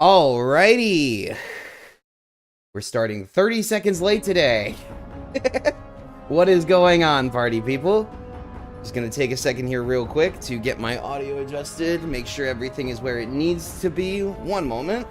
Alrighty. We're starting 30 seconds late today. What is going on, party people? Just gonna take a second here real quick to get my audio adjusted, make sure everything is where it needs to be. One moment.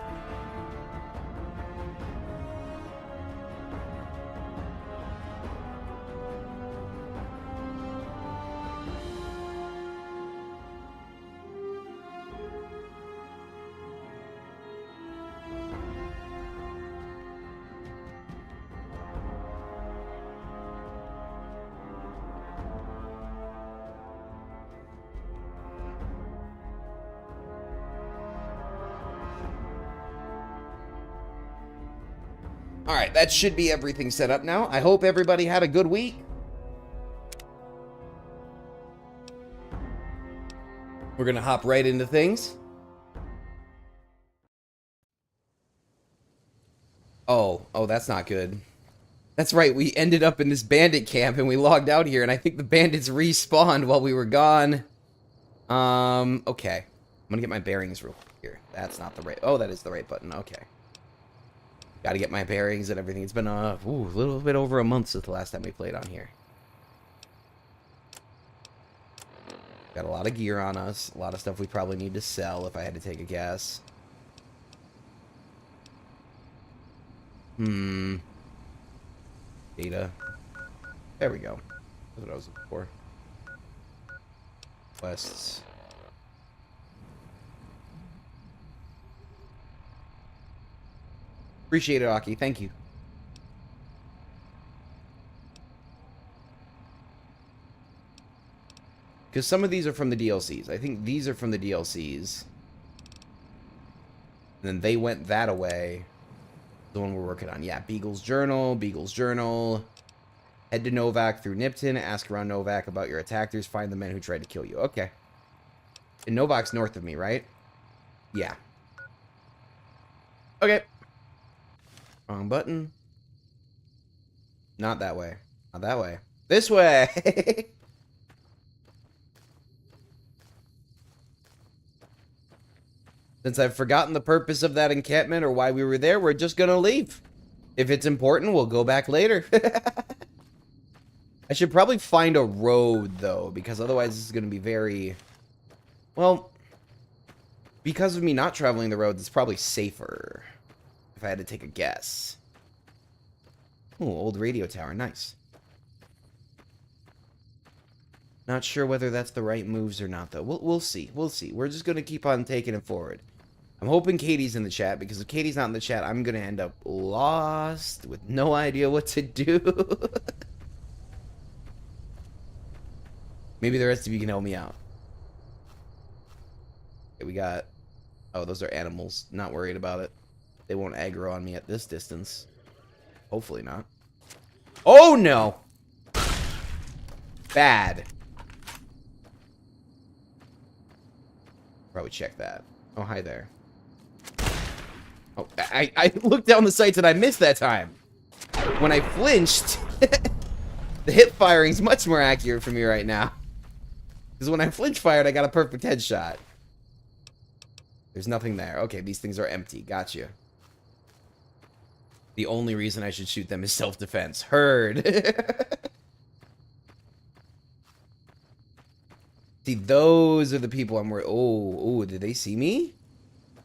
Alright, that should be everything set up now. I hope everybody had a good week. We're gonna hop right into things. Oh, that's not good. That's right, we ended up in this bandit camp and we logged out here, and I think the bandits respawned while we were gone. Okay. I'm gonna get my bearings real quick here. That's not the right... Oh, that is the right button. Okay. Gotta get my bearings and everything. It's been a little bit over a month since the last time we played on here. Got a lot of gear on us. A lot of stuff we probably need to sell if I had to take a guess. Data. There we go. That's what I was looking for. Quests. Appreciate it, Aki. Thank you. Because some of these are from the DLCs. I think these are from the DLCs. And then they went that away. The one we're working on. Yeah, Beagle's Journal. Head to Novak through Nipton. Ask around Novak about your attackers. Find the men who tried to kill you. Okay. And Novak's north of me, right? Yeah. Okay. Wrong button. Not that way. Not that way. This way! Since I've forgotten the purpose of that encampment or why we were there, we're just gonna leave. If it's important, we'll go back later. I should probably find a road, though, because otherwise this is gonna be very... Well, because of me not traveling the roads, it's probably safer. If I had to take a guess. Ooh, old radio tower. Nice. Not sure whether that's the right moves or not, though. We'll see. We'll see. We're just going to keep on taking it forward. I'm hoping Katie's in the chat, because if Katie's not in the chat, I'm going to end up lost with no idea what to do. Maybe the rest of you can help me out. Okay, we got... Oh, those are animals. Not worried about it. They won't aggro on me at this distance. Hopefully not. Oh, no! Bad. Probably check that. Oh, hi there. Oh, I looked down the sights and I missed that time. When I flinched, the hip firing's much more accurate for me right now. Because when I flinch fired, I got a perfect headshot. There's nothing there. Okay, these things are empty. Gotcha. The only reason I should shoot them is self-defense. Heard. See, those are the people I'm worried. Oh, did they see me?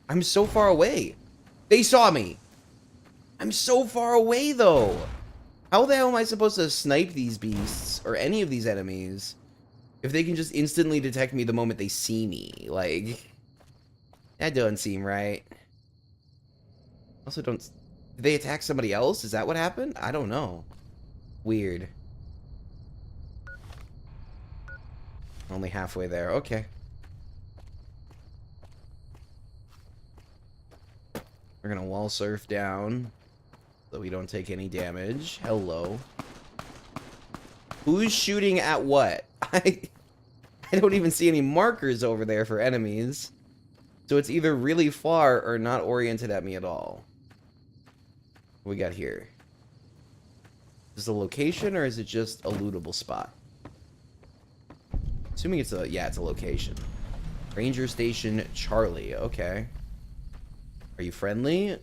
I'm so far away. They saw me. I'm so far away, though. How the hell am I supposed to snipe these beasts or any of these enemies if they can just instantly detect me the moment they see me? Like, that doesn't seem right. Also, don't... Did they attack somebody else? Is that what happened? I don't know. Weird. Only halfway there. Okay. We're gonna wall surf down so we don't take any damage. Hello. Who's shooting at what? I don't even see any markers over there for enemies. So it's either really far or not oriented at me at all. What we got here? Is this a location or is it just a lootable spot? Assuming it's a... Yeah, it's a location. Ranger Station Charlie. Okay. Are you friendly?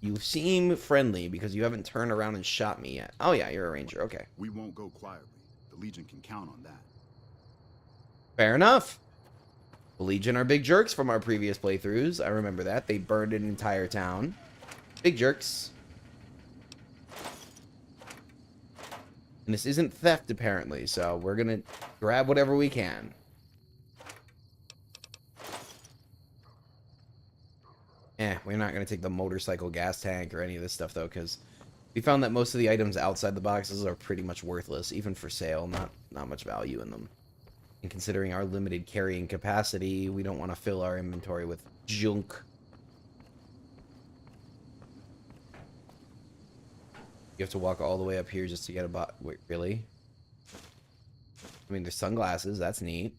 You seem friendly because you haven't turned around and shot me yet. Oh yeah, you're a ranger. Okay. We won't go quietly. The Legion can count on that. Fair enough. The Legion are big jerks from our previous playthroughs. I remember that. They burned an entire town. Big jerks. And this isn't theft, apparently, so we're gonna grab whatever we can. We're not gonna take the motorcycle gas tank or any of this stuff, though, because we found that most of the items outside the boxes are pretty much worthless, even for sale. Not much value in them. And considering our limited carrying capacity, we don't want to fill our inventory with junk. You have to walk all the way up here just to get a bot. Wait, really? I mean, there's sunglasses. That's neat,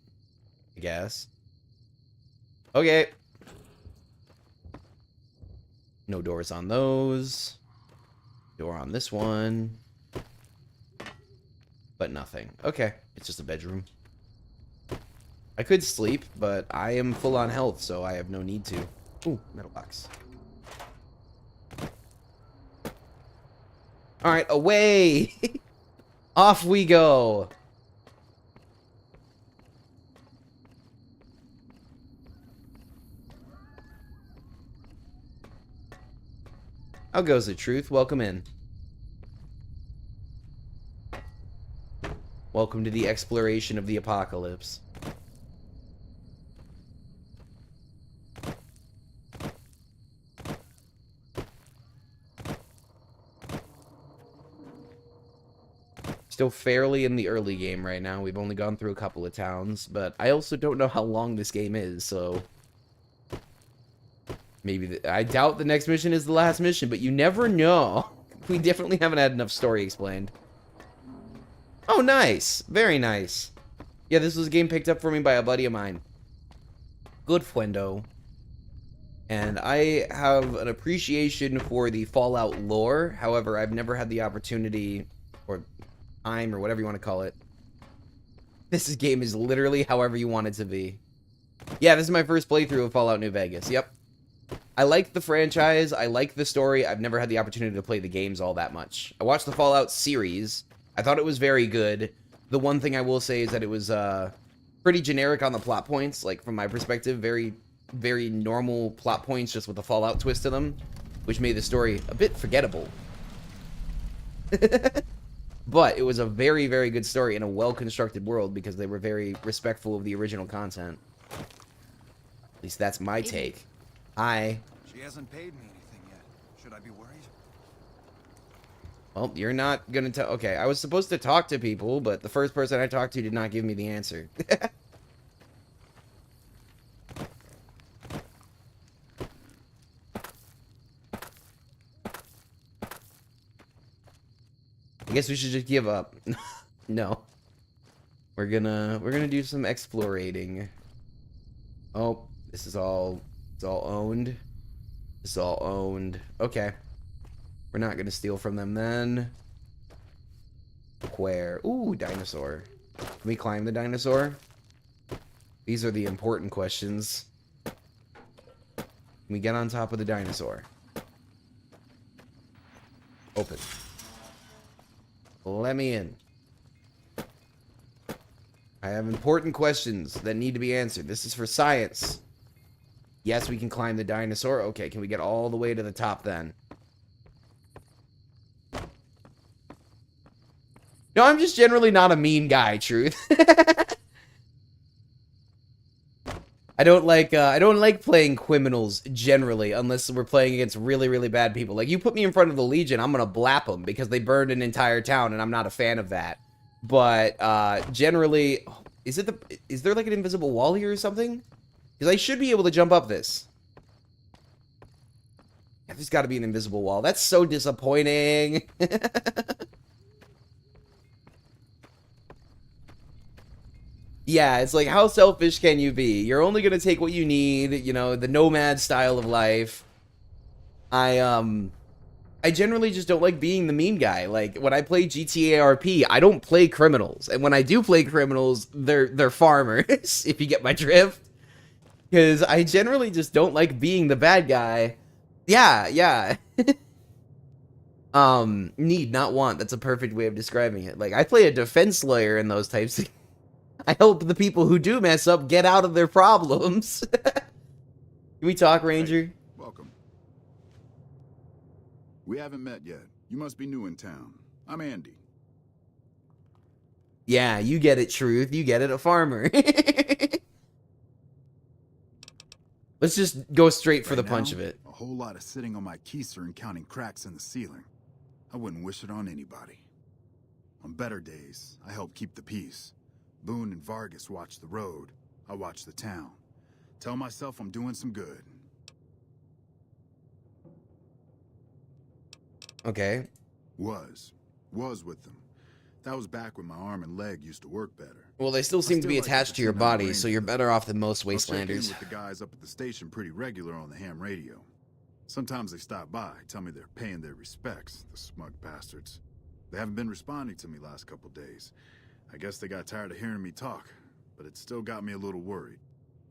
I guess. Okay. No doors on those. Door on this one. But nothing. Okay. It's just a bedroom. I could sleep, but I am full on health, so I have no need to. Ooh, metal box. Alright, away! Off we go! How goes it, Truth? Welcome in. Welcome to the exploration of the apocalypse. Still fairly in the early game right now. We've only gone through a couple of towns, but I also don't know how long this game is, so... Maybe... I doubt the next mission is the last mission, but you never know. We definitely haven't had enough story explained. Oh, nice. Very nice. Yeah, this was a game picked up for me by a buddy of mine. Good Fuendo. And I have an appreciation for the Fallout lore. However, I've never had the opportunity... or time, or whatever you want to call it. This game is literally however you want it to be. Yeah, this is my first playthrough of Fallout New Vegas. Yep. I like the franchise. I like the story. I've never had the opportunity to play the games all that much. I watched the Fallout series. I thought it was very good. The one thing I will say is that it was pretty generic on the plot points. Like, from my perspective, very, very normal plot points just with a Fallout twist to them, which made the story a bit forgettable. But it was a very, very good story in a well-constructed world because they were very respectful of the original content. At least that's my take. Hi. She hasn't paid me anything yet. Should I be worried? Well, you're not gonna tell. Okay, I was supposed to talk to people, but the first person I talked to did not give me the answer. I guess we should just give up. No. We're gonna do some explorating. Oh, this is all owned. This is all owned. Okay. We're not gonna steal from them then. Where? Ooh, dinosaur. Can we climb the dinosaur? These are the important questions. Can we get on top of the dinosaur? Open. Let me in. I have important questions that need to be answered. This is for science. Yes, we can climb the dinosaur. Okay, can we get all the way to the top then? No, I'm just generally not a mean guy, Truth. I don't like playing criminals generally, unless we're playing against really, really bad people. Like, you put me in front of the Legion, I'm gonna blap them because they burned an entire town, and I'm not a fan of that. But generally, is there like an invisible wall here or something? Because I should be able to jump up this. Yeah, there's got to be an invisible wall. That's so disappointing. Yeah, it's like, how selfish can you be? You're only gonna take what you need, you know, the nomad style of life. I generally just don't like being the mean guy. Like, when I play GTA RP, I don't play criminals. And when I do play criminals, they're farmers, if you get my drift. Because I generally just don't like being the bad guy. Yeah, yeah. Need, not want. That's a perfect way of describing it. Like, I play a defense lawyer in those types. I help the people who do mess up get out of their problems. Can we talk, Ranger? Hey, welcome. We haven't met yet. You must be new in town. I'm Andy. Yeah, you get it, Truth. You get it, a farmer. Let's just go straight for the punch of it. A whole lot of sitting on my keister and counting cracks in the ceiling. I wouldn't wish it on anybody. On better days, I help keep the peace. Boone and Vargas watch the road. I watch the town. Tell myself I'm doing some good. Okay. Was with them. That was back when my arm and leg used to work better. Well, they still seem to be like attached to your body, so you're better off than most I'll check in wastelanders. with the guys up at the station pretty regular on the ham radio. Sometimes they stop by, tell me they're paying their respects, the smug bastards. They haven't been responding to me last couple days. I guess they got tired of hearing me talk, but it still got me a little worried.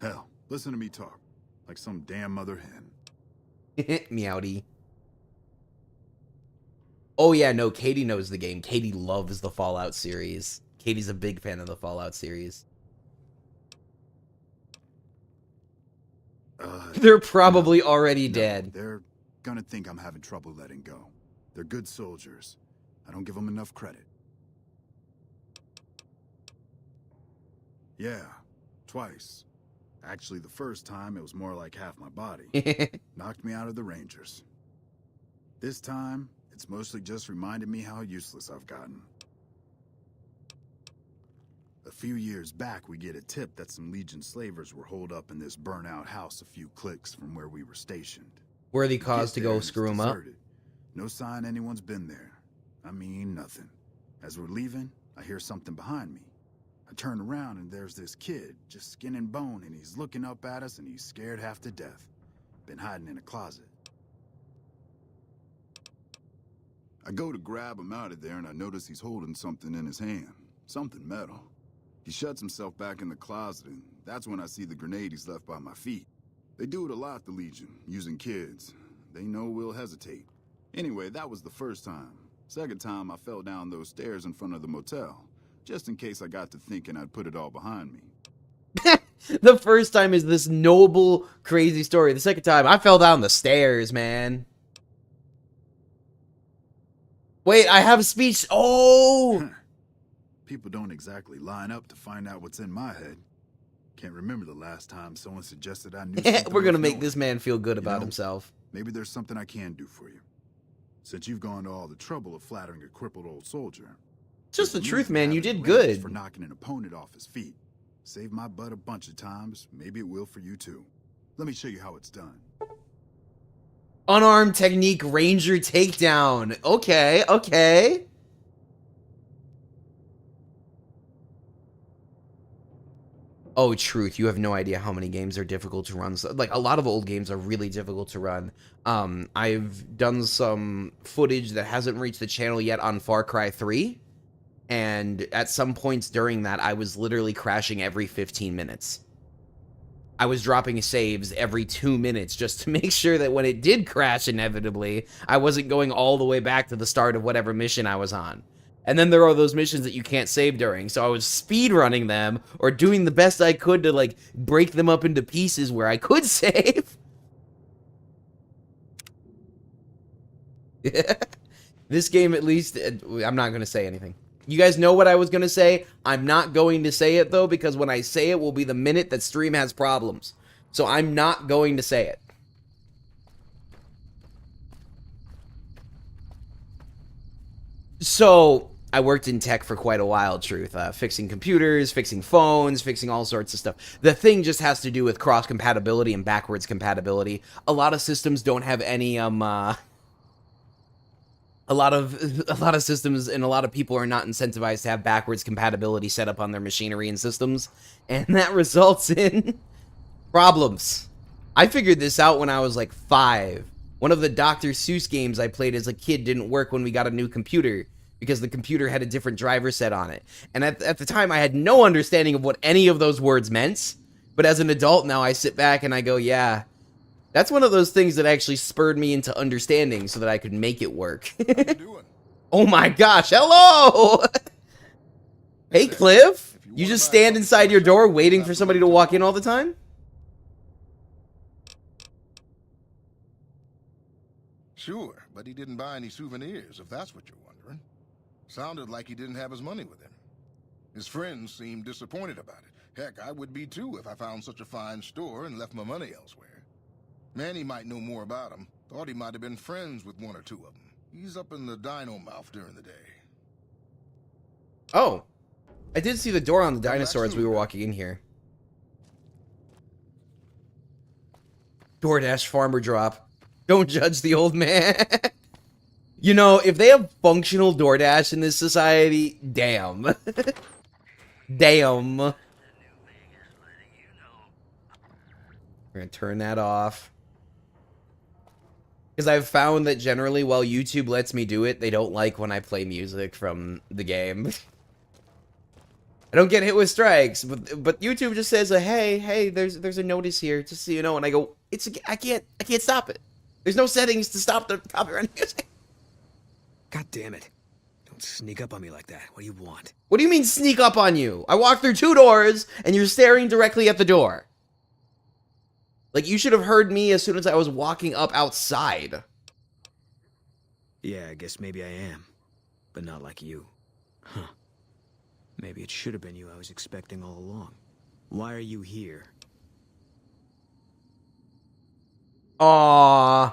Hell, listen to me talk, like some damn mother hen. Meowdy. Oh yeah, no, Katie knows the game. Katie loves the Fallout series. Katie's a big fan of the Fallout series. They're probably already dead. They're gonna think I'm having trouble letting go. They're good soldiers. I don't give them enough credit. Yeah, twice. Actually, the first time, it was more like half my body. Knocked me out of the Rangers. This time, it's mostly just reminded me how useless I've gotten. A few years back, we get a tip that some Legion slavers were holed up in this burnt-out house a few clicks from where we were stationed. Worthy cause to Get there go and it's screw them up. deserted. No sign anyone's been there. I mean, nothing. As we're leaving, I hear something behind me. I turn around and there's this kid, just skin and bone, and he's looking up at us and he's scared half to death. Been hiding in a closet. I go to grab him out of there and I notice he's holding something in his hand. Something metal. He shuts himself back in the closet and that's when I see the grenade he's left by my feet. They do it a lot, the Legion, using kids. They know we'll hesitate. Anyway, that was the first time. Second time, I fell down those stairs in front of the motel. Just in case I got to thinking I'd put it all behind me. The first time is this noble, crazy story. The second time, I fell down the stairs, man. Wait, I have speech. Oh! People don't exactly line up to find out what's in my head. Can't remember the last time someone suggested I knew something We're gonna worth make knowing. this man feel good about know, himself. Maybe there's something I can do for you. Since you've gone to all the trouble of flattering a crippled old soldier. Just the there's truth, reason man. You having did range good. For knocking an opponent off his feet. Saved my butt a bunch of times. Maybe it will for you too. Let me show you how it's done. Unarmed technique ranger takedown. Okay, okay. Oh, truth. You have no idea how many games are difficult to run. So, like, a lot of old games are really difficult to run. I've done some footage that hasn't reached the channel yet on Far Cry 3. And at some points during that, I was literally crashing every 15 minutes. I was dropping saves every 2 minutes just to make sure that when it did crash inevitably, I wasn't going all the way back to the start of whatever mission I was on. And then there are those missions that you can't save during, so I was speed running them or doing the best I could to like break them up into pieces where I could save. This game, at least, I'm not going to say anything. You guys know what I was going to say. I'm not going to say it, though, because when I say it will be the minute that stream has problems. So I'm not going to say it. So I worked in tech for quite a while, truth. Fixing computers, fixing phones, fixing all sorts of stuff. The thing just has to do with cross-compatibility and backwards compatibility. A lot of systems don't have any, a lot of systems and a lot of people are not incentivized to have backwards compatibility set up on their machinery and systems, and that results in problems. I figured this out when I was like 5. One of the Dr. Seuss games I played as a kid didn't work when we got a new computer because the computer had a different driver set on it. And at the time, I had no understanding of what any of those words meant. But as an adult now, I sit back and I go, yeah, That's one of those things that actually spurred me into understanding so that I could make it work. How you doing? Oh my gosh, hello! Hey, Cliff! If you You wanna just buy stand something inside for your a door shop, you'll waiting have for to somebody wait to till walk in tomorrow. all the time? Sure, but he didn't buy any souvenirs, if that's what you're wondering. Sounded like he didn't have his money with him. His friends seemed disappointed about it. Heck, I would be too if I found such a fine store and left my money elsewhere. Manny might know more about him. Thought he might have been friends with one or two of them. He's up in the dino mouth during the day. Oh. I did see the door on the Come back dinosaur as we soon, were then. walking in here. DoorDash farmer drop. Don't judge the old man. You know, if they have functional DoorDash in this society, damn. Damn. We're gonna turn that off. Because I've found that generally, while YouTube lets me do it, they don't like when I play music from the game. I don't get hit with strikes, but YouTube just says, hey, there's a notice here, just so you know. And I go, I can't stop it. There's no settings to stop the copyright music. God damn it. Don't sneak up on me like that. What do you want? What do you mean sneak up on you? I walked through 2 doors, and you're staring directly at the door. Like, you should have heard me as soon as I was walking up outside. Yeah, I guess maybe I am. But not like you. Huh. Maybe it should have been you I was expecting all along. Why are you here? Aww.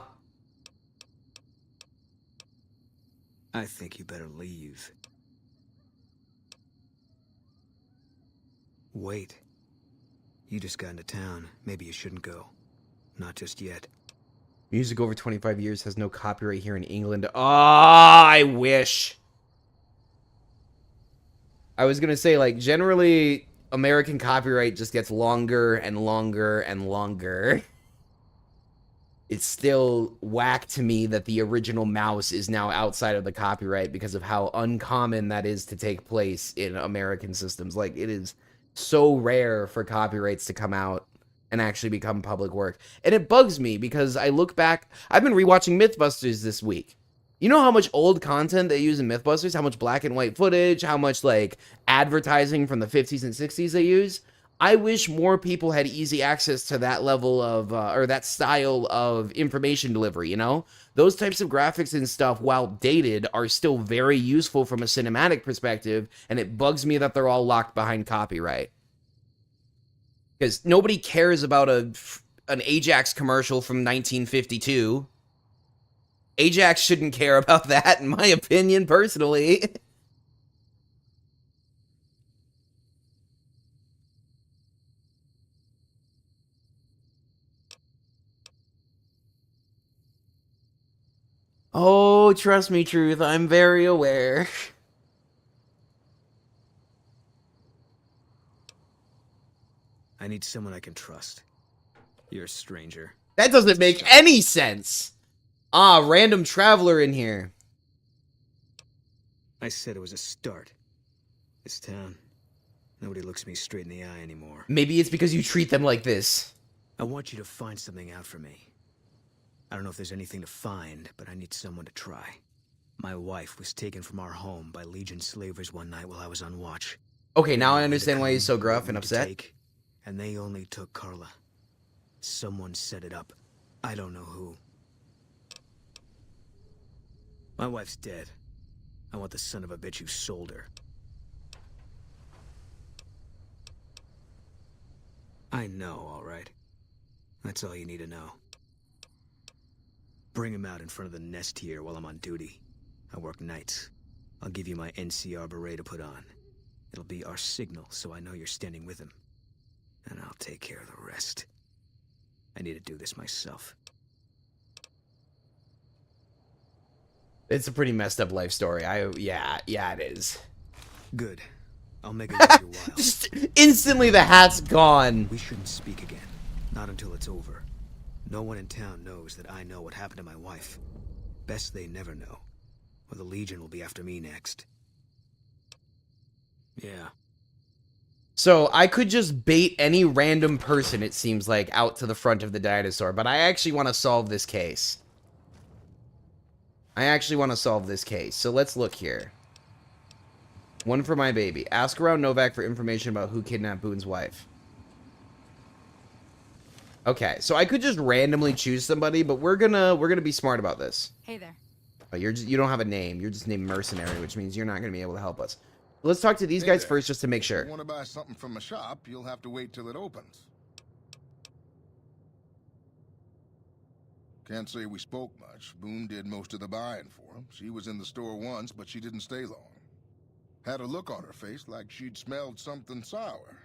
I think you better leave. Wait. You just got into town. Maybe you shouldn't go. Not just yet. Music over 25 years has no copyright here in England. Ah, I wish. I was gonna say, like, generally, American copyright just gets longer and longer and longer. It's still whack to me that the original mouse is now outside of the copyright because of how uncommon that is to take place in American systems. Like, it is so rare for copyrights to come out and actually become public work. And it bugs me because I look back, I've been rewatching Mythbusters this week. You know how much old content they use in Mythbusters? How much black and white footage? How much, like, advertising from the 50s and 60s they use? I wish more people had easy access to that level of, or that style of information delivery, you know? Those types of graphics and stuff, while dated, are still very useful from a cinematic perspective, and it bugs me that they're all locked behind copyright. Because nobody cares about an Ajax commercial from 1952. Ajax shouldn't care about that, in my opinion, personally. Oh, trust me, Truth, I'm very aware. I need someone I can trust. You're a stranger. That doesn't make any sense. Ah, random traveler in here. I said it was a start. This town, nobody looks me straight in the eye anymore. Maybe it's because you treat them like this. I want you to find something out for me. I don't know if there's anything to find, but I need someone to try. My wife was taken from our home by Legion slavers one night while I was on watch. Okay, now I They understand why he's so come, gruff told and me to upset. take, and they only took Carla. Someone set it up. I don't know who. My wife's dead. I want the son of a bitch who sold her. I know, all right. That's all you need to know. Bring him out in front of the nest here while I'm on duty. I work nights. I'll give you my NCR beret to put on. It'll be our signal, so I know you're standing with him. And I'll take care of the rest. I need to do this myself. It's a pretty messed up life story. Yeah, it is. Good. I'll make it worth your while. Just instantly the hat's gone. We shouldn't speak again. Not until it's over. No one in town knows that I know what happened to my wife. Best they never know. Or the Legion will be after me next. Yeah. So I could just bait any random person, it seems like, out to the front of the dinosaur, but I actually want to solve this case. So let's look here. One for my baby. Ask around Novak for information about who kidnapped Boone's wife. Okay, so I could just randomly choose somebody, but we're gonna be smart about this. Hey there. But you don't have a name. You're just named Mercenary, which means you're not gonna be able to help us. Let's talk to these Hey guys there. first, just to make If sure. you want to buy something from a shop, you'll have to wait till it opens. Can't say we spoke much. Boone did most of the buying for him. She was in the store once, but she didn't stay long. Had a look on her face like she'd smelled something sour.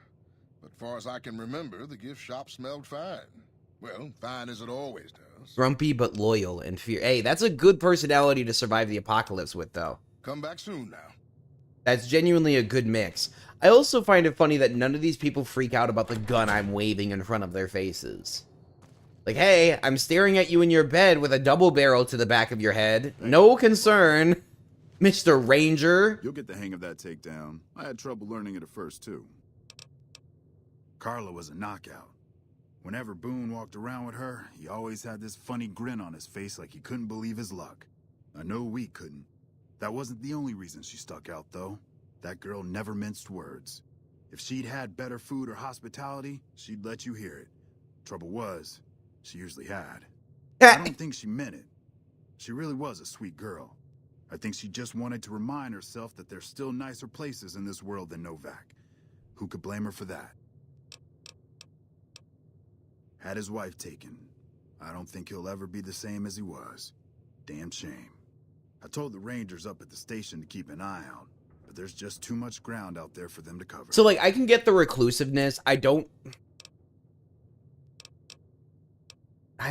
But far as I can remember, the gift shop smelled fine. Well, fine as it always does. Grumpy but loyal and fear. Hey, that's a good personality to survive the apocalypse with, though. Come back soon now. That's genuinely a good mix. I also find it funny that none of these people freak out about the gun I'm waving in front of their faces. Like, hey, I'm staring at you in your bed with a double barrel to the back of your head. No concern, Mr. Ranger. You'll get the hang of that takedown. I had trouble learning it at first, too. Carla was a knockout. Whenever Boone walked around with her, he always had this funny grin on his face like he couldn't believe his luck. I know we couldn't. That wasn't the only reason she stuck out, though. That girl never minced words. If she'd had better food or hospitality, she'd let you hear it. Trouble was, she usually had. I don't think she meant it. She really was a sweet girl. I think she just wanted to remind herself that there's still nicer places in this world than Novak. Who could blame her for that? Had his wife taken. I don't think he'll ever be the same as he was. Damn shame. I told the Rangers up at the station to keep an eye out, but there's just too much ground out there for them to cover. So, like, I can get the reclusiveness. I'm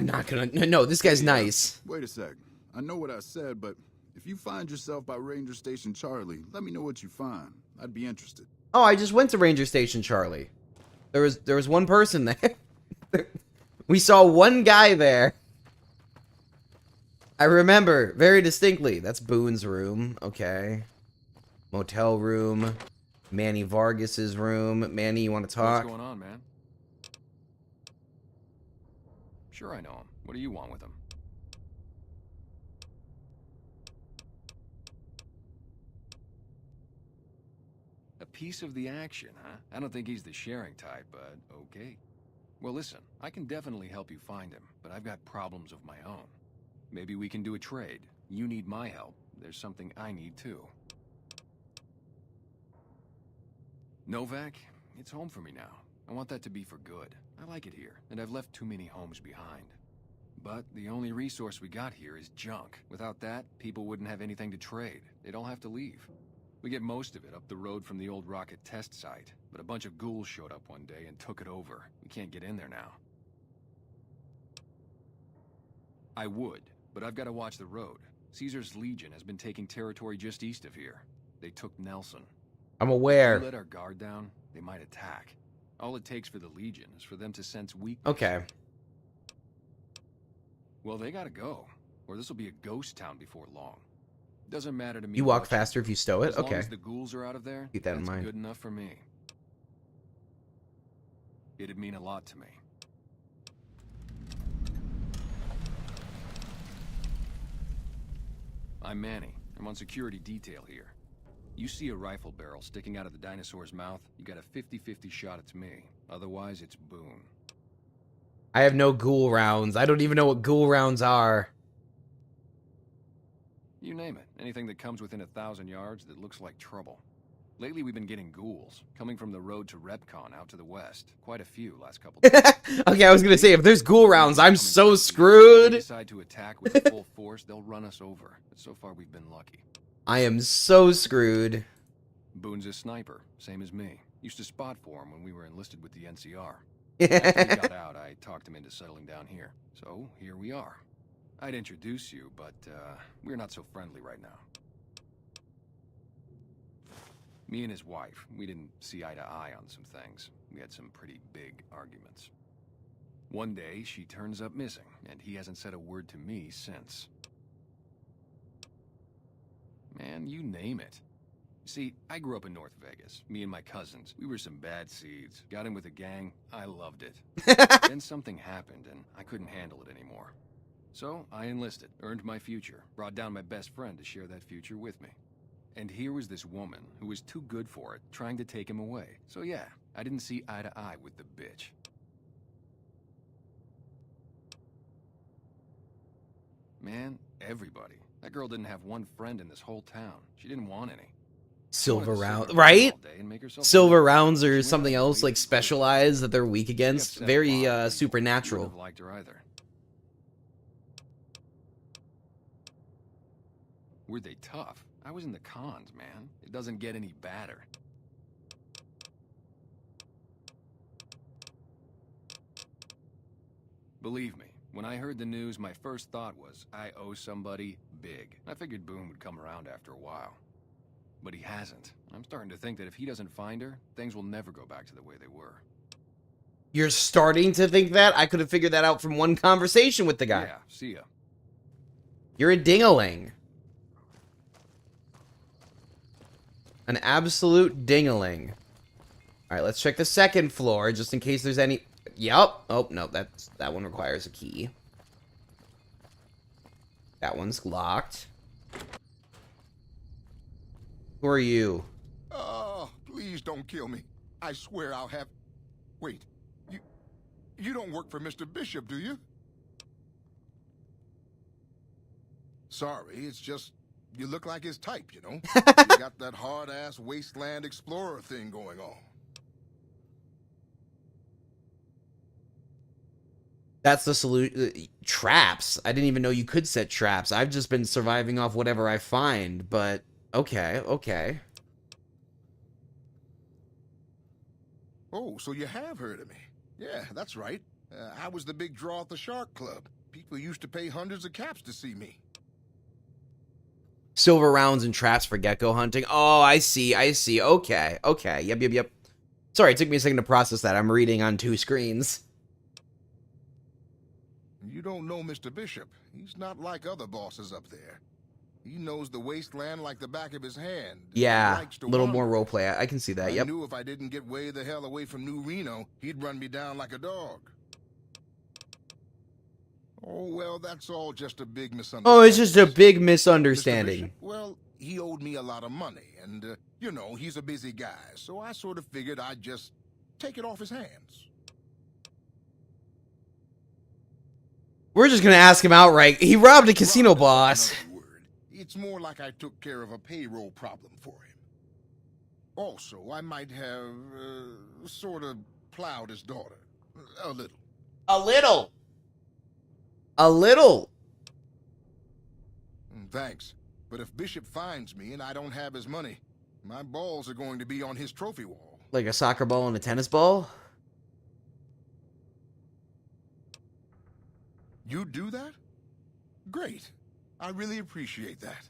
not gonna... No, this guy's nice. Wait a sec. I know what I said, but if you find yourself by Ranger Station Charlie, let me know what you find. I'd be interested. Oh, I just went to Ranger Station Charlie. There was one person there. We saw one guy there. I remember very distinctly. That's Boone's room. Okay. Motel room. Manny Vargas's room. Manny, you want to talk? What's going on, man? Sure, I know him. What do you want with him? A piece of the action, huh? I don't think he's the sharing type, but okay. Well, listen, I can definitely help you find him, but I've got problems of my own. Maybe we can do a trade. You need my help. There's something I need too. Novak, it's home for me now. I want that to be for good. I like it here, and I've left too many homes behind. But the only resource we got here is junk. Without that, people wouldn't have anything to trade. They'd all have to leave. We get most of it up the road from the old rocket test site, but a bunch of ghouls showed up one day and took it over. We can't get in there now. I would, but I've got to watch the road. Caesar's Legion has been taking territory just east of here. They took Nelson. I'm If aware. we let our guard down, they might attack. All it takes for the Legion is for them to sense weakness. Okay. Well, they gotta go, or this will be a ghost town before long. Doesn't matter to me. You walk much. faster if you stow it? As long Okay. as the ghouls are out of there, Keep that in that's mind. good enough for me. It'd mean a lot to me. I'm Manny. I'm on security detail here. You see a rifle barrel sticking out of the dinosaur's mouth, you got a 50-50 shot it's me. Otherwise, it's Boone. I have no ghoul rounds. I don't even know what ghoul rounds are. You name it. Anything that comes within 1,000 yards that looks like trouble. Lately, we've been getting ghouls, coming from the road to Repcon out to the west. Quite a few last couple days. Okay, I was gonna say, if there's ghoul rounds, I'm so If they screwed. decide to attack with full force, they'll run us over. But so far, we've been lucky. I am so screwed. Boone's a sniper, same as me. Used to spot for him when we were enlisted with the NCR. After he got out, I talked him into settling down here. So, here we are. I'd introduce you, but we're not so friendly right now. Me and his wife, we didn't see eye to eye on some things. We had some pretty big arguments. One day, she turns up missing, and he hasn't said a word to me since. Man, you name it. See, I grew up in North Vegas. Me and my cousins. We were some bad seeds. Got in with a gang. I loved it. Then something happened, and I couldn't handle it anymore. So, I enlisted, earned my future, brought down my best friend to share that future with me. And here was this woman who was too good for it, trying to take him away. So yeah, I didn't see eye to eye with the bitch. Man, everybody. That girl didn't have one friend in this whole town. She didn't want any. Silver Wanted to sit round, around right? all day and make herself Silver feel good. rounds She or went something out and else like waited. specialized that they're weak She against. upset a Very lot of people. supernatural. Wouldn't have liked her either. Were they tough? I was in the cons, man. It doesn't get any badder. Believe me, when I heard the news, my first thought was, I owe somebody big. I figured Boone would come around after a while. But he hasn't. I'm starting to think that if he doesn't find her, things will never go back to the way they were. You're starting to think that? I could have figured that out from one conversation with the guy. Yeah, see ya. You're a dingaling. An absolute dingaling. Alright, let's check the second floor, just in case there's any... Yup. Oh, no, that one requires a key. That one's locked. Who are you? Oh, please don't kill me. I swear I'll have... Wait, you don't work for Mr. Bishop, do you? Sorry, it's just... You look like his type, you know? You got that hard-ass wasteland explorer thing going on. That's the solution. Traps. I didn't even know you could set traps. I've just been surviving off whatever I find, but okay, okay. Oh, so you have heard of me. Yeah, that's right. I was the big draw at the Shark Club. People used to pay hundreds of caps to see me. Silver rounds and traps for gecko hunting. Oh, I see, I see. Okay, okay. Yep. Sorry, it took me a second to process that. I'm reading on two screens. You don't know Mr. Bishop. He's not like other bosses up there. He knows the wasteland like the back of his hand. Yeah, He likes to a little more wander. roleplay. I can see that, I yep. knew if I didn't get way the hell away from New Reno, he'd run me down like a dog. Oh, well, that's all just a big misunderstanding. Oh, it's just a big Mr. misunderstanding. Bishop, well, he owed me a lot of money, and, you know, he's a busy guy, so I sort of figured I'd just take it off his hands. We're just gonna ask him outright. He robbed a casino Robbed is boss. another word. It's more like I took care of a payroll problem for him. Also, I might have, sort of plowed his daughter. A little. A little. A little. Thanks. But if Bishop finds me and I don't have his money, my balls are going to be on his trophy wall. Like a soccer ball and a tennis ball? You do that? Great. I really appreciate that.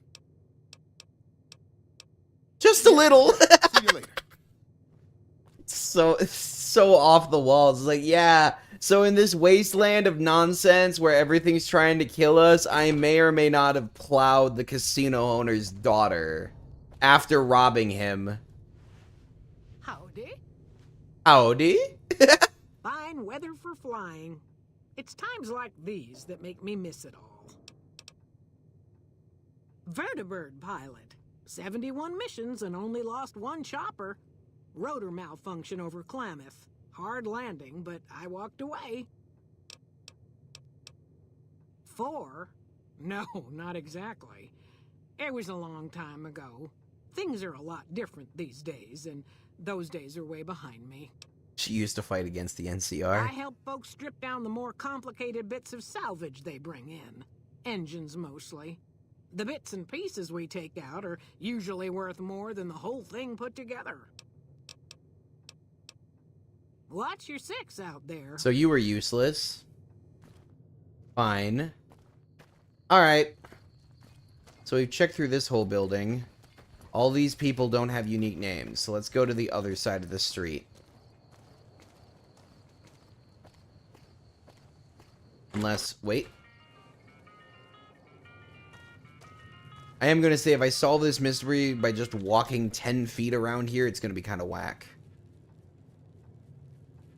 Just a little. See you later. so off the walls. It's like, yeah. So in this wasteland of nonsense where everything's trying to kill us, I may or may not have plowed the casino owner's daughter after robbing him. Howdy. Howdy? Fine weather for flying. It's times like these that make me miss it all. Vertibird pilot. 71 missions and only lost one chopper. Rotor malfunction over Klamath. Hard landing, but I walked away. 4? No, not exactly. It was a long time ago. Things are a lot different these days, and those days are way behind me. She used to fight against the I NCR. help folks strip down the more complicated bits of salvage they bring in. Engines mostly. The bits and pieces we take out are usually worth more than the whole thing put together. Watch your 6 out there. So you were useless. Fine. Alright. So we've checked through this whole building. All these people don't have unique names, so let's go to the other side of the street. Unless, wait. I am going to say if I solve this mystery by just walking 10 feet around here, it's going to be kind of whack.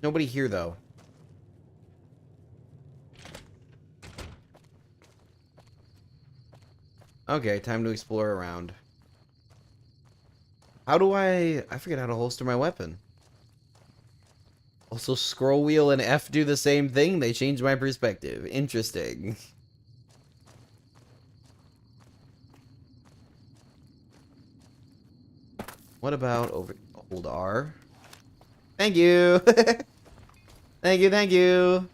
Nobody here, though. Okay, time to explore around. How do I forget how to holster my weapon. Also, scroll wheel and F do the same thing. They change my perspective. Interesting. What about over... Hold R. Thank you! Thank you, thank you!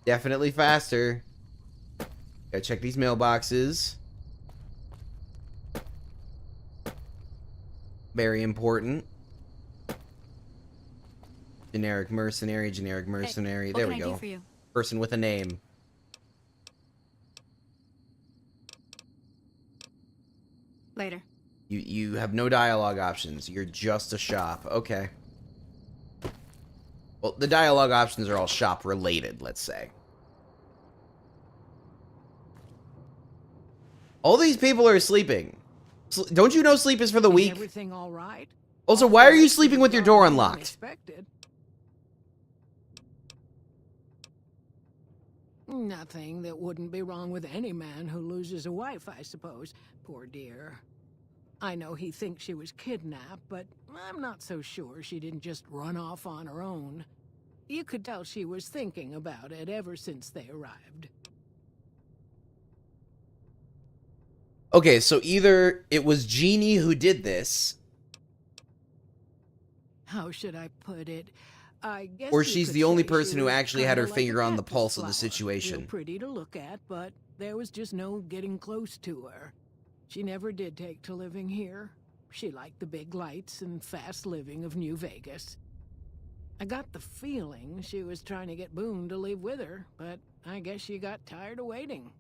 Definitely faster. Gotta check these mailboxes. Very important. Generic mercenary, generic mercenary. Hey, there what we can I go. do for you? Person with a name. Later. You have no dialogue options. You're just a shop. Okay. Well, the dialogue options are all shop related, let's say. All these people are sleeping. Don't you know sleep is for the Is weak? everything all right? Also, why are you sleeping with your door unlocked? Unexpected. Nothing that wouldn't be wrong with any man who loses a wife, I suppose. Poor dear. I know he thinks she was kidnapped, but I'm not so sure she didn't just run off on her own. You could tell she was thinking about it ever since they arrived. Okay, so either it was Jeannie who did this, How should I put it? I guess or you she's could the only say she person who was actually had kinda her like a finger on the cactus pulse of the flower. situation. Real pretty to look at, but there was just no getting close to her. She never did take to living here. She liked the big lights and fast living of New Vegas. I got the feeling she was trying to get Boone to leave with her, but I guess she got tired of waiting.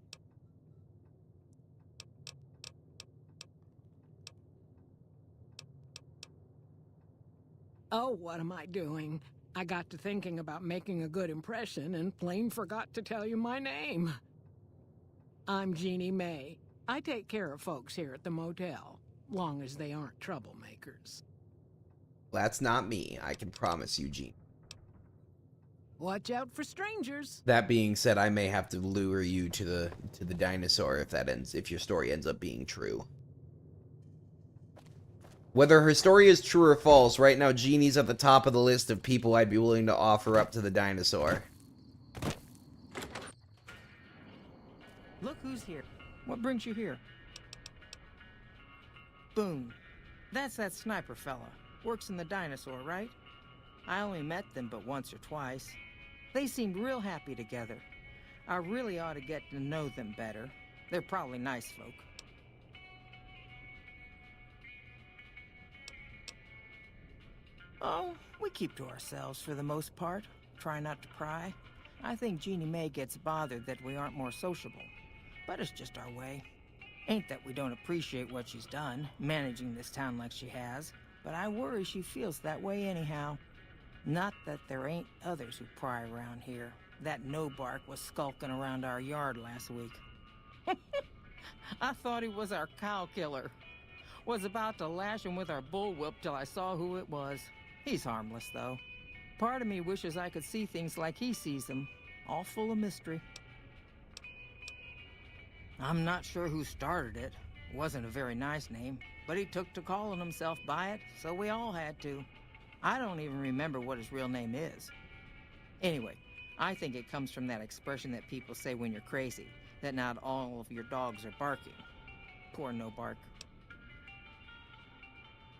Oh, what am I doing? I got to thinking about making a good impression and plain forgot to tell you my name. I'm Jeannie May. I take care of folks here at the motel, long as they aren't troublemakers. That's not me, I can promise you, Jeannie. Watch out for strangers. That being said, I may have to lure you to the dinosaur if your story ends up being true. Whether her story is true or false, right now Jeannie's at the top of the list of people I'd be willing to offer up to the dinosaur. Look who's here. What brings you here? Boone. That's that sniper fella. Works in the dinosaur, right? I only met them but once or twice. They seemed real happy together. I really ought to get to know them better. They're probably nice folk. Oh, we keep to ourselves for the most part. Try not to pry. I think Jeannie May gets bothered that we aren't more sociable. But it's just our way. Ain't that we don't appreciate what she's done, managing this town like she has, but I worry she feels that way anyhow. Not that there ain't others who pry around here. That no-bark was skulking around our yard last week. I thought he was our cow killer. Was about to lash him with our bullwhip till I saw who it was. He's harmless, though. Part of me wishes I could see things like he sees them, all full of mystery. I'm not sure who started it. Wasn't a very nice name, but he took to calling himself by it, so we all had to. I don't even remember what his real name is. Anyway, I think it comes from that expression that people say when you're crazy, that not all of your dogs are barking. Poor no-bark.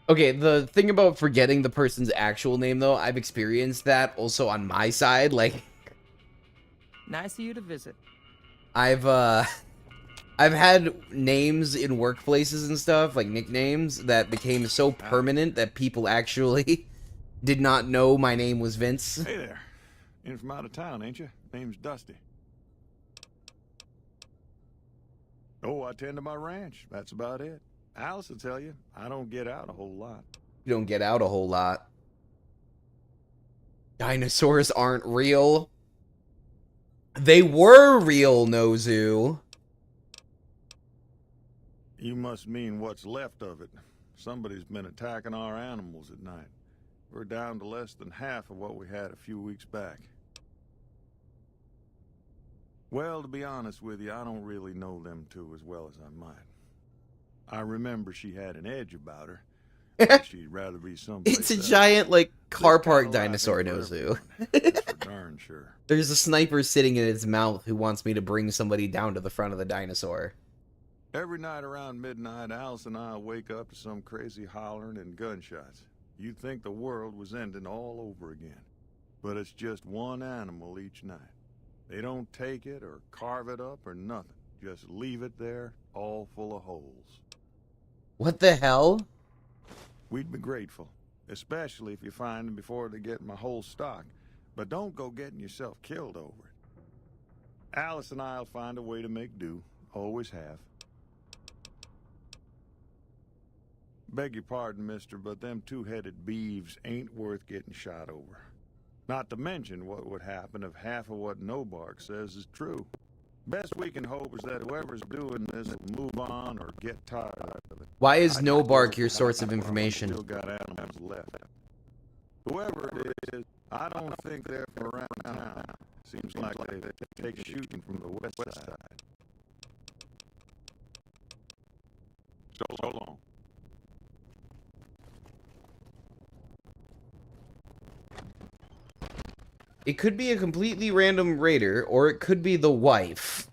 Okay, the thing about forgetting the person's actual name, though, I've experienced that also on my side. Like, Nice of you to visit. I've had names in workplaces and stuff, like nicknames, that became so permanent that people actually did not know my name was Vince. Hey there. In from out of town, ain't you? Name's Dusty. Oh, I tend to my ranch. That's about it. Alice will tell you, I don't get out a whole lot. You don't get out a whole lot. Dinosaurs aren't real. They were real, Nozu. You must mean what's left of it. Somebody's been attacking our animals at night. We're down to less than half of what we had a few weeks back. Well, to be honest with you, I don't really know them two as well as I might. I remember she had an edge about her. Like she'd rather be someplace It's a else. giant, like, car This park kinda life dinosaur, ain't for Nozu. everyone. That's for darn sure. There's a sniper sitting in its mouth who wants me to bring somebody down to the front of the dinosaur. Every night around midnight, Alice and I wake up to some crazy hollering and gunshots. You'd think the world was ending all over again. But it's just one animal each night. They don't take it or carve it up or nothing. Just leave it there, all full of holes. What the hell? We'd be grateful, especially if you find them before they get my whole stock. But don't go getting yourself killed over it. Alice and I'll find a way to make do. Always have. Beg your pardon, mister, but them two-headed beeves ain't worth getting shot over. Not to mention what would happen if half of what Nobark says is true. Best we can hope is that whoever's doing this will move on or get tired of it. Why is no bark your source of information? Still got animals left. Whoever it is, I don't think they're around now. Seems like they've taken shooting from the west side. So long. It could be a completely random raider, or it could be the wife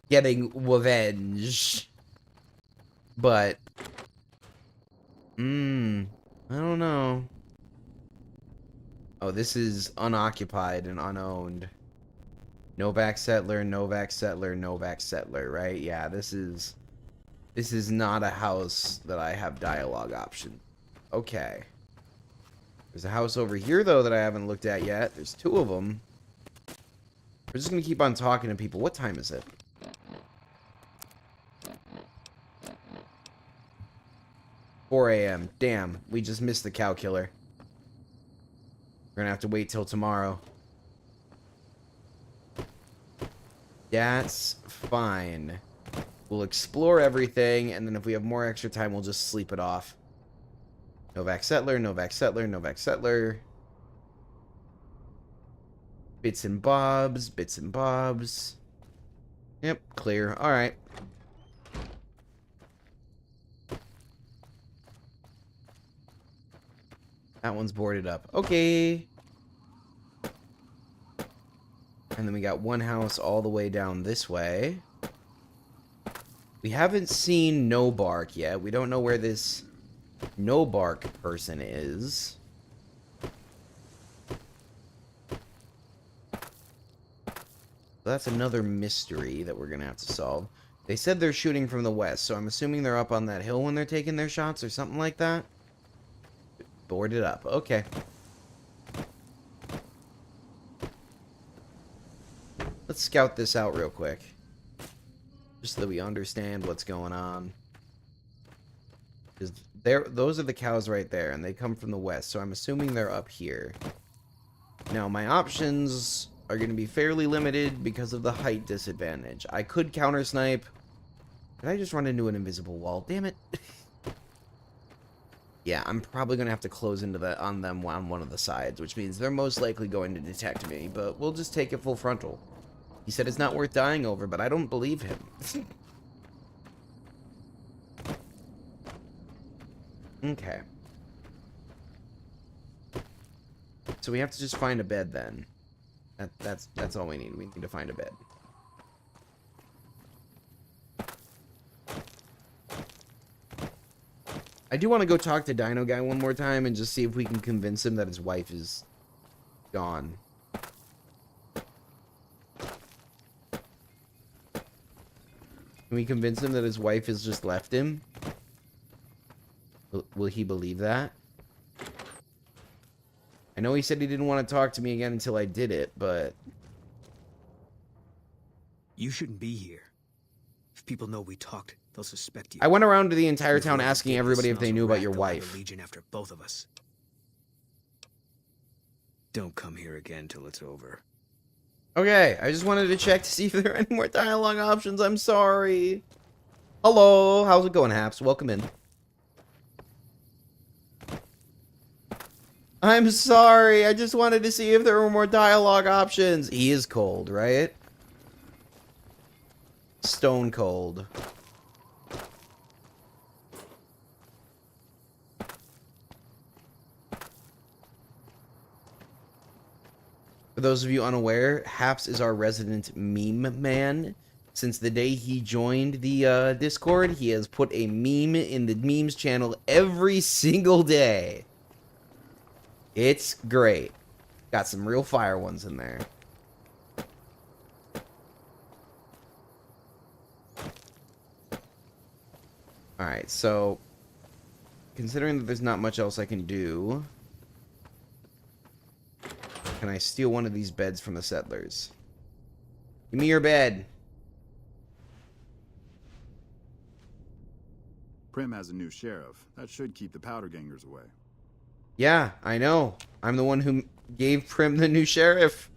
getting revenge. But, I don't know. Oh, this is unoccupied and unowned. Novak settler, Novak settler, Novak settler, right? Yeah, this is not a house that I have dialogue option. Okay. There's a house over here, though, that I haven't looked at yet. There's two of them. We're just going to keep on talking to people. What time is it? $4 a.m. Damn, we just missed the cow killer. We're going to have to wait till tomorrow. That's fine. We'll explore everything, and then if we have more extra time, we'll just sleep it off. Novak settler, Novak settler, Novak settler. Bits and bobs, bits and bobs. Yep, clear. Alright. That one's boarded up. Okay. And then we got one house all the way down this way. We haven't seen No Bark yet. We don't know where this No Bark person is. That's another mystery that we're gonna have to solve. They said they're shooting from the west, so I'm assuming they're up on that hill when they're taking their shots or something like that. Boarded up. Okay. Let's scout this out real quick. Just so that we understand what's going on. Because those are the cows right there, and they come from the west, so I'm assuming they're up here. Now, my options are going to be fairly limited because of the height disadvantage. I could counter snipe. Did I just run into an invisible wall? Damn it. Yeah, I'm probably going to have to close into on them on one of the sides, which means they're most likely going to detect me, but we'll just take it full frontal. He said it's not worth dying over, but I don't believe him. Okay. So we have to just find a bed then. That's all we need. We need to find a bed. I do want to go talk to Dino Guy one more time and just see if we can convince him that his wife is gone. Can we convince him that his wife has just left him? Will he believe that? I know he said he didn't want to talk to me again until I did it, but... You shouldn't be here. If people know we talked, they'll suspect you. I went around to the entire Before town they asking get everybody if smells they of knew about rat, your they'll have a wife. Legion after both of us. Don't come here again till it's over. Okay, I just wanted to check to see if there are any more dialogue options. I'm sorry. Hello, how's it going, Haps? Welcome in. I'm sorry, I just wanted to see if there were more dialogue options. He is cold, right? Stone cold. For those of you unaware, Haps is our resident meme man. Since the day he joined the Discord, he has put a meme in the memes channel every single day. It's great. Got some real fire ones in there. Alright, so considering that there's not much else I can do, can I steal one of these beds from the settlers? Give me your bed. Prim has a new sheriff. That should keep the powder gangers away. Yeah, I know. I'm the one who gave Prim the new sheriff.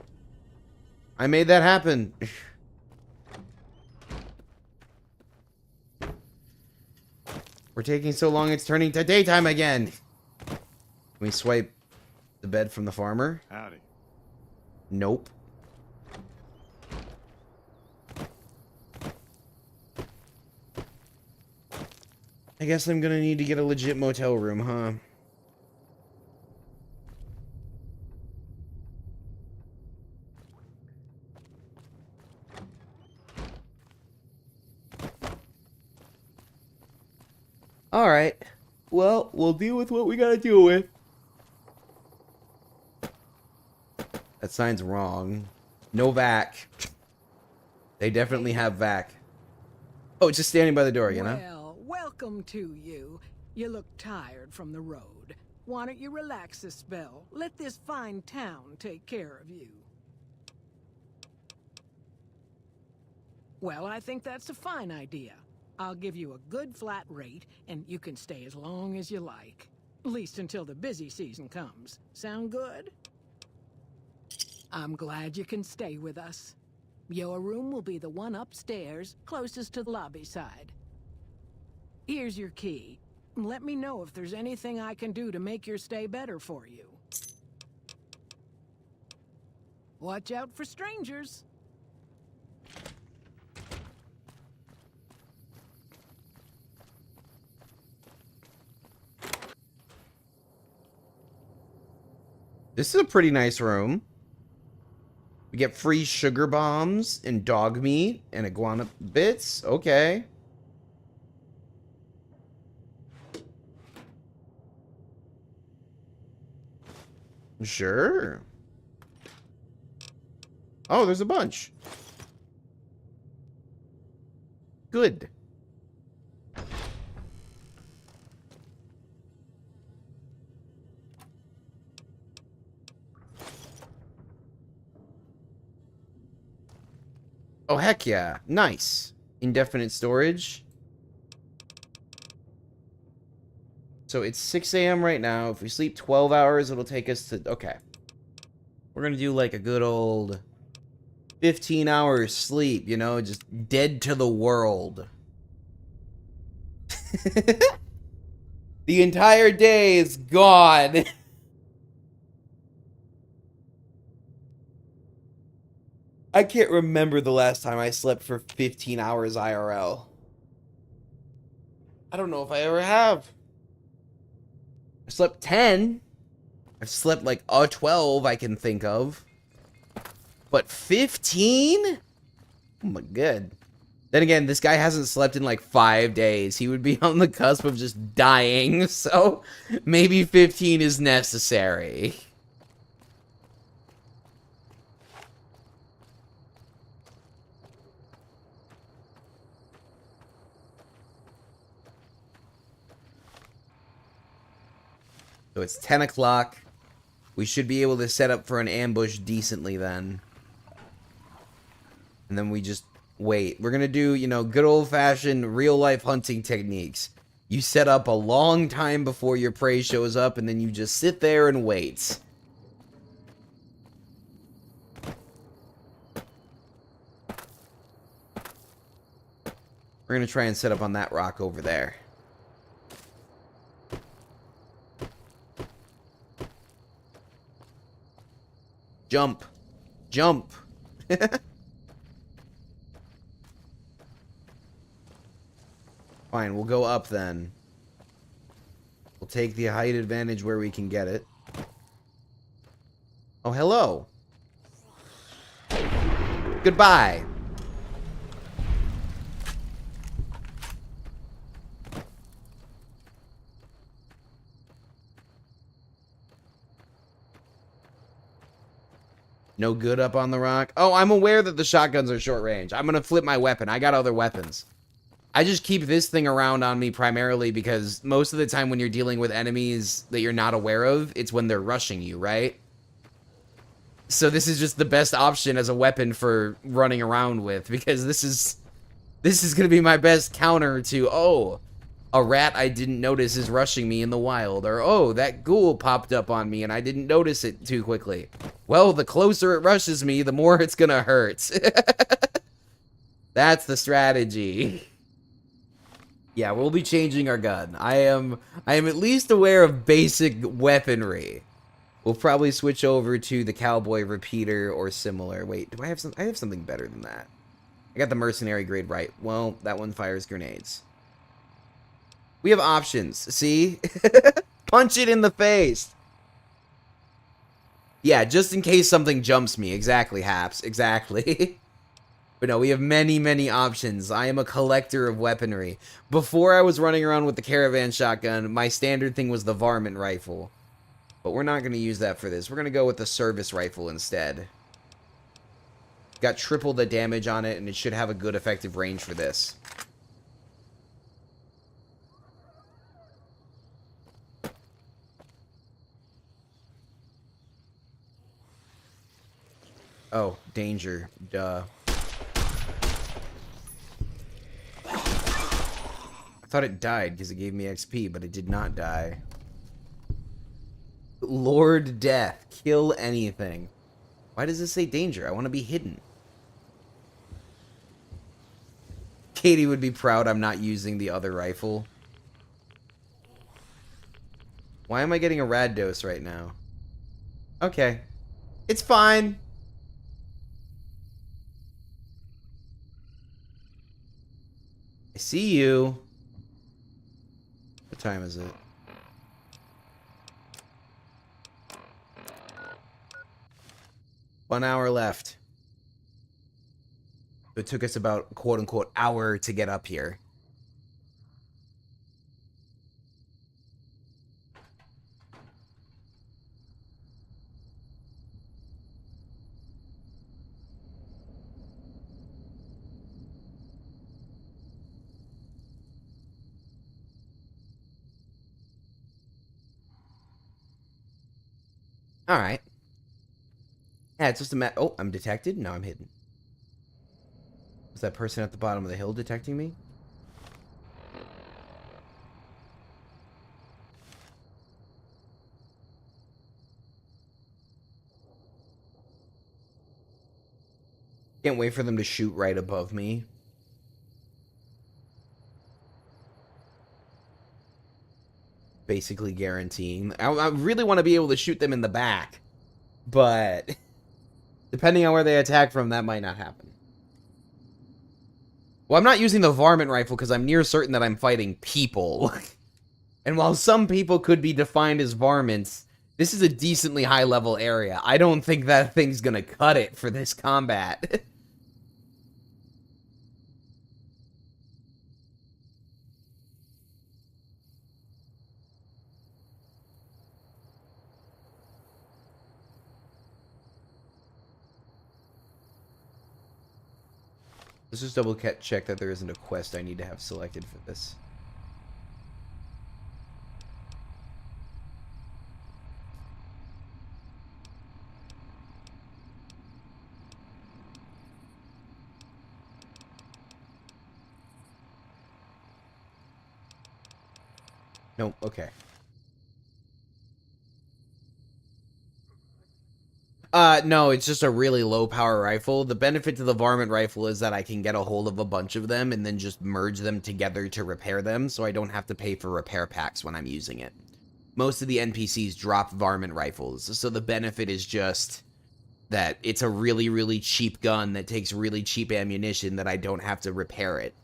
I made that happen. We're taking so long it's turning to daytime again. Can we swipe the bed from the farmer? Howdy. Nope. I guess I'm gonna need to get a legit motel room, huh? Alright. Well, we'll deal with what we gotta deal with. That sign's wrong. No vac. They definitely have vac. Oh, just standing by the door, you know? Well, welcome to you. You look tired from the road. Why don't you relax a spell? Let this fine town take care of you. Well, I think that's a fine idea. I'll give you a good flat rate, and you can stay as long as you like. At least until the busy season comes. Sound good? I'm glad you can stay with us. Your room will be the one upstairs, closest to the lobby side. Here's your key. Let me know if there's anything I can do to make your stay better for you. Watch out for strangers. This is a pretty nice room. We get free sugar bombs and dog meat and iguana bits. Okay. Sure. Oh, there's a bunch. Good. Oh, heck yeah. Nice. Indefinite storage. So it's 6 a.m. right now. If we sleep 12 hours, it'll take us to... Okay. We're going to do like a good old 15 hours sleep, you know? Just dead to the world. The entire day is gone. I can't remember the last time I slept for 15 hours IRL. I don't know if I ever have. I slept 10. I've slept like 12 I can think of. But 15? Oh my god. Then again, this guy hasn't slept in like 5 days. He would be on the cusp of just dying. So maybe 15 is necessary. So it's 10 o'clock. We should be able to set up for an ambush decently then. And then we just wait. We're going to do, you know, good old-fashioned real-life hunting techniques. You set up a long time before your prey shows up, and then you just sit there and wait. We're gonna try and set up on that rock over there. Jump. Jump. Fine, we'll go up then. We'll take the height advantage where we can get it. Oh, hello. Goodbye. No good up on the rock. Oh, I'm aware that the shotguns are short range. I'm gonna flip my weapon. I got other weapons. I just keep this thing around on me primarily because most of the time when you're dealing with enemies that you're not aware of, it's when they're rushing you, right? So this is just the best option as a weapon for running around with, because this is gonna be my best counter to, oh, a rat I didn't notice is rushing me in the wild, or oh, that ghoul popped up on me and I didn't notice it too quickly. Well, the closer it rushes me, the more it's gonna hurt. That's the strategy. Yeah, we'll be changing our gun. I am at least aware of basic weaponry. We'll probably switch over to the cowboy repeater or similar. Wait, do I have some? I have something better than that. I got the mercenary grade right. Well, that one fires grenades. We have options. See? Punch it in the face. Yeah, just in case something jumps me. Exactly, Haps. Exactly. But no, we have many, many options. I am a collector of weaponry. Before I was running around with the caravan shotgun, my standard thing was the varmint rifle. But we're not going to use that for this. We're going to go with the service rifle instead. Got triple the damage on it, and it should have a good effective range for this. Oh, danger. Duh. I thought it died because it gave me XP, but it did not die. Lord Death. Kill anything. Why does this say danger? I want to be hidden. Katie would be proud I'm not using the other rifle. Why am I getting a rad dose right now? Okay. It's fine. I see you. What time is it? One hour left. It took us about quote-unquote hour to get up here. All right. Yeah, it's just a oh, I'm detected. Now I'm hidden. Was that person at the bottom of the hill detecting me? Can't wait for them to shoot right above me. Basically guaranteeing. I really want to be able to shoot them in the back. But depending on where they attack from, that might not happen. Well, I'm not using the varmint rifle because I'm near certain that I'm fighting people. And while some people could be defined as varmints, this is a decently high-level area. I don't think that thing's gonna cut it for this combat. Let's just double check that there isn't a quest I need to have selected for this. Nope, okay. No, it's just a really low power rifle. The benefit to the varmint rifle is that I can get a hold of a bunch of them and then just merge them together to repair them, so I don't have to pay for repair packs when I'm using it. Most of the NPCs drop varmint rifles, so the benefit is just that it's a really, really cheap gun that takes really cheap ammunition that I don't have to repair it.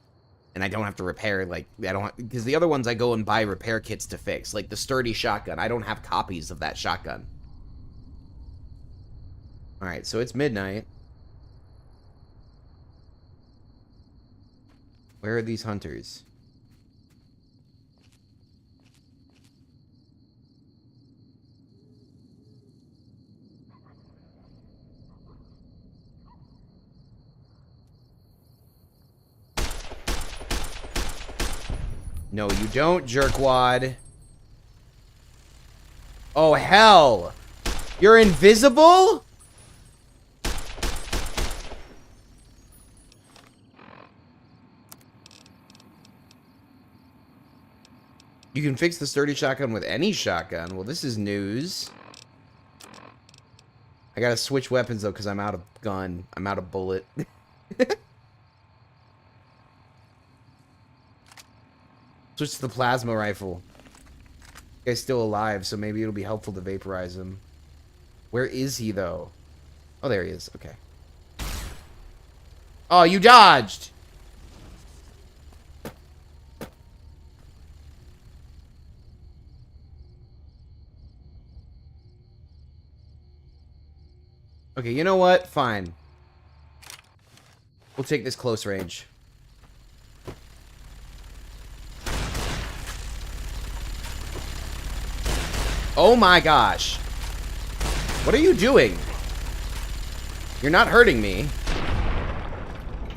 And I don't have to repair, like, because the other ones I go and buy repair kits to fix. Like the sturdy shotgun, I don't have copies of that shotgun. Alright, so it's midnight. Where are these hunters? No, you don't, jerkwad. Oh, hell! You're invisible? You can fix the sturdy shotgun with any shotgun. Well, this is news. I gotta switch weapons, though, because I'm out of gun. I'm out of bullet. Switch to the plasma rifle. This guy's still alive, so maybe it'll be helpful to vaporize him. Where is he, though? Oh, there he is. Okay. Oh, you dodged! Okay, you know what? Fine. We'll take this close range. Oh my gosh. What are you doing? You're not hurting me.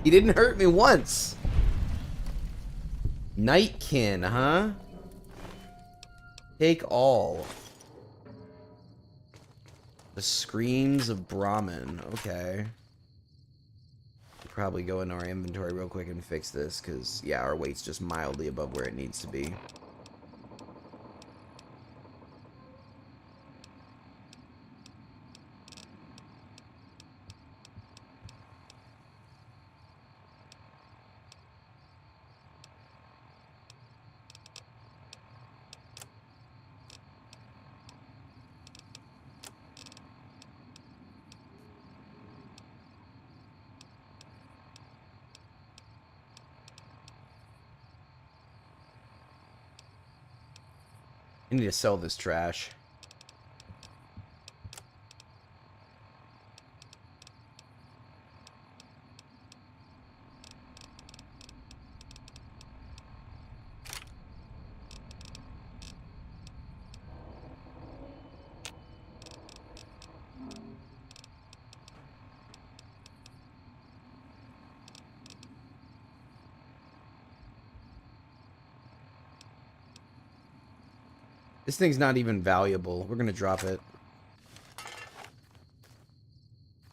He didn't hurt me once. Nightkin, huh? Take all. The screams of Brahmin. Okay. Probably go into our inventory real quick and fix this, because, yeah, our weight's just mildly above where it needs to be. I need to sell this trash. This thing's not even valuable. We're gonna drop it. I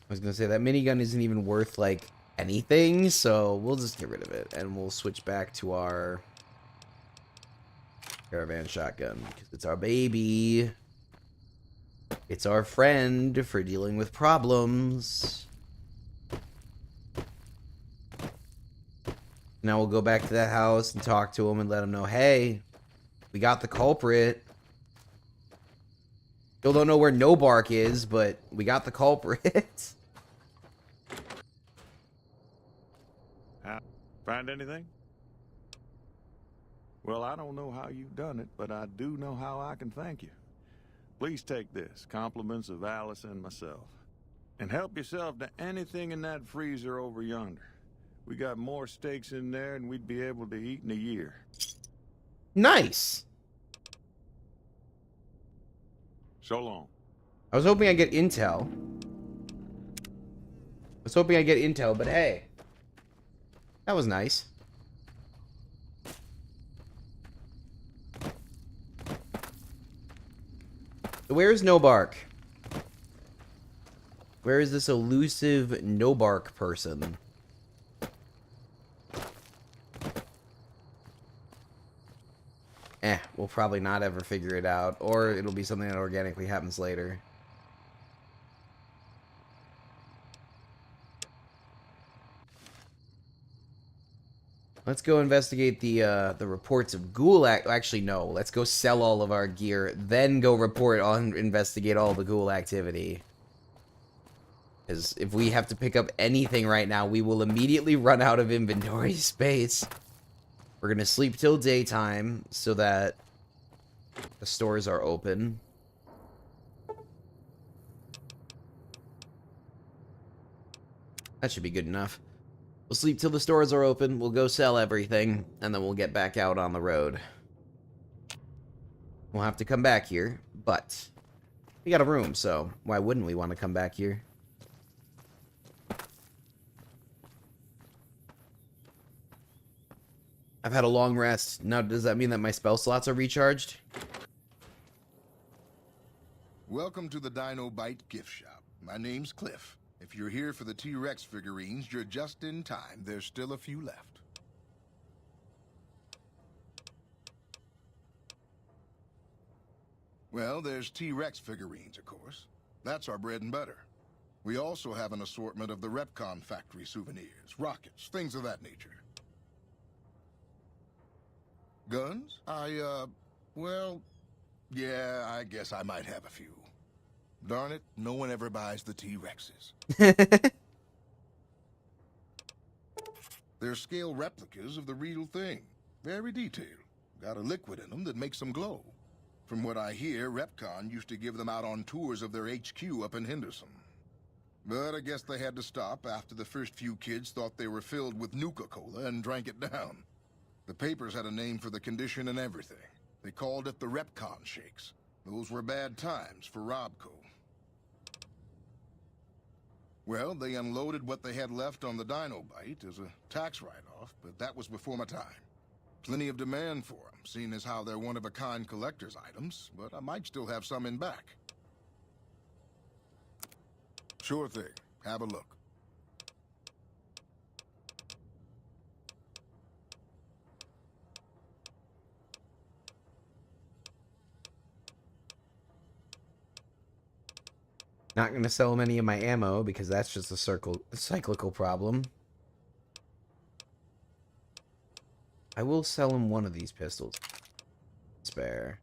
was gonna say, that minigun isn't even worth, like, anything, so we'll just get rid of it. And we'll switch back to our caravan shotgun, because it's our baby. It's our friend for dealing with problems. Now we'll go back to that house and talk to him and let him know, hey, we got the culprit. Still don't know where No Bark is, but we got the culprit. Find anything? Well, I don't know how you've done it, but I do know how I can thank you. Please take this, compliments of Alice and myself. And help yourself to anything in that freezer over yonder. We got more steaks in there than we'd be able to eat in a year. Nice. So long. I was hoping I'd get intel. But hey. That was nice. So where's No Bark? Where is this elusive No Bark person? We'll probably not ever figure it out, or it'll be something that organically happens later. Let's go investigate the reports of ghoul actually, no. Let's go sell all of our gear, then go investigate all the ghoul activity. Because if we have to pick up anything right now, we will immediately run out of inventory space. We're gonna sleep till daytime so that the stores are open. That should be good enough. We'll sleep till the stores are open, we'll go sell everything, and then we'll get back out on the road. We'll have to come back here, but we got a room, so why wouldn't we want to come back here? I've had a long rest. Now, does that mean that my spell slots are recharged? Welcome to the Dino Bite gift shop. My name's Cliff. If you're here for the T-Rex figurines, you're just in time. There's still a few left. Well, there's T-Rex figurines, of course. That's our bread and butter. We also have an assortment of the Repcon factory souvenirs, rockets, things of that nature. Guns? Well, yeah, I guess I might have a few. Darn it, no one ever buys the T-Rexes. They're scale replicas of the real thing. Very detailed. Got a liquid in them that makes them glow. From what I hear, Repcon used to give them out on tours of their HQ up in Henderson. But I guess they had to stop after the first few kids thought they were filled with Nuka-Cola and drank it down. The papers had a name for the condition and everything. They called it the Repcon Shakes. Those were bad times for Robco. Well, they unloaded what they had left on the Dino Bite as a tax write-off, but that was before my time. Plenty of demand for them, seeing as how they're one-of-a-kind collector's items, but I might still have some in back. Sure thing. Have a look. Not going to sell him any of my ammo because that's just a cyclical problem. I will sell him one of these pistols. Spare.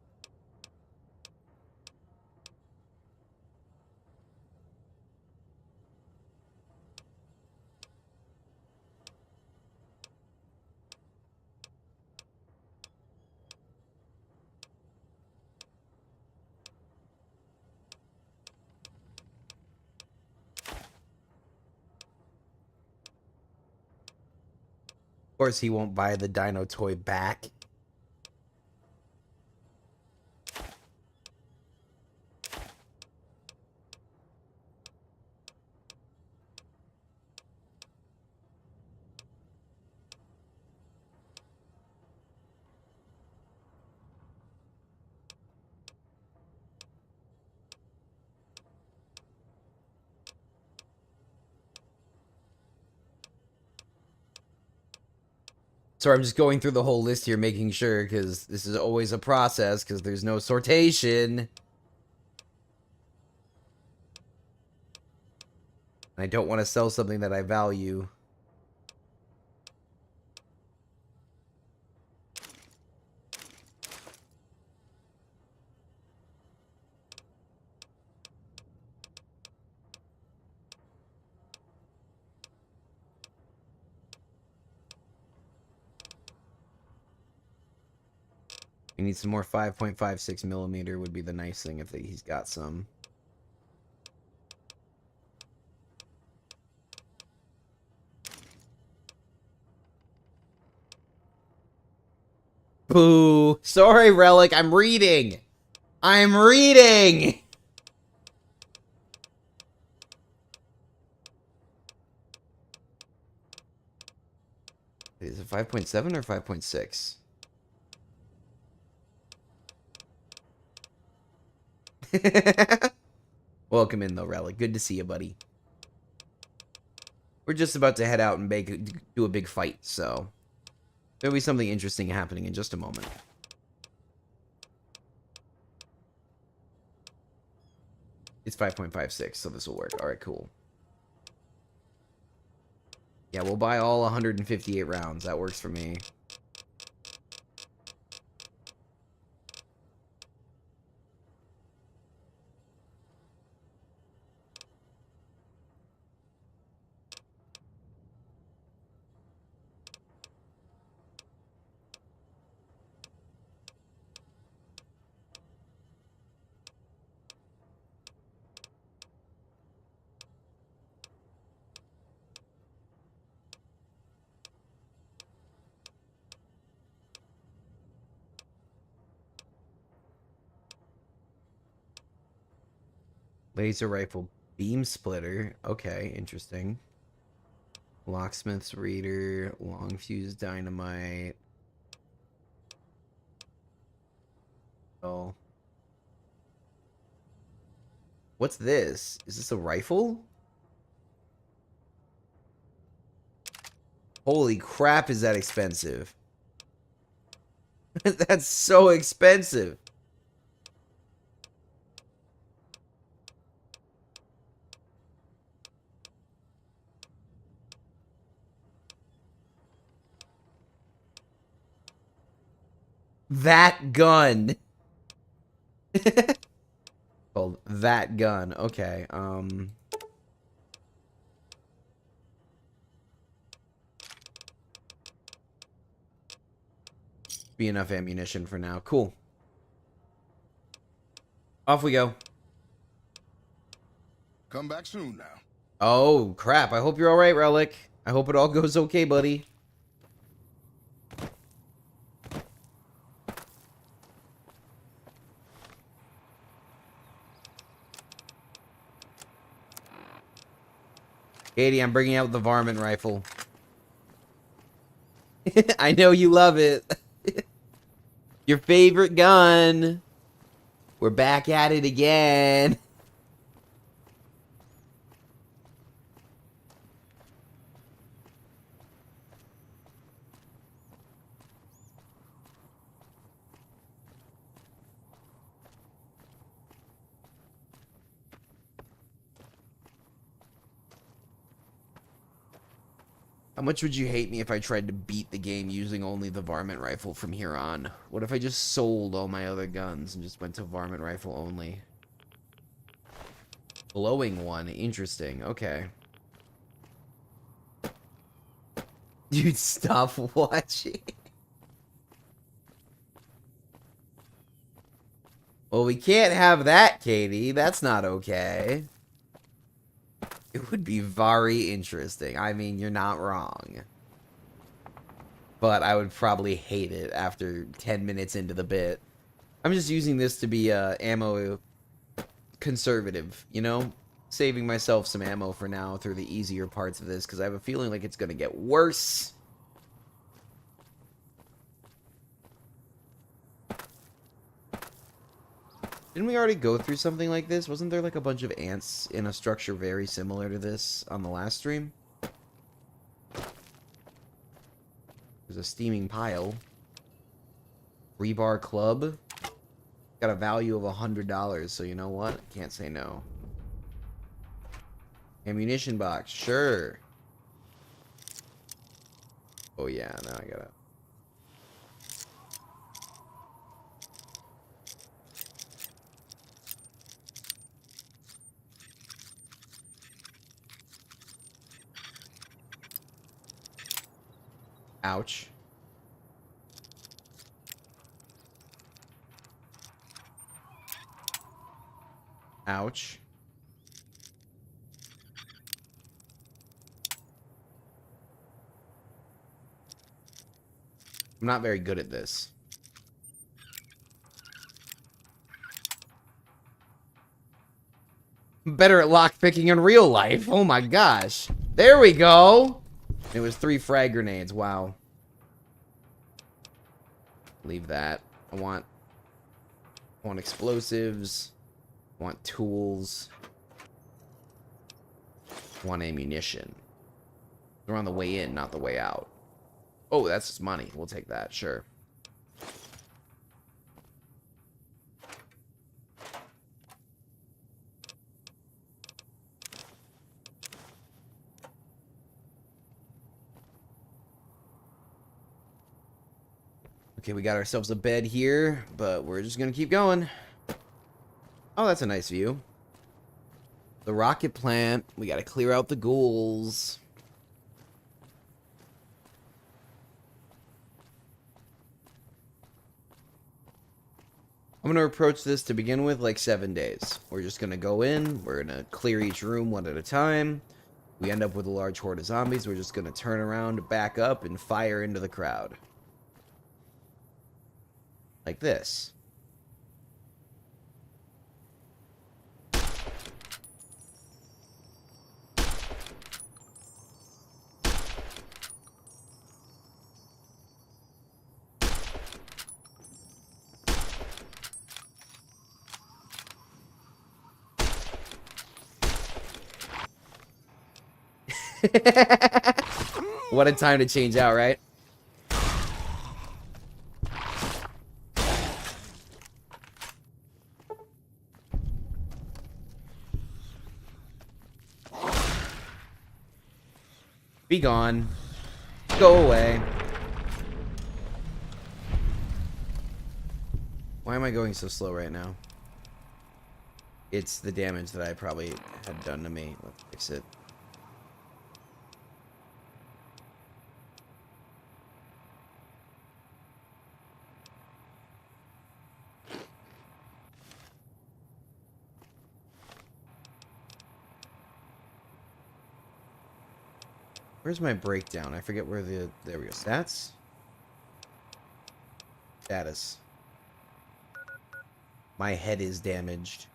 Of course, he won't buy the dino toy back. So I'm just going through the whole list here, making sure, because this is always a process, because there's no sortation. I don't want to sell something that I value. We need some more 5.56 millimeter would be the nice thing if he's got some. Boo. Sorry, Relic. I'm reading. I'm reading. Is it 5.7 or 5.6? Welcome in, though, Relic. Good to see you, buddy. We're just about to head out and do a big fight, so there'll be something interesting happening in just a moment. It's 5.56, so this will work. Alright, cool. Yeah, we'll buy all 158 rounds. That works for me. Laser rifle beam splitter. Okay, interesting. Locksmith's reader, long fuse dynamite. Oh. What's this? Is this a rifle? Holy crap, is that expensive? That's so expensive. That gun. Called that gun. Okay. Be enough ammunition for now. Cool. Off we go. Come back soon now. Oh, crap. I hope you're alright, Relic. I hope it all goes okay, buddy. Katie, I'm bringing out the varmint rifle. I know you love it. Your favorite gun. We're back at it again. How much would you hate me if I tried to beat the game using only the varmint rifle from here on? What if I just sold all my other guns and just went to varmint rifle only? Glowing one. Interesting. Okay. Dude, stop watching. Well, we can't have that, Katie. That's not okay. It would be very interesting. I mean, you're not wrong. But I would probably hate it after 10 minutes into the bit. I'm just using this to be ammo conservative, you know? Saving myself some ammo for now through the easier parts of this, because I have a feeling like it's going to get worse. Didn't we already go through something like this? Wasn't there like a bunch of ants in a structure very similar to this on the last stream? There's a steaming pile. Rebar club. Got a value of $100, so you know what? Can't say no. Ammunition box, sure. Oh yeah, now I gotta... Ouch. Ouch. I'm not very good at this. I'm better at lockpicking in real life. Oh my gosh. There we go. It was 3 frag grenades. Wow. Leave that. I want explosives. I want tools. I want ammunition. They're on the way in, not the way out. Oh, that's just money. We'll take that, sure. Okay, we got ourselves a bed here, but we're just gonna keep going. Oh, that's a nice view. The rocket plant. We gotta clear out the ghouls. I'm gonna approach this to begin with like 7 days. We're just gonna go in, we're gonna clear each room one at a time. We end up with a large horde of zombies, we're just gonna turn around, back up, and fire into the crowd. Like this. What a time to change out, right? Be gone. Go away. Why am I going so slow right now? It's the damage that I probably had done to me. Let's fix it. Where's my breakdown? I forget where the... There we go. Stats? Status. My head is damaged.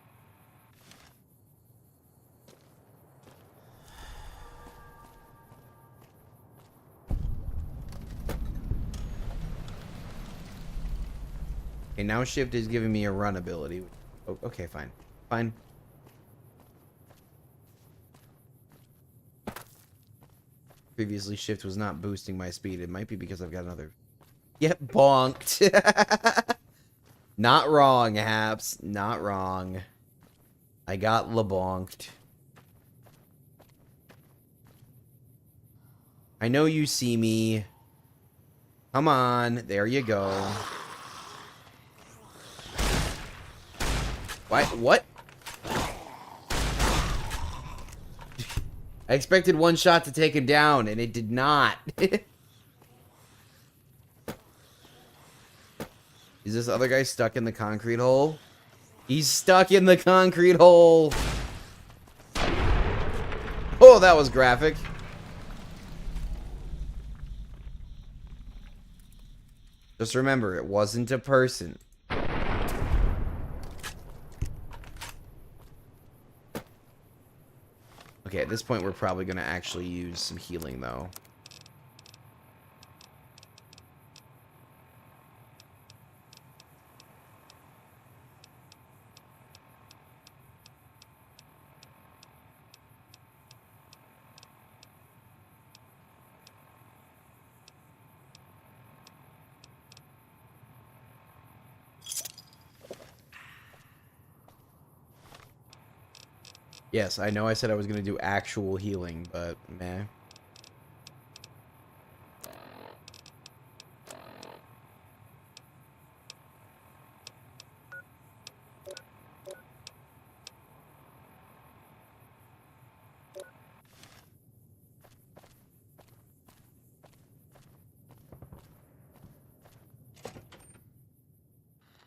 Okay, now shift is giving me a run ability. Oh, okay, fine. Fine. Previously, shift was not boosting my speed. It might be because I've got another... Yep, bonked. Not wrong, Haps. Not wrong. I got LeBonked. I know you see me. Come on. There you go. What? I expected one shot to take him down, and it did not. Is this other guy stuck in the concrete hole? He's stuck in the concrete hole. Oh, that was graphic. Just remember, it wasn't a person. Okay, at this point, we're probably going to actually use some healing, though. Yes, I know I said I was going to do actual healing, but meh.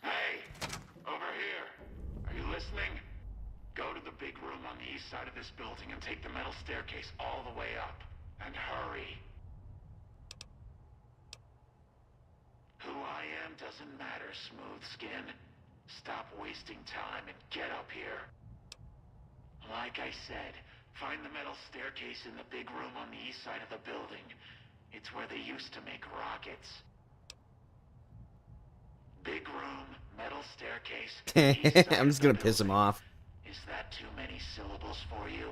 Hey, over here. Are you listening? Go to the big room on the east side of this building and take the metal staircase all the way up. And hurry. Who I am doesn't matter, Smooth Skin. Stop wasting time and get up here. Like I said, find the metal staircase in the big room on the east side of the building. It's where they used to make rockets. Big room, metal staircase. I'm just going to piss him off. Is that too many syllables for you?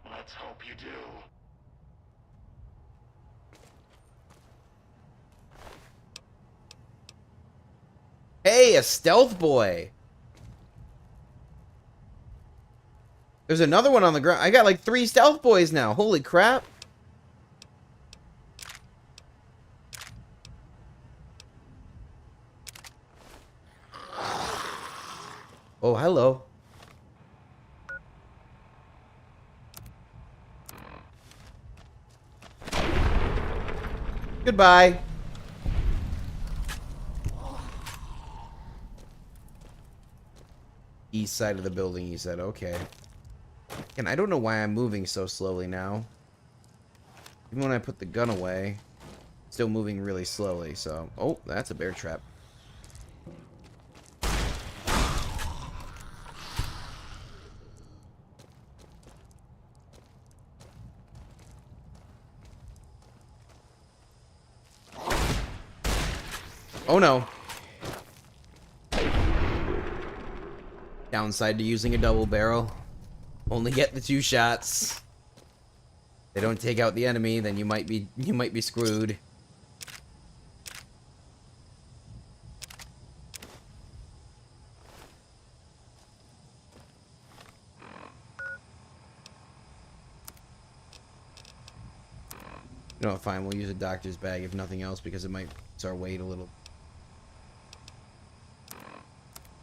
Let's hope you do. Hey, a stealth boy. There's another one on the ground. I got like 3 stealth boys now. Holy crap. Oh, hello. Goodbye. East side of the building, you said. Okay. And I don't know why I'm moving so slowly now. Even when I put the gun away, still moving really slowly, so... Oh, that's a bear trap. Oh no. Downside to using a double barrel. Only get the 2 shots. They don't take out the enemy, then you might be screwed. You know what, fine, we'll use a doctor's bag if nothing else because it might our weight a little.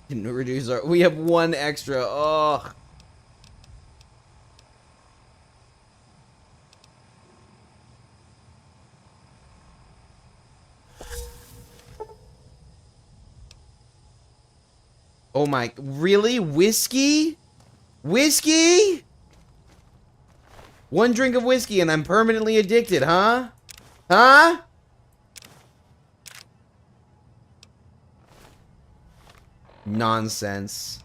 Didn't reduce our... We have 1 extra. Oh. Oh my... Really? Whiskey? Whiskey? 1 drink of whiskey and I'm permanently addicted, huh? Huh? Nonsense.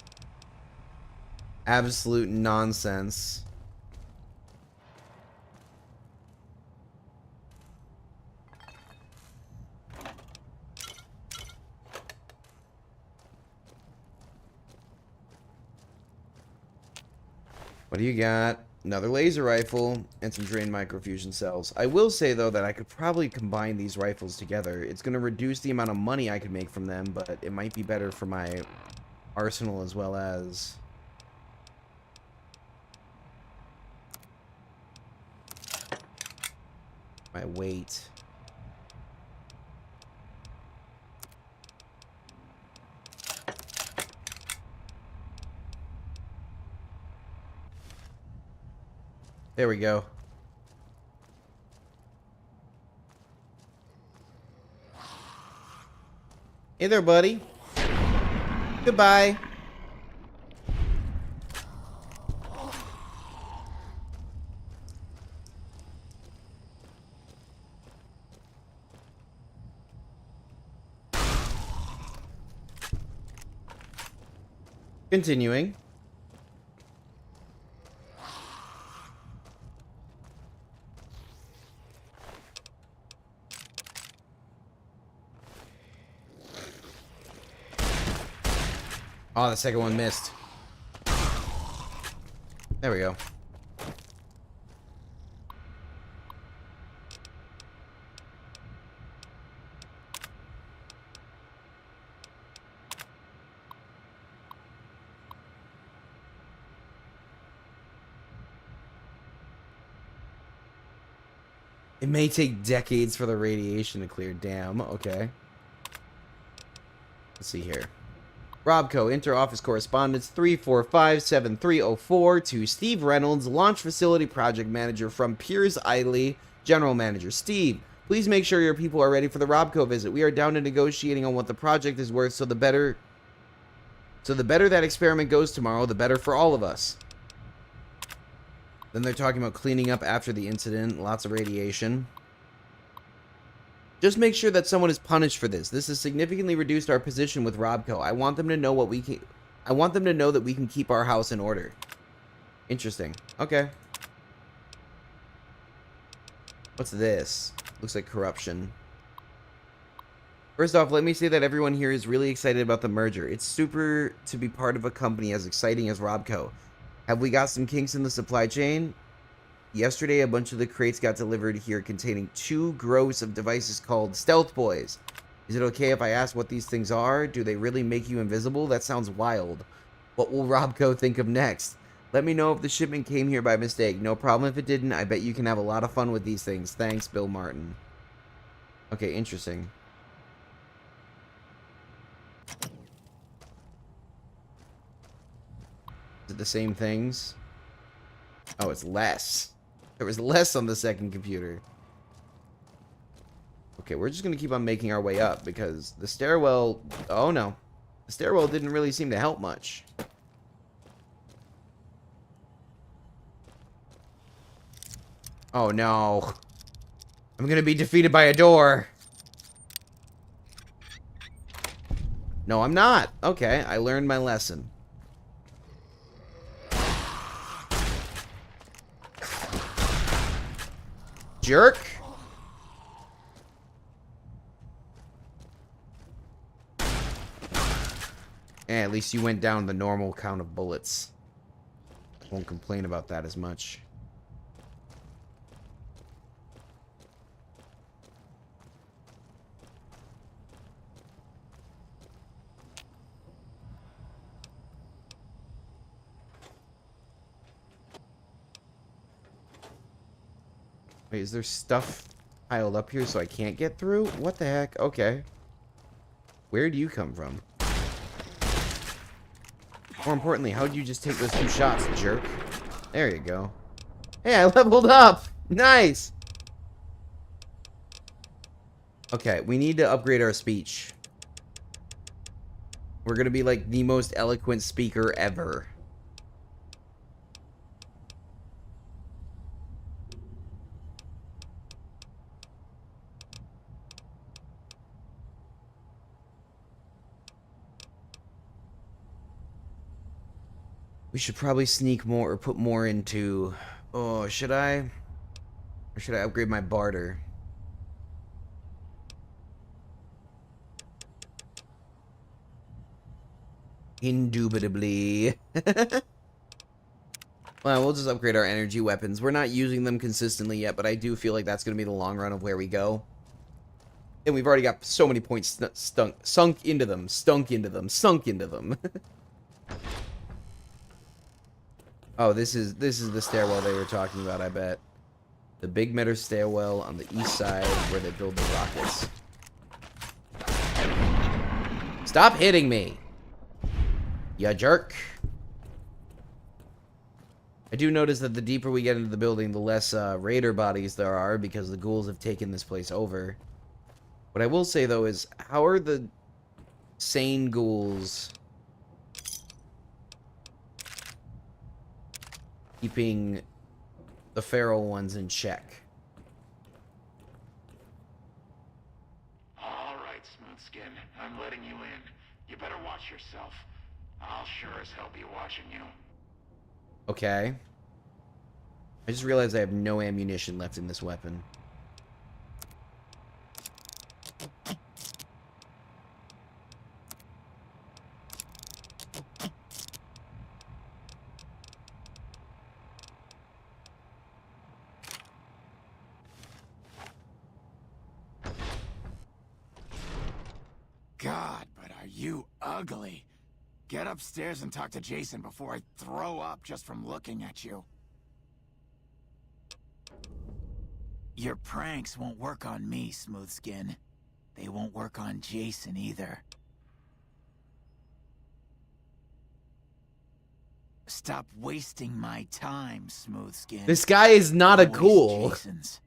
Absolute nonsense. What do you got? Another laser rifle and some drained microfusion cells. I will say, though, that I could probably combine these rifles together. It's going to reduce the amount of money I could make from them, but it might be better for my arsenal as well as... my weight. There we go. Hey there, buddy. Goodbye. Continuing. Oh, the second one missed. There we go. It may take decades for the radiation to clear. Damn, okay. Let's see here. Robco, Inter-Office Correspondence 3457304 to Steve Reynolds, Launch Facility Project Manager from Piers Idley, General Manager. Steve, please make sure your people are ready for the Robco visit. We are down to negotiating on what the project is worth, so the better that experiment goes tomorrow, the better for all of us. Then they're talking about cleaning up after the incident, lots of radiation. Just make sure that someone is punished for this. This has significantly reduced our position with Robco. I want them to know I want them to know that we can keep our house in order. Interesting. Okay. What's this? Looks like corruption. First off, let me say that everyone here is really excited about the merger. It's super to be part of a company as exciting as Robco. Have we got some kinks in the supply chain? Yesterday, a bunch of the crates got delivered here containing 2 gross of devices called Stealth Boys. Is it okay if I ask what these things are? Do they really make you invisible? That sounds wild. What will Robco think of next? Let me know if the shipment came here by mistake. No problem if it didn't. I bet you can have a lot of fun with these things. Thanks, Bill Martin. Okay, interesting. it the same things? Oh, it's less. There was less on the second computer. Okay, we're just gonna keep on making our way up because the stairwell... Oh, no. The stairwell didn't really seem to help much. Oh, no. I'm gonna be defeated by a door. No, I'm not. Okay, I learned my lesson. Jerk. Eh, at least you went down the normal count of bullets. Won't complain about that as much. Wait, is there stuff piled up here so I can't get through? What the heck? Okay. Where do you come from? More importantly, how did you just take those 2 shots, jerk? There you go. Hey, I leveled up! Nice! Okay, we need to upgrade our speech. We're gonna be like the most eloquent speaker ever. We should probably sneak more or put more into... Oh, should I? Or should I upgrade my barter? Indubitably. Well, we'll just upgrade our energy weapons. We're not using them consistently yet, but I do feel like that's going to be the long run of where we go. And we've already got so many points sunk into them. Oh, this is the stairwell they were talking about, I bet. The Big Meadow stairwell on the east side where they build the rockets. Stop hitting me! Ya jerk. I do notice that the deeper we get into the building, the less raider bodies there are because the ghouls have taken this place over. What I will say, though, is how are the sane ghouls keeping the feral ones in check? All right, Smoothskin. I'm letting you in. You better watch yourself. I'll sure as hell be watching you. Okay. I just realized I have no ammunition left in this weapon. God, but are you ugly. Get upstairs and talk to Jason before I throw up just from looking at you. Your pranks won't work on me, Smoothskin. They won't work on Jason either. Stop wasting my time, Smoothskin. This guy is not a Don't waste ghoul. Jason's.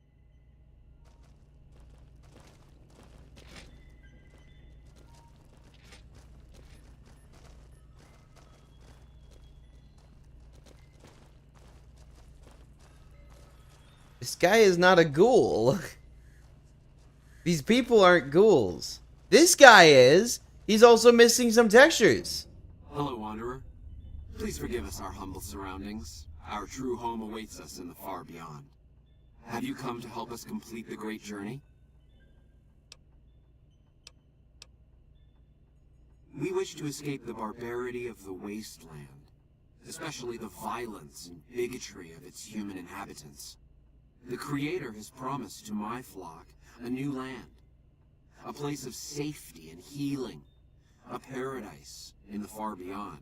This guy is not a ghoul. These people aren't ghouls. This guy is. He's also missing some textures. Hello, Wanderer. Please forgive us our humble surroundings. Our true home awaits us in the far beyond. Have you come to help us complete the great journey? We wish to escape the barbarity of the wasteland, especially the violence and bigotry of its human inhabitants. The Creator has promised to my flock a new land, a place of safety and healing, a paradise in the far beyond.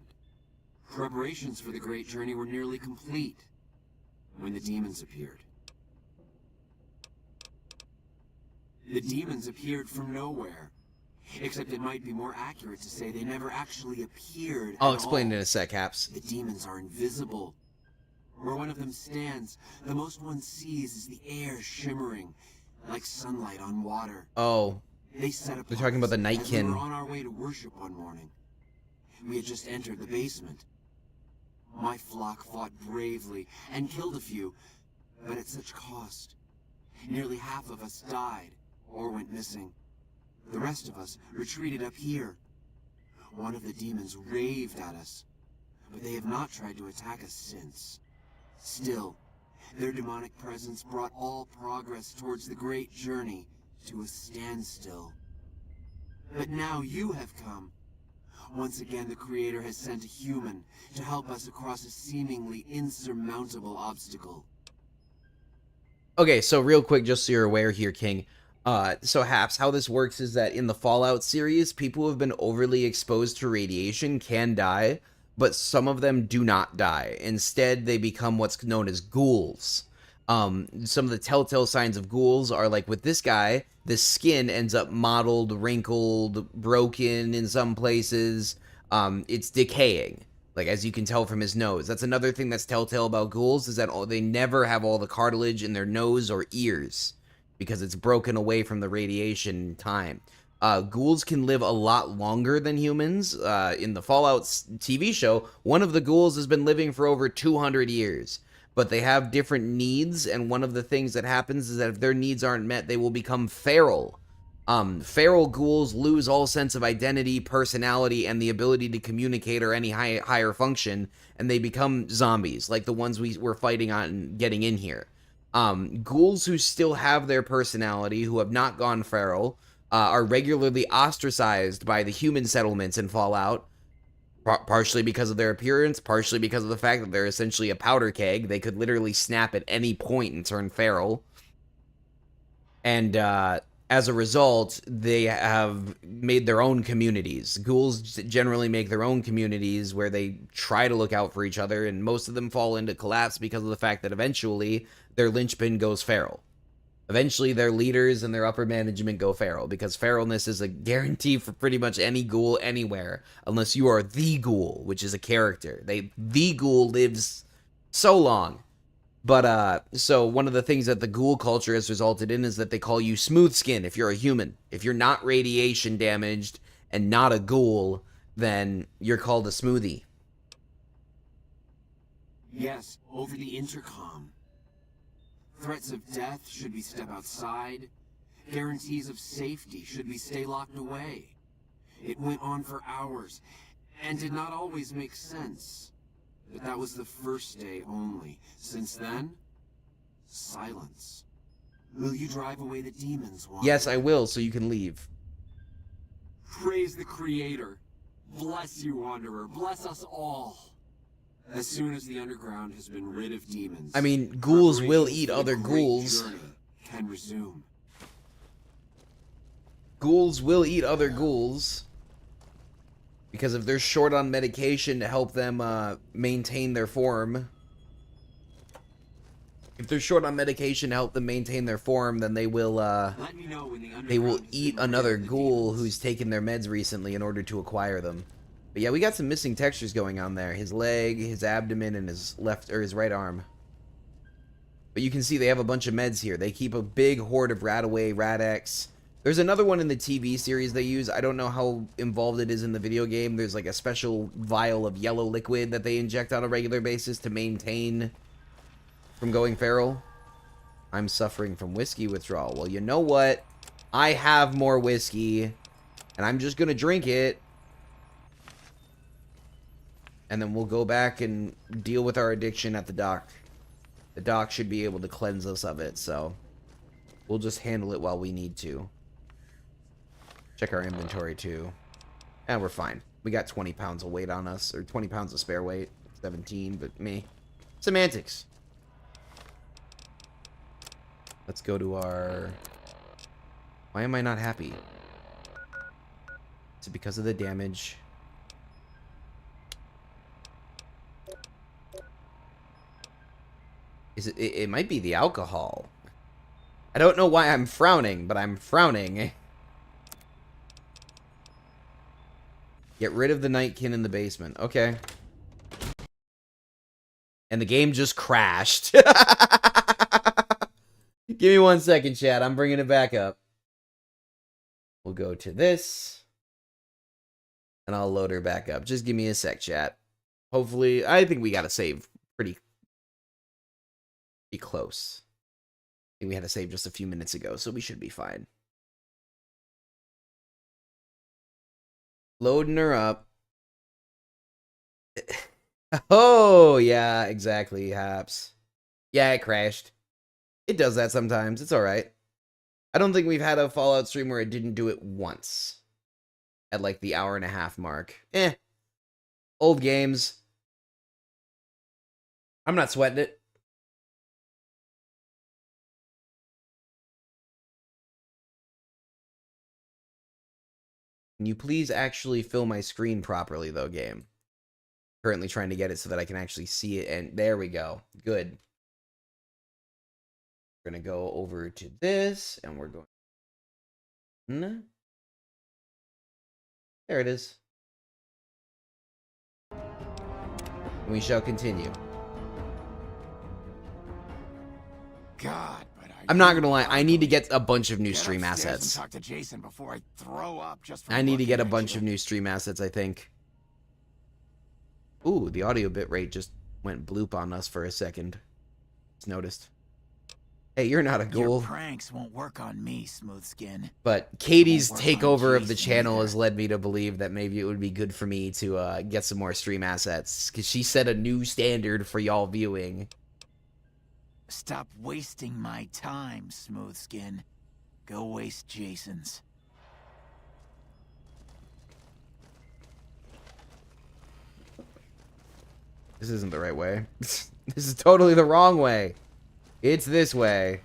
Preparations for the great journey were nearly complete when the demons appeared. The demons appeared from nowhere, Except it might be more accurate to say they never actually appeared. I'll at explain all. in a sec, Haps. The demons are invisible. Where one of them stands, the most one sees is the air shimmering, like sunlight on water. Oh, They set up. they're talking about the We Nightkin. were on our way to worship one morning. We had just entered the basement. My flock fought bravely and killed a few, but at such cost. Nearly half of us died or went missing. The rest of us retreated up here. One of the demons raved at us, but they have not tried to attack us since. Still, their demonic presence brought all progress towards the great journey to a standstill. But now you have come. Once again, the Creator has sent a human to help us across a seemingly insurmountable obstacle. Okay, so real quick, just so you're aware here, King. So Haps, how this works is that in the Fallout series, people who have been overly exposed to radiation can die, but some of them do not die. Instead, they become what's known as ghouls. Some of the telltale signs of ghouls are like with this guy, the skin ends up mottled, wrinkled, broken in some places. It's decaying, like as you can tell from his nose. That's another thing that's telltale about ghouls, is that they never have all the cartilage in their nose or ears because it's broken away from the radiation time. Ghouls can live a lot longer than humans. In the Fallout TV show, one of the ghouls has been living for over 200 years. But they have different needs, and one of the things that happens is that if their needs aren't met, they will become feral. Feral ghouls lose all sense of identity, personality, and the ability to communicate or any higher function, and they become zombies, like the ones we're fighting on getting in here. Ghouls who still have their personality, who have not gone feral, are regularly ostracized by the human settlements in Fallout, partially because of their appearance, partially because of the fact that they're essentially a powder keg. They could literally snap at any point and turn feral. And as a result, they have made their own communities. Ghouls generally make their own communities where they try to look out for each other, and most of them fall into collapse because of the fact that eventually their linchpin goes feral. Eventually, their leaders and their upper management go feral, because feralness is a guarantee for pretty much any ghoul anywhere, unless you are the ghoul, which is a character. The ghoul lives so long. But, so one of the things that the ghoul culture has resulted in is that they call you smooth skin if you're a human. If you're not radiation damaged and not a ghoul, then you're called a smoothie. Yes, over the intercom. Threats of death should we step outside. Guarantees of safety should we stay locked away. It went on for hours, and did not always make sense. But that was the first day only. Since then, silence. Will you drive away the demons, Wanderer? Yes, I will, so you can leave. Praise the Creator. Bless you, Wanderer. Bless us all. As soon as the underground has been rid of demons, I mean, ghouls will preparations eat for the other great ghouls. journey can resume. Ghouls will eat other ghouls. Because if they're short on medication to help them maintain their form. If they're short on medication to help them maintain their form, then they will Let me know when the they will underground has eat been rid another of the ghoul demons. who's taken their meds recently in order to acquire them. But yeah, we got some missing textures going on there. His leg, his abdomen, and his left or his right arm. But you can see they have a bunch of meds here. They keep a big horde of Radaway, Rad-X. There's another one in the TV series they use. I don't know how involved it is in the video game. There's like a special vial of yellow liquid that they inject on a regular basis to maintain from going feral. I'm suffering from whiskey withdrawal. Well, you know what? I have more whiskey, and I'm just gonna drink it. And then we'll go back and deal with our addiction at the dock. The dock should be able to cleanse us of it, so we'll just handle it while we need to. Check our inventory, too. And we're fine. We got 20 pounds of weight on us, or 20 pounds of spare weight. 17, but me. Semantics. Let's go to our... Why am I not happy? Is it because of the damage? Is it? It might be the alcohol. I don't know why I'm frowning, but I'm frowning. Get rid of the Nightkin in the basement. Okay. And the game just crashed. Give me 1 second, chat. I'm bringing it back up. We'll go to this. And I'll load her back up. Just give me a sec, chat. Hopefully, I think we got to save pretty close. I think we had to save just a few minutes ago, so we should be fine. Loading her up. Oh, yeah, exactly, Haps. Yeah, it crashed. It does that sometimes. It's alright. I don't think we've had a Fallout stream where it didn't do it once. At like the hour-and-a-half mark. Old games. I'm not sweating it. Can you please actually fill my screen properly, though, game? Currently trying to get it so that I can actually see it, and there we go. Good. We're going to go over to this, and we're going... There it is. We shall continue. God, but I'm not gonna lie, I need to get a bunch of new stream assets. Talk to Jason before I throw up just I need to get a bunch of new stream assets, I think. Ooh, the audio bitrate just went bloop on us for a second. Just noticed. Hey, you're not a ghoul. Your pranks won't work on me, Smoothskin. But Katie's takeover of the channel has led me to believe that maybe it would be good for me to get some more stream assets. Because she set a new standard for y'all viewing. Stop wasting my time, Smoothskin. Go waste Jason's. This isn't the right way. This is totally the wrong way. It's this way.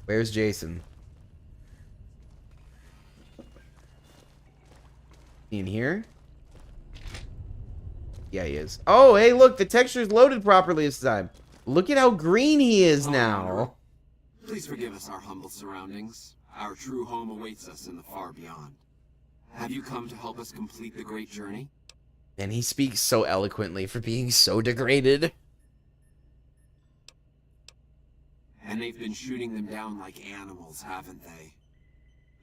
Where's Jason? In here? Yeah, he is. Oh, hey, look, the texture's loaded properly this time. Look at how green he is now. Please forgive us our humble surroundings. Our true home awaits us in the far beyond. Have you come to help us complete the great journey? And he speaks so eloquently for being so degraded. And they've been shooting them down like animals, haven't they?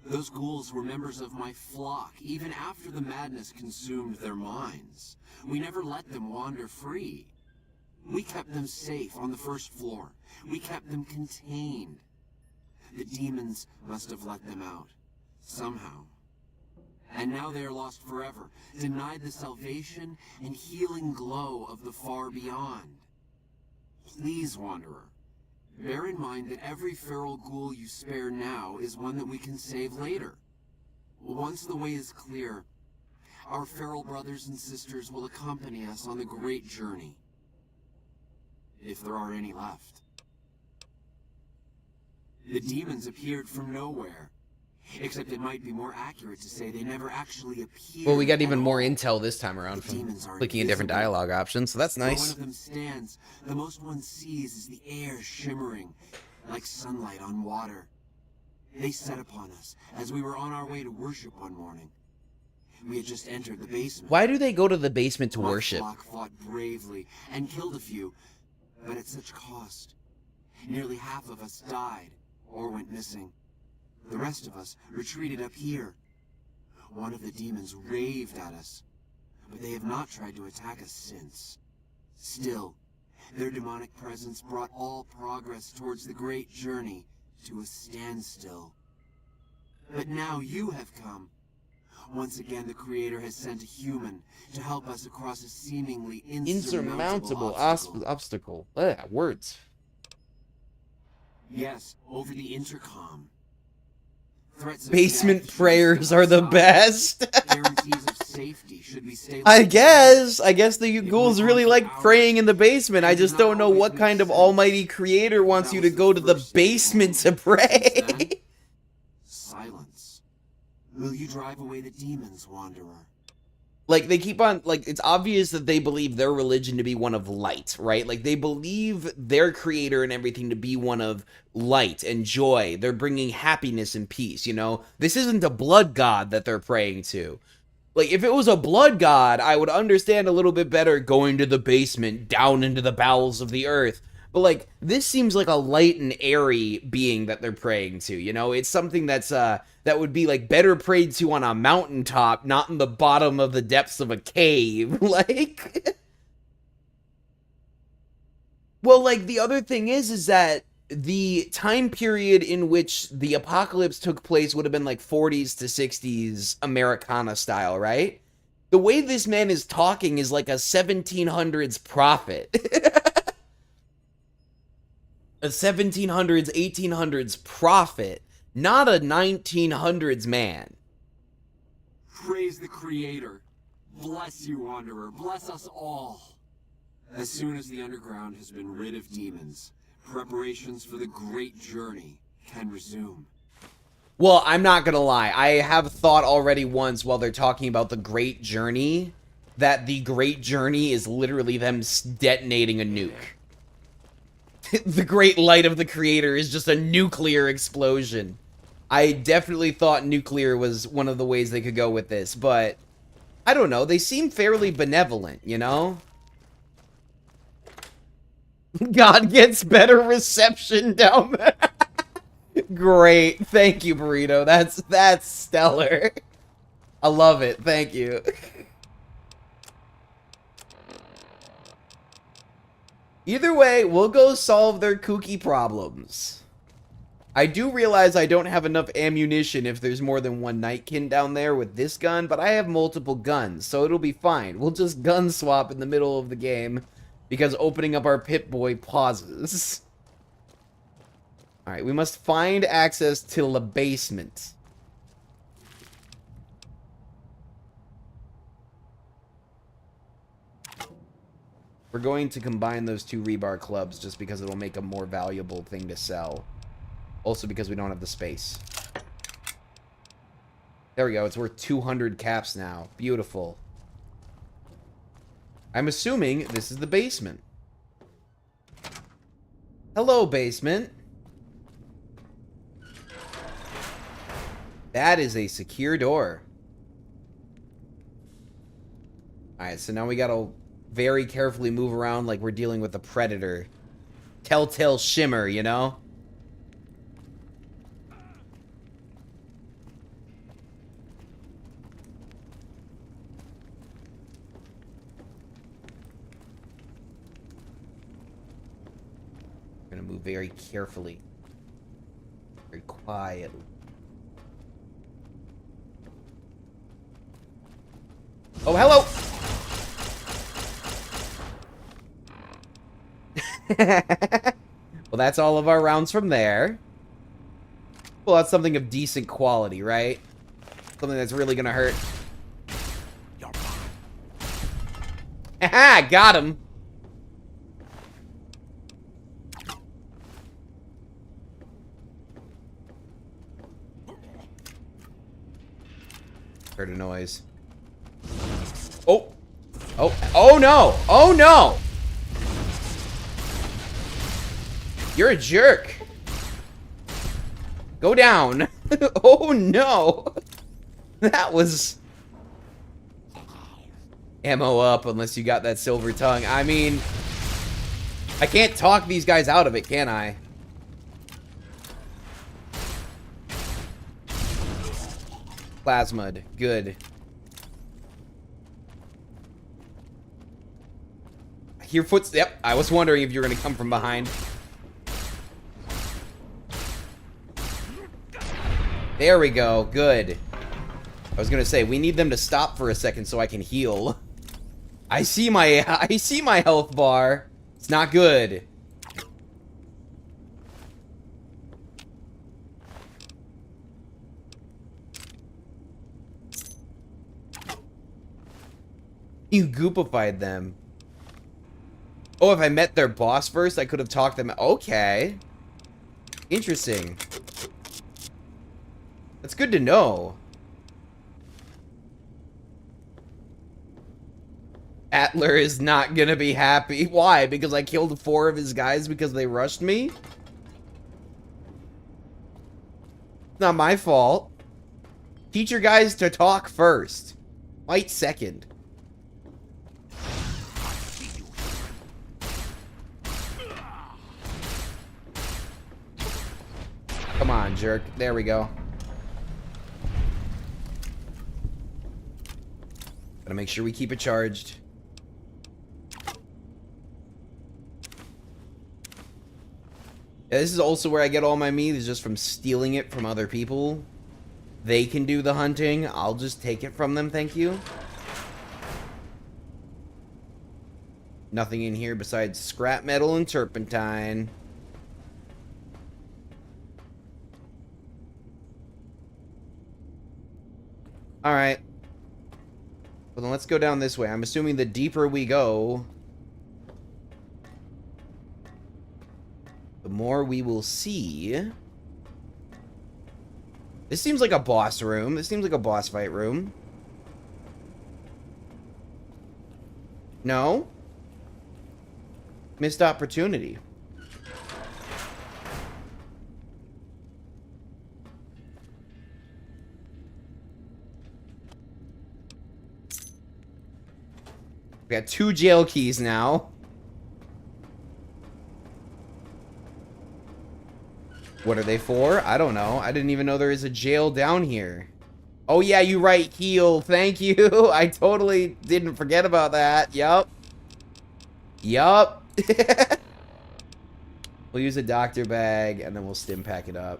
Those ghouls were members of my flock, even after the madness consumed their minds. We never let them wander free. We kept them safe on the first floor. We kept them contained. The demons must have let them out, somehow. And now they are lost forever, denied the salvation and healing glow of the far beyond. Please, Wanderer, bear in mind that every feral ghoul you spare now is one that we can save later. Once the way is clear, our feral brothers and sisters will accompany us on the great journey. If there are any left. The demons appeared from nowhere. Except it might be more accurate to say they never actually appeared. Well, we got even more intel this time around from clicking a different dialogue option, so that's nice. Where one of them stands, the most one sees is the air shimmering like sunlight on water. They set upon us as we were on our way to worship one morning. We had just entered the basement. Why do they go to the basement to worship? Our flock fought bravely and killed a few, but at such cost. Nearly half of us died or went missing. The rest of us retreated up here. One of the demons raved at us, but they have not tried to attack us since. Still, their demonic presence brought all progress towards the great journey to a standstill. But now you have come. Once again, the Creator has sent a human to help us across a seemingly insurmountable obstacle. Words. Yes, over the intercom. Basement prayers are the best. Guarantees of safety should we stay. I guess the ghouls really like praying in the basement. I just don't know what kind of almighty creator wants you to go to the basement to pray. Silence. Will you drive away the demons, Wanderer? Like, they keep on, like, it's obvious that they believe their religion to be one of light, right? Like, they believe their creator and everything to be one of light and joy. They're bringing happiness and peace, you know? This isn't a blood god that they're praying to. Like, if it was a blood god, I would understand a little bit better going to the basement, down into the bowels of the earth. But, like, this seems like a light and airy being that they're praying to, you know? It's something that's, that would be, like, better prayed to on a mountaintop, not in the bottom of the depths of a cave. Like... Well, like, the other thing is that the time period in which the apocalypse took place would have been, like, 40s to 60s Americana style, right? The way this man is talking is like a 1700s prophet. A 1700s, 1800s prophet, not a 1900s man. Praise the Creator. Bless you, Wanderer. Bless us all. As soon as the underground has been rid of demons, preparations for the Great Journey can resume. Well, I'm not gonna lie. I have thought already once while they're talking about the Great Journey that the Great Journey is literally them detonating a nuke. The great light of the Creator is just a nuclear explosion. I definitely thought nuclear was one of the ways they could go with this, but I don't know. They seem fairly benevolent, you know? God gets better reception down there. Great. Thank you, Burrito. That's stellar. I love it. Thank you. Either way, we'll go solve their kooky problems. I do realize I don't have enough ammunition if there's more than one Nightkin down there with this gun, but I have multiple guns, so it'll be fine. We'll just gun swap in the middle of the game because opening up our Pip-Boy pauses. Alright, we must find access to the basement. We're going to combine those two rebar clubs just because it'll make a more valuable thing to sell. Also because we don't have the space. There we go. It's worth 200 caps now. Beautiful. I'm assuming this is the basement. Hello, basement. That is a secure door. Alright, so now we gotta very carefully move around like we're dealing with a predator. Telltale shimmer, you know? We're gonna move very carefully. Very quietly. Oh, hello! Well, that's all of our rounds from there. Well, that's something of decent quality, right? Something that's really gonna hurt. Haha, got him! Heard a noise. Oh! Oh, oh no! Oh no! You're a jerk. Go down. Oh no. That was... Ammo up unless you got that silver tongue. I mean... I can't talk these guys out of it, can I? Plasmid. Good. I hear footsteps. Yep, I was wondering if you were going to come from behind. There we go. Good. I was gonna say, we need them to stop for a second so I can heal. I see my health bar. It's not good. You goopified them. Oh, if I met their boss first, I could have talked them. Okay. Interesting. That's good to know. Atler is not gonna be happy. Why? Because I killed 4 of his guys because they rushed me? Not my fault. Teach your guys to talk first. Fight second. Come on, jerk. There we go. Gotta make sure we keep it charged. Yeah, this is also where I get all my meat, is just from stealing it from other people. They can do the hunting. I'll just take it from them, thank you. Nothing in here besides scrap metal and turpentine. Alright. Well, then let's go down this way. I'm assuming the deeper we go, the more we will see. This seems like a boss room. This seems like a boss fight room. No? Missed opportunity. We got 2 jail keys now. What are they for? I don't know. I didn't even know there is a jail down here. Oh yeah, you right, heal. Thank you. I totally didn't forget about that. Yup. Yup. We'll use a doctor bag and then we'll stim pack it up.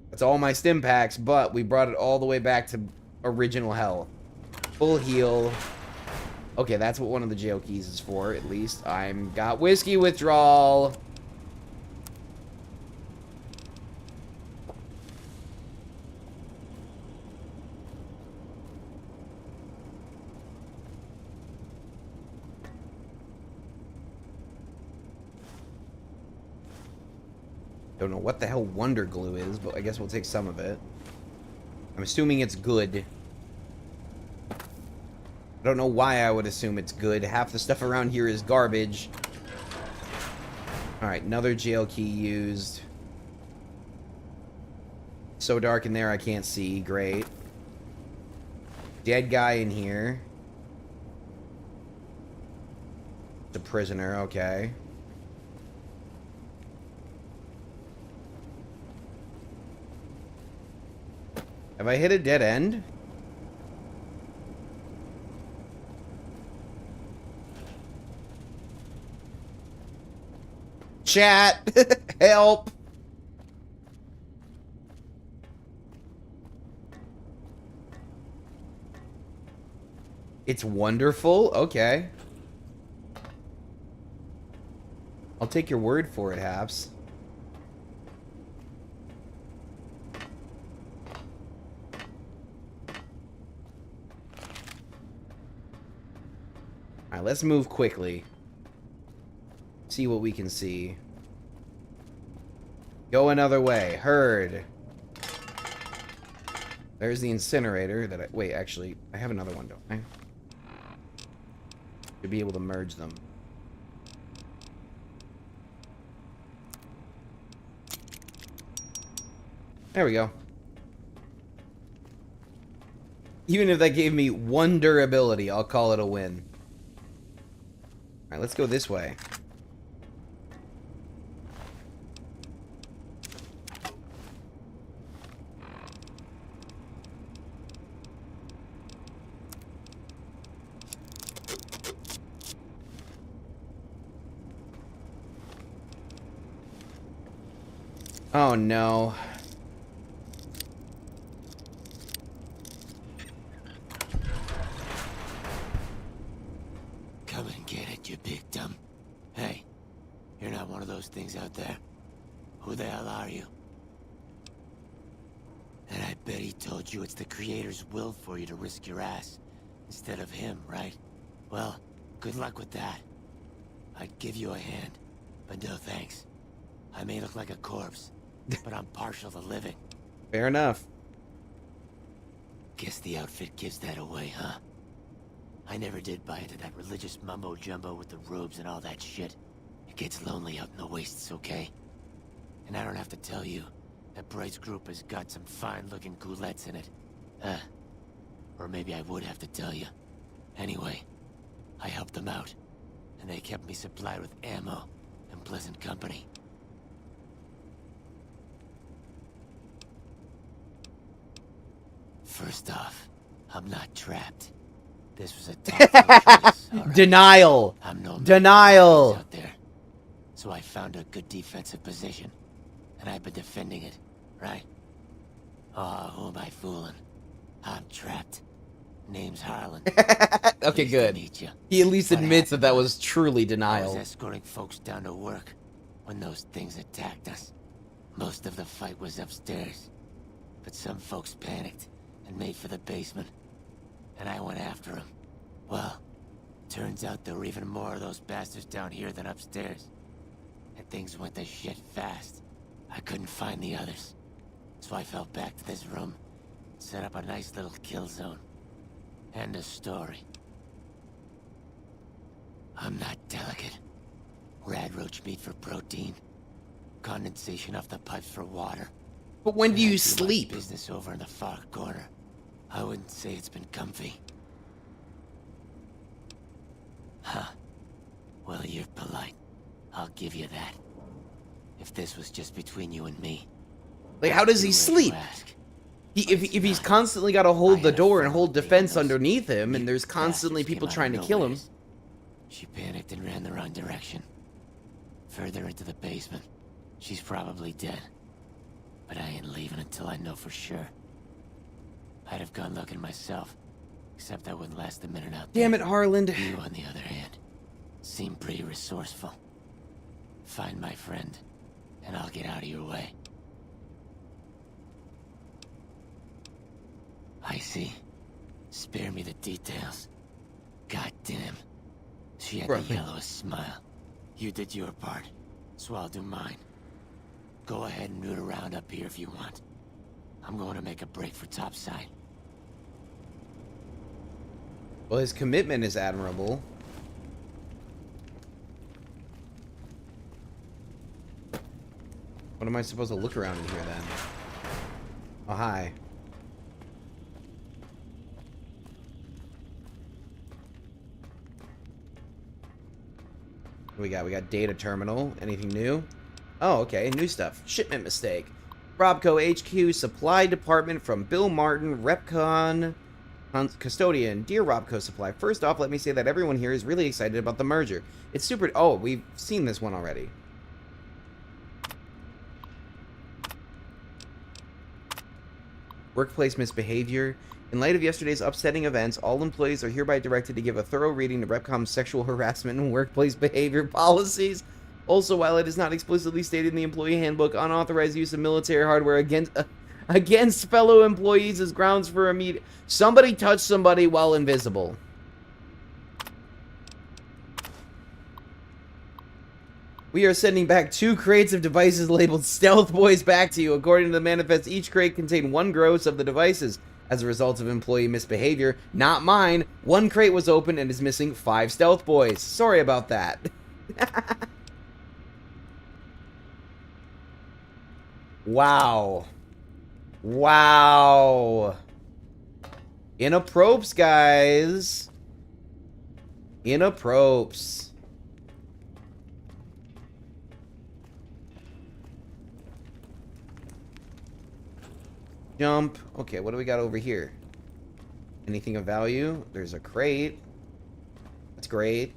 That's all my stim packs, but we brought it all the way back to original health. Full heal. Okay, that's what one of the jail keys is for, at least. I'm got whiskey withdrawal. Don't know what the hell Wonder Glue is, but I guess we'll take some of it. I'm assuming it's good. I don't know why I would assume it's good. Half the stuff around here is garbage. Alright, another jail key used. So dark in there I can't see. Great. Dead guy in here. It's a prisoner, okay. Have I hit a dead end? Chat! Help! It's wonderful? Okay. I'll take your word for it, Haps. Alright, let's move quickly. See what we can see. Go another way. Heard. There's the incinerator that I... Wait, actually, I have another one, don't I? Should be able to merge them. There we go. Even if that gave me 1 durability, I'll call it a win. Alright, let's go this way. Oh no. Come and get it, you big dumb. Hey, you're not one of those things out there. Who the hell are you? And I bet he told you it's the Creator's will for you to risk your ass instead of him, right? Well, good luck with that. I'd give you a hand, but no thanks. I may look like a corpse, but I'm partial to living. Fair enough. Guess the outfit gives that away, huh? I never did buy into that religious mumbo-jumbo with the robes and all that shit. It gets lonely out in the wastes, okay? And I don't have to tell you that Bright's group has got some fine-looking goulettes in it. Or maybe I would have to tell you. Anyway, I helped them out, and they kept me supplied with ammo and pleasant company. First off, I'm not trapped. This was a tough choice, all right? Denial. I'm no Denial. out there. So I found a good defensive position, and I've been defending it, right? Oh, who am I fooling? I'm trapped. Name's Harlan. Okay, Pleased to good. meet you. He at least What admits that happened was truly I was denial. escorting folks down to work when those things attacked us. Most of the fight was upstairs, but some folks panicked and made for the basement, and I went after them. Well, turns out there were even more of those bastards down here than upstairs, and things went to shit fast. I couldn't find the others, so I fell back to this room, set up a nice little kill zone. End of story. I'm not delicate. Radroach meat for protein. Condensation off the pipes for water. But when do And I you do my sleep? business over in the far corner. I wouldn't say it's been comfy. Huh. Well, you're polite. I'll give you that. If this was just between you and me. Like, how does he I'd be ready to sleep? ask. If he's constantly got to hold the had a door and friend hold named defense those underneath him, and there's bastards constantly came people out of trying to kill him. nowheres. She panicked and ran the wrong direction. Further into the basement. She's probably dead. But I ain't leaving until I know for sure. I'd have gone looking myself, except I wouldn't last a minute out there. Damn it, Harland. You, on the other hand, seem pretty resourceful. Find my friend, and I'll get out of your way. I see. Spare me the details. God damn. She had Bro. the yellowest smile. You did your part, so I'll do mine. Go ahead and root around up here if you want. I'm going to make a break for topside. Well, his commitment is admirable. What am I supposed to look around in here then? Oh, hi. What do we got? We got data terminal. Anything new? Oh, okay. New stuff. Shipment mistake. Robco HQ Supply Department from Bill Martin, Repcon Custodian. Dear Robco Supply, first off, let me say that everyone here is really excited about the merger. It's super... Oh, we've seen this one already. Workplace misbehavior. In light of yesterday's upsetting events, all employees are hereby directed to give a thorough reading to Repcom's sexual harassment and workplace behavior policies. Also, while it is not explicitly stated in the employee handbook, unauthorized use of military hardware against fellow employees is grounds for immediate... Somebody touched somebody while invisible. We are sending back 2 crates of devices labeled Stealth Boys back to you. According to the manifest, each crate contained 1 gross of the devices. As a result of employee misbehavior, not mine, 1 crate was open and is missing 5 Stealth Boys. Sorry about that. Wow. Wow. Inappropriate, guys. Inappropriate. Jump. Okay, what do we got over here? Anything of value? There's a crate. That's great.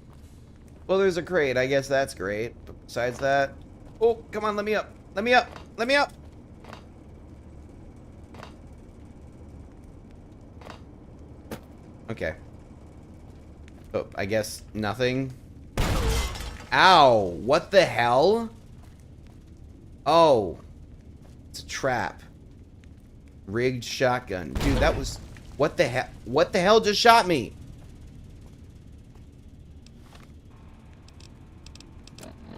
Well, there's a crate. I guess that's great. But besides that... Oh, come on, let me up. Let me up. Let me up. Okay. Oh, I guess nothing. Ow. What the hell? Oh. It's a trap. Rigged shotgun. Dude, that was... What the hell? What the hell just shot me?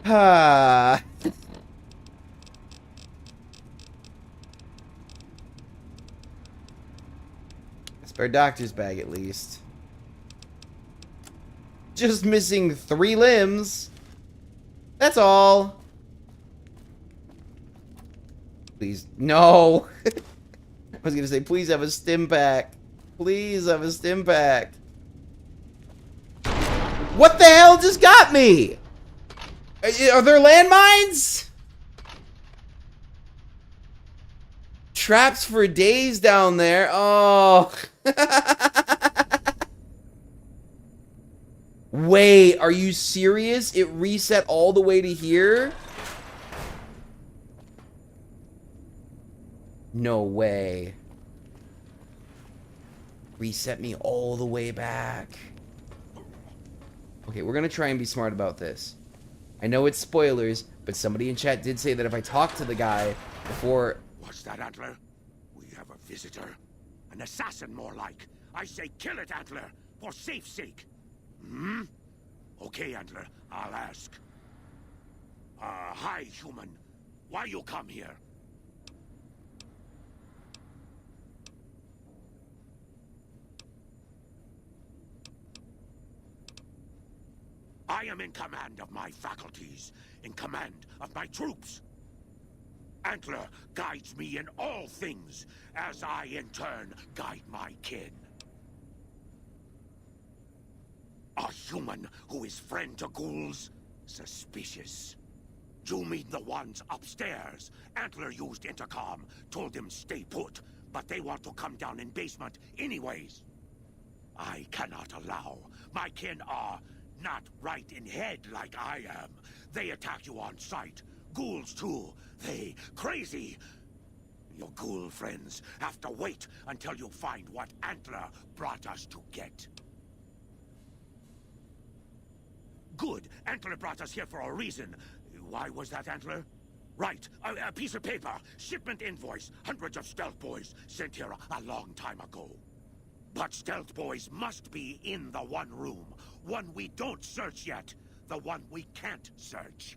Ah. Spare doctor's bag at least. Just missing 3 limbs. That's all. Please. No. I was gonna say, please have a stim pack. Please have a stim pack. What the hell just got me? Are there landmines? Traps for days down there. Oh. Wait, are you serious? It reset all the way to here? No way. Reset me all the way back. Okay, we're gonna try and be smart about this. I know it's spoilers, but somebody in chat did say that if I talk to the guy before... What's that, Antler? We have a visitor. An assassin, more like. I say kill it, Antler, for safe sake. Hmm? Okay, Antler, I'll ask. Hi, human. Why you come here? I am in command of my faculties, in command of my troops. Antler guides me in all things, as I in turn guide my kin. A human who is friend to ghouls? Suspicious. You mean the ones upstairs? Antler used intercom, told them stay put, but they want to come down in basement anyways. I cannot allow. My kin are not right in head like I am. They attack you on sight. Ghouls too. They crazy. Your ghoul friends have to wait until you find what Antler brought us to get. Good. Antler brought us here for a reason. Why was that, Antler? Right. A piece of paper. Shipment invoice. Hundreds of stealth boys sent here a long time ago. But stealth boys must be in the one room. One we don't search yet. The one we can't search.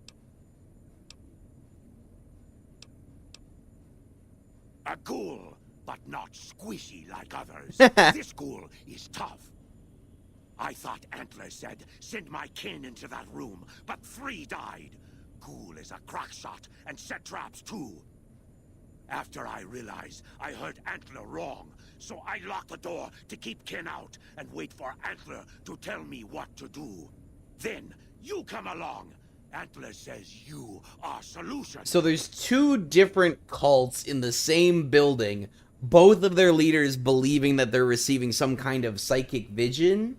A ghoul, but not squishy like others. This ghoul is tough. I thought Antler said, send my kin into that room, but 3 died. Ghoul is a crack shot and set traps too. After I realized I heard Antler wrong, so I locked the door to keep kin out and wait for Antler to tell me what to do. Then you come along. Antler says you are solution. So there's 2 different cults in the same building, both of their leaders believing that they're receiving some kind of psychic vision.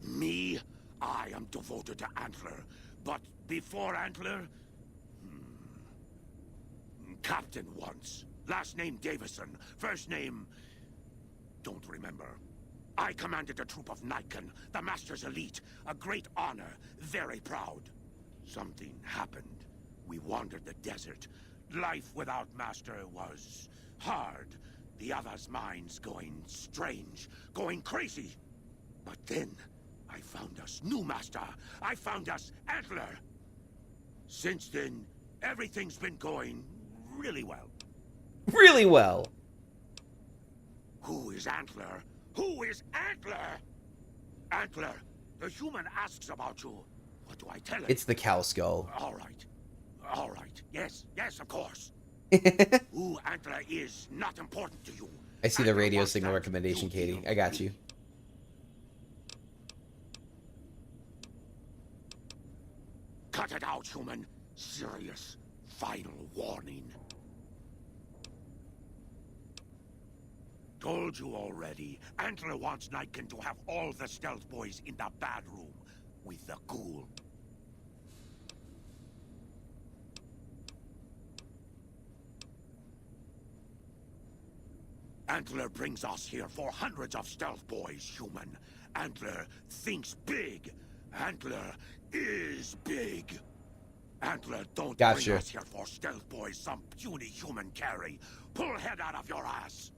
Me? I am devoted to Antler. But before Antler? Captain once. Last name Davison. First name... don't remember. I commanded a troop of Nightkin, the Master's elite. A great honor. Very proud. Something happened. We wandered the desert. Life without Master was hard. The others' minds going strange, going crazy. But then, I found us new Master. I found us Antler. Since then, everything's been going really well. Really well. Who is Antler? Who is Antler? Antler, the human asks about you. What do I tell him? It's the cow skull. All right. All right. Yes, of course. Who Antler is not important to you. I see the radio signal recommendation, Katie. I got you. Cut it out, human. Serious. Final warning. Told you already. Antler wants Nightkin to have all the stealth boys in the bad room with the ghoul. Antler brings us here for hundreds of stealth boys, human. Antler thinks big. Antler is big. Antler don't bring us here for stealth boys some puny human carry. Pull head out of your ass.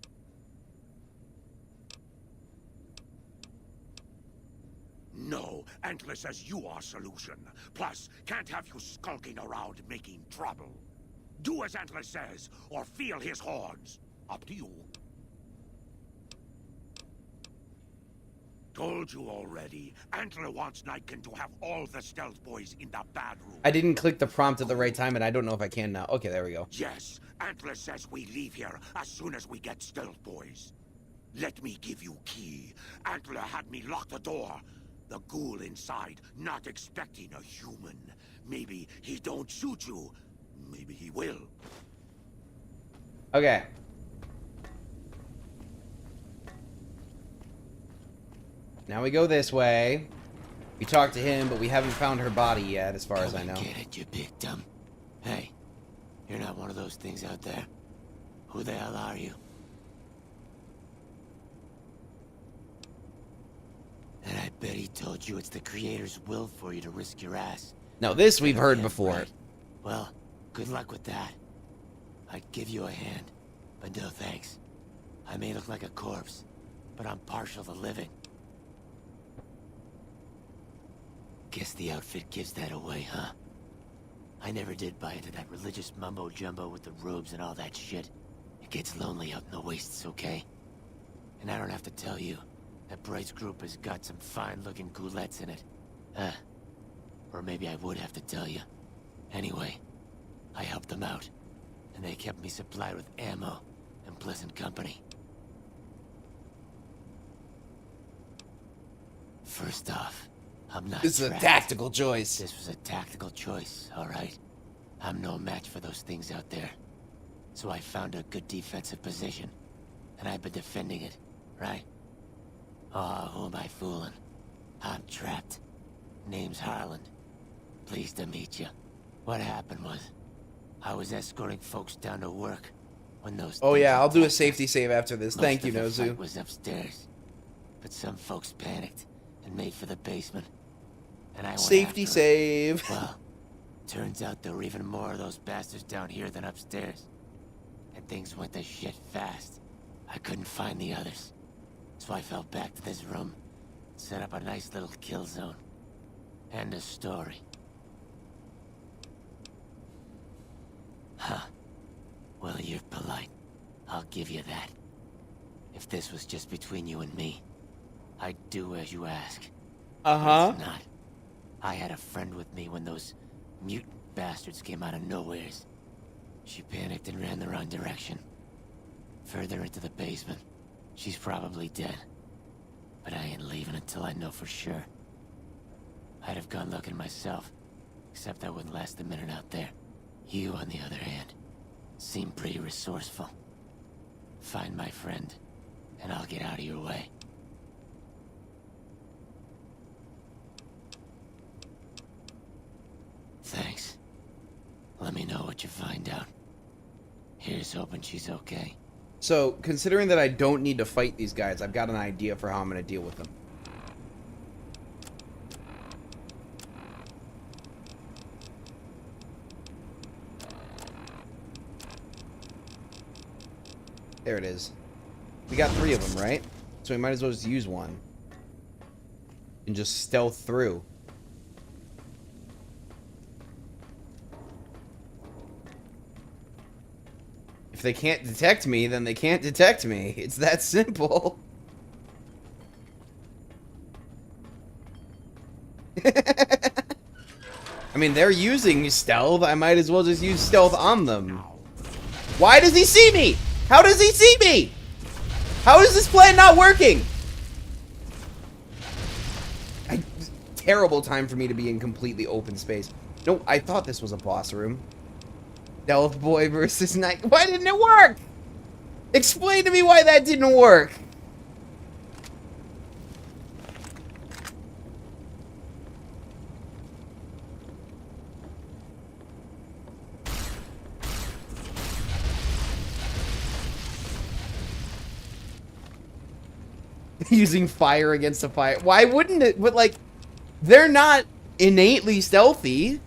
No, Antler says you are solution. Plus, can't have you skulking around making trouble. Do as Antler says, or feel his horns. Up to you. Told you already. Antler wants Nightkin to have all the stealth boys in the bad room. I didn't click the prompt at the right time, and I don't know if I can now. Okay, there we go. Yes, Antler says we leave here as soon as we get stealth boys. Let me give you key. Antler had me lock the door. The ghoul inside, not expecting a human. Maybe he don't shoot you. Maybe he will. Okay. Now we go this way. We talked to him, but we haven't found her body yet, as far as I know. Get it, you big dumb. Hey, you're not one of those things out there. Who the hell are you? And I bet he told you it's the Creator's will for you to risk your ass. No, this we've heard before. Right. Well, good luck with that. I'd give you a hand, but no thanks. I may look like a corpse, but I'm partial to living. Guess the outfit gives that away, huh? I never did buy into that religious mumbo-jumbo with the robes and all that shit. It gets lonely out in the wastes, okay? And I don't have to tell you, that Bright's group has got some fine-looking ghoulettes in it. Or maybe I would have to tell you. Anyway, I helped them out, and they kept me supplied with ammo and pleasant company. First off, I'm not This is a trapped. tactical choice. This was a tactical choice, alright? I'm no match for those things out there. So I found a good defensive position, and I've been defending it, right? Oh, who am I fooling? I'm trapped. Name's Harland. Pleased to meet you. What happened was, I was escorting folks down to work when those Oh things yeah, I'll do a attacked safety us. save after this. Most Thank you, of the Nozu. fight was upstairs, but some folks panicked and made for the basement. And I went Safety after 'em. save. Well, turns out there were even more of those bastards down here than upstairs. And things went to shit fast. I couldn't find the others. So I fell back to this room, set up a nice little kill zone. End of story. Huh. Well, you're polite. I'll give you that. If this was just between you and me, I'd do as you ask. Uh-huh. But it's not. I had a friend with me when those mutant bastards came out of nowheres. She panicked and ran the wrong direction. Further into the basement. She's probably dead. But I ain't leaving until I know for sure. I'd have gone looking myself, except I wouldn't last a minute out there. You, on the other hand, seem pretty resourceful. Find my friend, and I'll get out of your way. Thanks. Let me know what you find out. Here's hoping she's okay. So, considering that I don't need to fight these guys, I've got an idea for how I'm going to deal with them. There it is. We got 3 of them, right? So we might as well just use one. And just stealth through. If they can't detect me, then they can't detect me. It's that simple. I mean, they're using stealth. I might as well just use stealth on them. Why does he see me? How does he see me? How is this plan not working? Terrible time for me to be in completely open space. No, I thought this was a boss room. Stealth boy versus night. Why didn't it work? Explain to me why that didn't work. Using fire against a fire. Why wouldn't it? But like, they're not innately stealthy.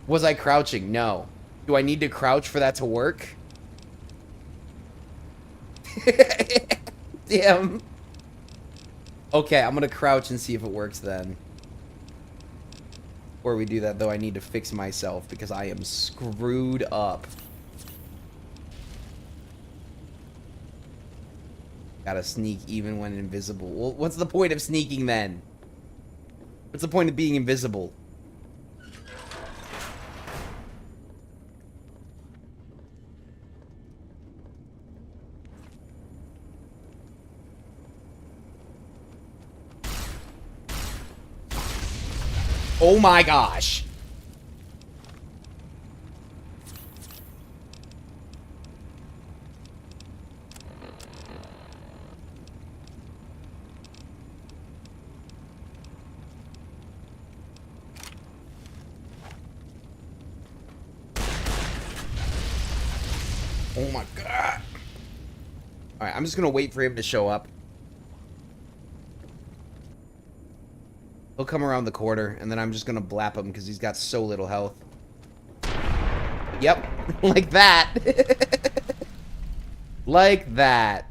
Was I crouching? No. Do I need to crouch for that to work? Damn. Okay, I'm gonna crouch and see if it works then. Before we do that, though, I need to fix myself because I am screwed up. Gotta sneak even when invisible. Well, what's the point of sneaking then? What's the point of being invisible? Oh my gosh. Oh my god. Alright, I'm just gonna wait for him to show up. He'll come around the corner, and then I'm just gonna blap him because he's got so little health. Yep, like that. Like that.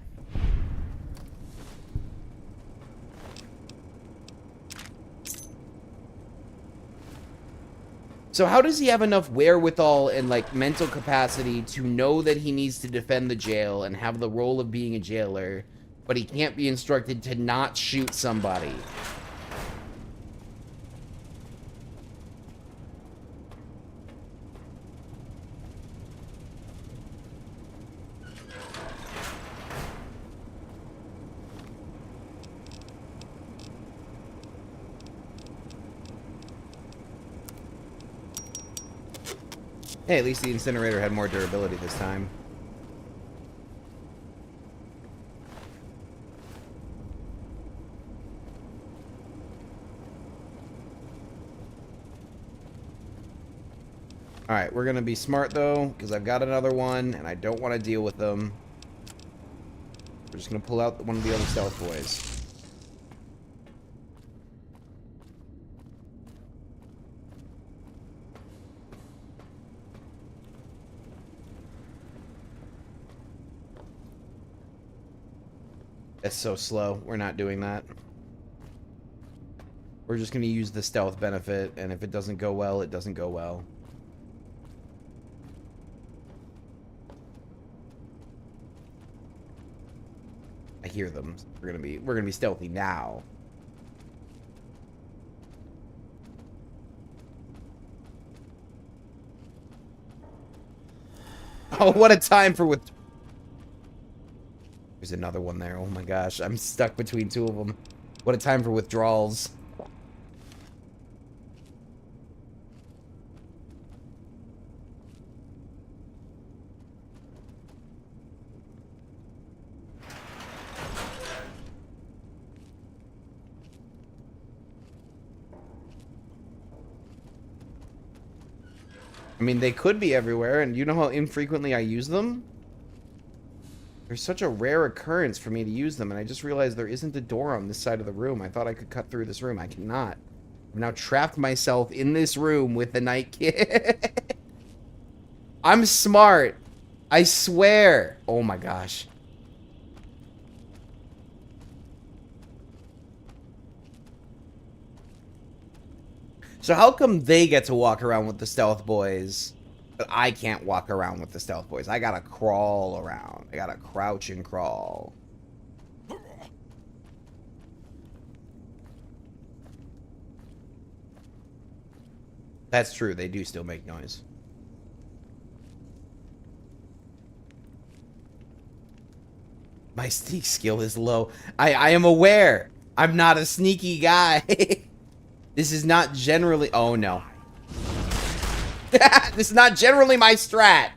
So how does he have enough wherewithal and, like, mental capacity to know that he needs to defend the jail and have the role of being a jailer, but he can't be instructed to not shoot somebody? Hey, at least the incinerator had more durability this time. Alright, we're gonna be smart though, because I've got another one, and I don't want to deal with them. We're just gonna pull out one of the other stealth boys. It's so slow. We're not doing that. We're just going to use the stealth benefit, and if it doesn't go well, it doesn't go well. I hear them. We're gonna be stealthy now. Oh, what a time for There's another one there. Oh my gosh, I'm stuck between two of them. What a time for withdrawals. I mean, they could be everywhere, and you know how infrequently I use them? There's such a rare occurrence for me to use them, and I just realized there isn't a door on this side of the room. I thought I could cut through this room. I cannot. I've now trapped myself in this room with the Night Kid. I'm smart. I swear. Oh my gosh. So how come they get to walk around with the stealth boys, but I can't walk around with the stealth boys? I gotta crawl around. I gotta crouch and crawl. That's true. They do still make noise. My sneak skill is low. I am aware. I'm not a sneaky guy. This is not generally... Oh, no. This is not generally my strat.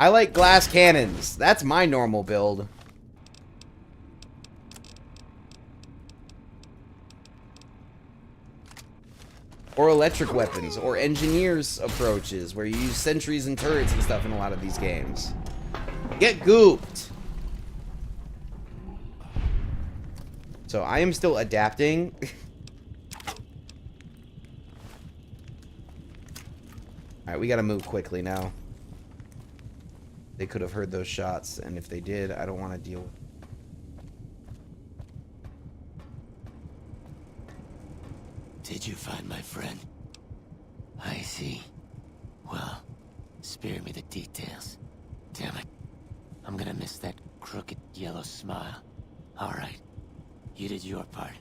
I like glass cannons. That's my normal build. Or electric weapons, or engineers' approaches, where you use sentries and turrets and stuff in a lot of these games. Get gooped! So I am still adapting. Alright, we gotta move quickly now. They could have heard those shots, and if they did, I don't want to deal with it. Did you find my friend? I see. Well, spare me the details. Damn it. I'm gonna miss that crooked yellow smile. Alright. You did your part,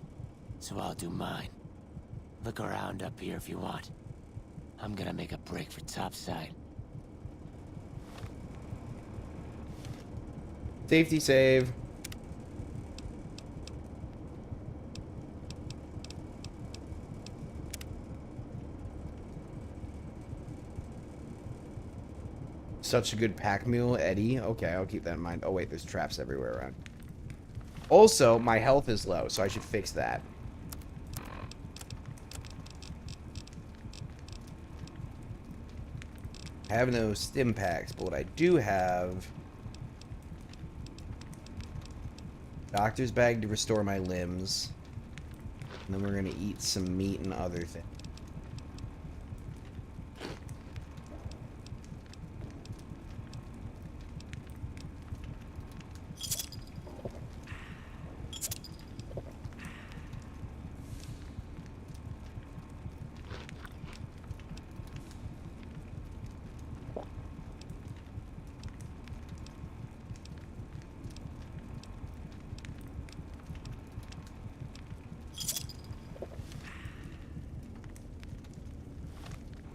so I'll do mine. Look around up here if you want. I'm gonna make a break for topside. Safety save. Such a good pack mule, Eddie. Okay, I'll keep that in mind. Oh wait, there's traps everywhere around. Also, my health is low, so I should fix that. I have no stim packs, but what I do have... Doctor's bag to restore my limbs. And then we're gonna eat some meat and other things.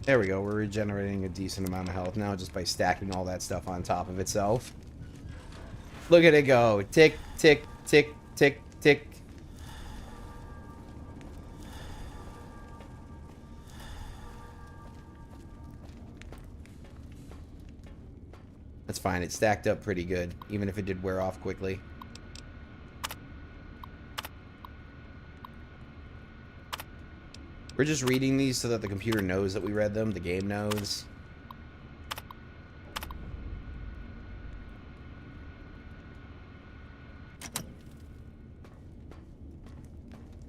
There we go, we're regenerating a decent amount of health now just by stacking all that stuff on top of itself. Look at it go. Tick, tick, tick, tick, tick. That's fine, it stacked up pretty good, even if it did wear off quickly. We're just reading these so that the computer knows that we read them, the game knows.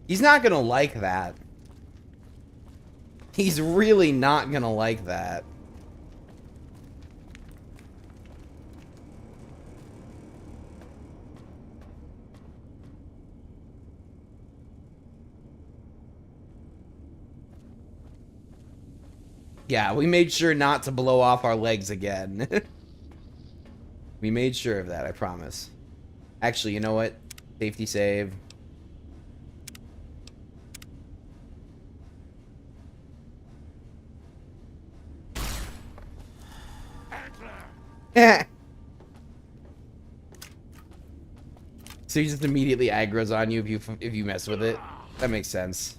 He's not gonna like that. He's really not gonna like that. Yeah, we made sure not to blow off our legs again. We made sure of that, I promise. Actually, you know what? Safety save. So he just immediately aggro's on you if you mess with it. That makes sense.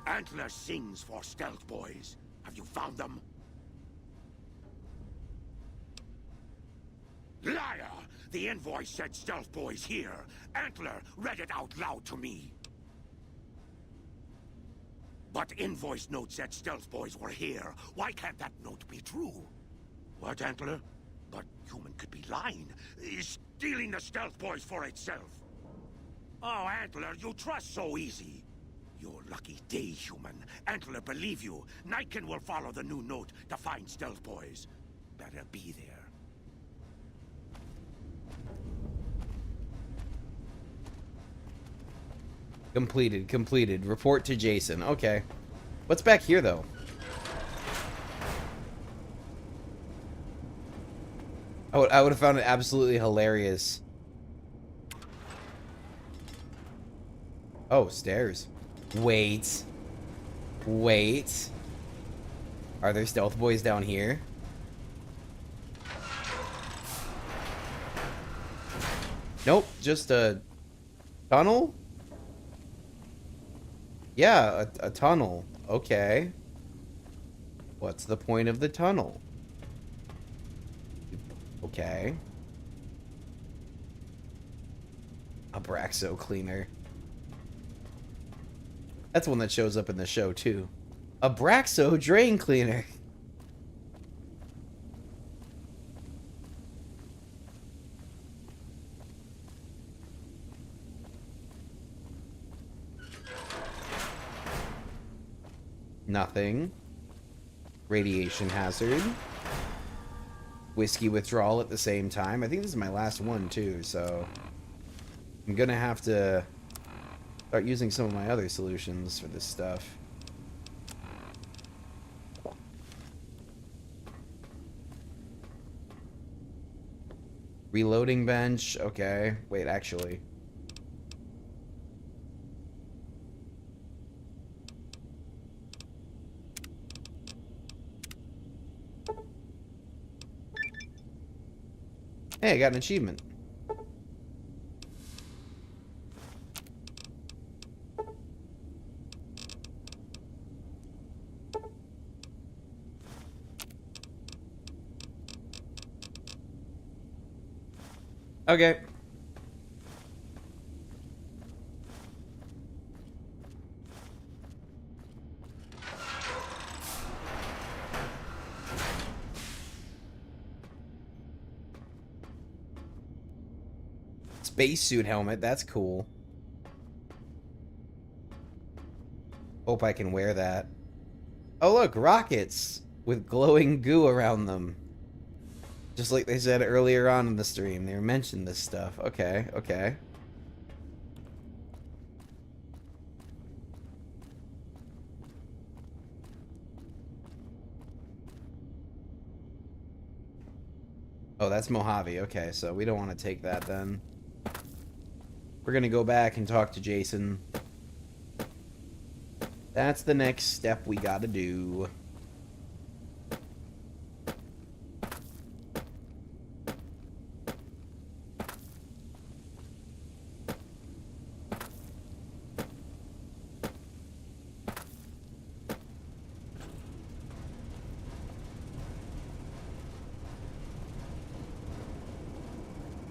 Antler sings for stealth boys. Have you found them? Liar! The invoice said stealth boys here. Antler read it out loud to me. But invoice note said stealth boys were here. Why can't that note be true? What, Antler? But human could be lying. Is stealing the stealth boys for itself. Oh, Antler, you trust so easy. Your lucky day, human. Antler believe you. Nightkin will follow the new note to find stealth boys. Better be there. Completed. Report to Jason. Okay. What's back here, though? I would have found it absolutely hilarious. Oh, stairs. Wait. Are there stealth boys down here? Nope, just a tunnel? Yeah, a tunnel. Okay. What's the point of the tunnel? Okay. Abraxo cleaner. That's one that shows up in the show, too. Abraxo drain cleaner. Nothing. Radiation hazard. Whiskey withdrawal at the same time. I think this is my last one, too, so... I'm gonna have to start using some of my other solutions for this stuff. Reloading bench. Okay. Wait, actually. Hey, I got an achievement. Okay. Spacesuit helmet, that's cool. Hope I can wear that. Oh look, rockets with glowing goo around them. Just like they said earlier on in the stream. They mentioned this stuff. Okay, okay. Oh, that's Mojave. Okay, so we don't want to take that then. We're gonna go back and talk to Jason. That's the next step we gotta do.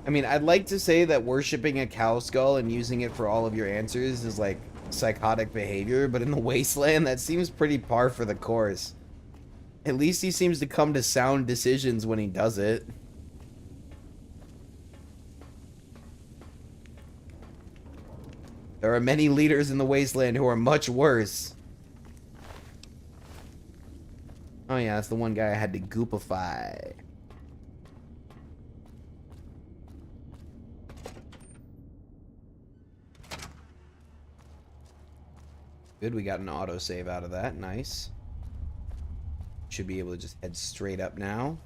I mean, I'd like to say that worshipping a cow skull and using it for all of your answers is like psychotic behavior, but in the Wasteland, that seems pretty par for the course. At least he seems to come to sound decisions when he does it. There are many leaders in the Wasteland who are much worse. Oh yeah, that's the one guy I had to goopify. Good, we got an autosave out of that. Nice. Should be able to just head straight up now.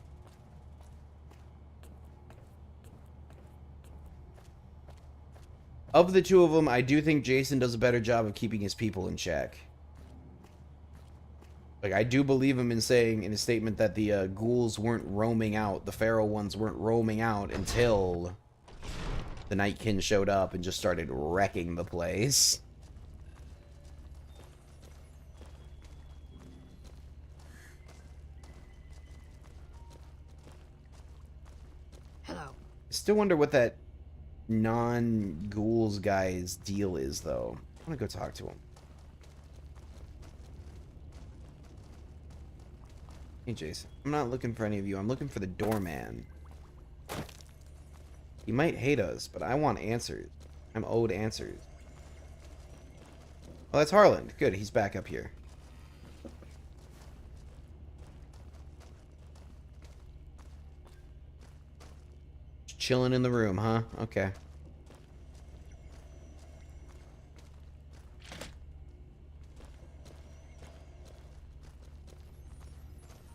Of the two of them, I do think Jason does a better job of keeping his people in check. Like, I do believe him in saying in his statement that the ghouls weren't roaming out, the feral ones weren't roaming out until the Nightkin showed up and just started wrecking the place. Hello. I still wonder what that non-ghouls guy's deal is, though. I want to go talk to him. Hey, Jason. I'm not looking for any of you. I'm looking for the doorman. He might hate us, but I want answers. I'm owed answers. Oh, that's Harland. Good, he's back up here. Just chilling in the room, huh? Okay.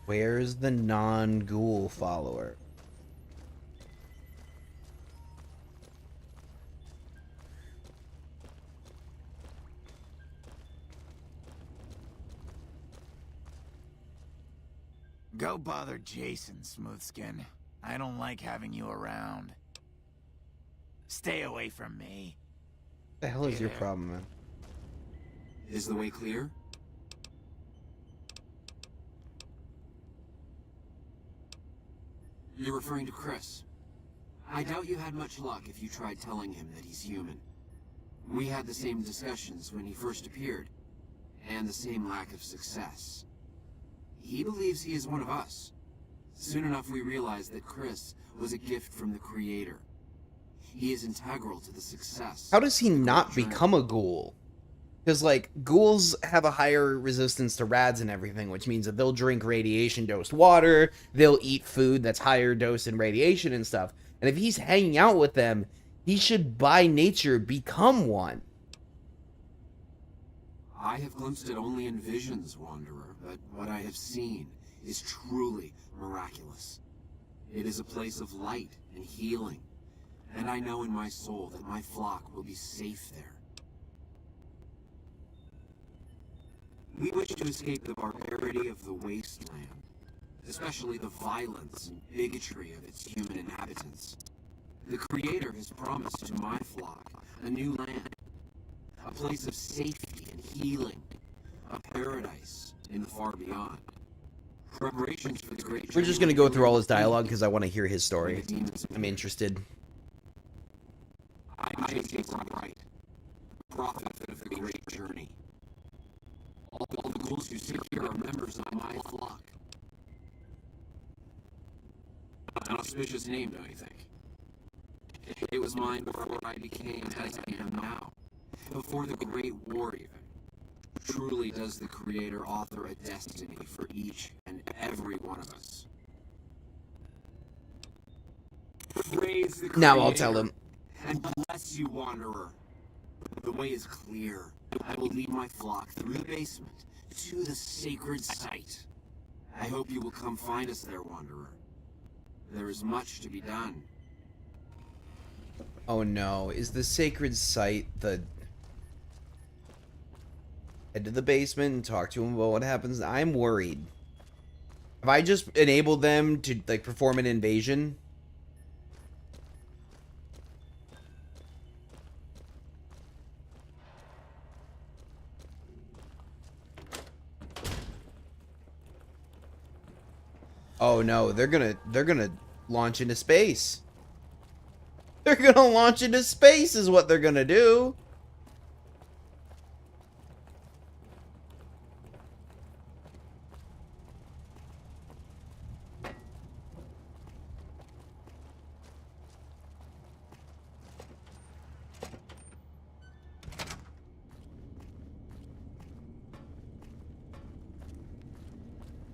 Where's the non-ghoul follower? Go bother Jason, Smoothskin. I don't like having you around. Stay away from me. What the hell is your problem, man? Is the way clear? You're referring to Chris. I doubt you had much luck if you tried telling him that he's human. We had the same discussions when he first appeared, and the same lack of success. He believes he is one of us. Soon enough we realized that Chris was a gift from the Creator. He is integral to the success. How does he not become a ghoul? Because, like, ghouls have a higher resistance to rads and everything, which means that they'll drink radiation-dosed water, they'll eat food that's higher dose in radiation and stuff. And if he's hanging out with them, he should, by nature, become one. I have glimpsed it only in visions, Wanderer, but what I have seen is truly miraculous. It is a place of light and healing, and I know in my soul that my flock will be safe there. We wish to escape the barbarity of the wasteland, especially the violence and bigotry of its human inhabitants. The Creator has promised to my flock a new land, a place of safety and healing, a paradise in the far beyond. Preparations for the great... We're just going to go through all his dialogue because I want to hear his story. I'm interested. I'm Jason Wright, prophet of the great journey. All the ghouls you see here are members of my flock. An auspicious name, don't you think? It was mine before I became as I am now. Before the Great War, even. Truly does the Creator author a destiny for each and every one of us. Praise the Creator. Now I'll tell him. And bless you, Wanderer. The way is clear. I will lead my flock through the basement to the sacred site. I hope you will come find us there, Wanderer. There is much to be done. Oh no, is the sacred site the... Head to the basement and talk to him about what happens? I'm worried. Have I just enabled them to, like, perform an invasion? Oh no, they're gonna launch into space. They're gonna launch into space is what they're gonna do.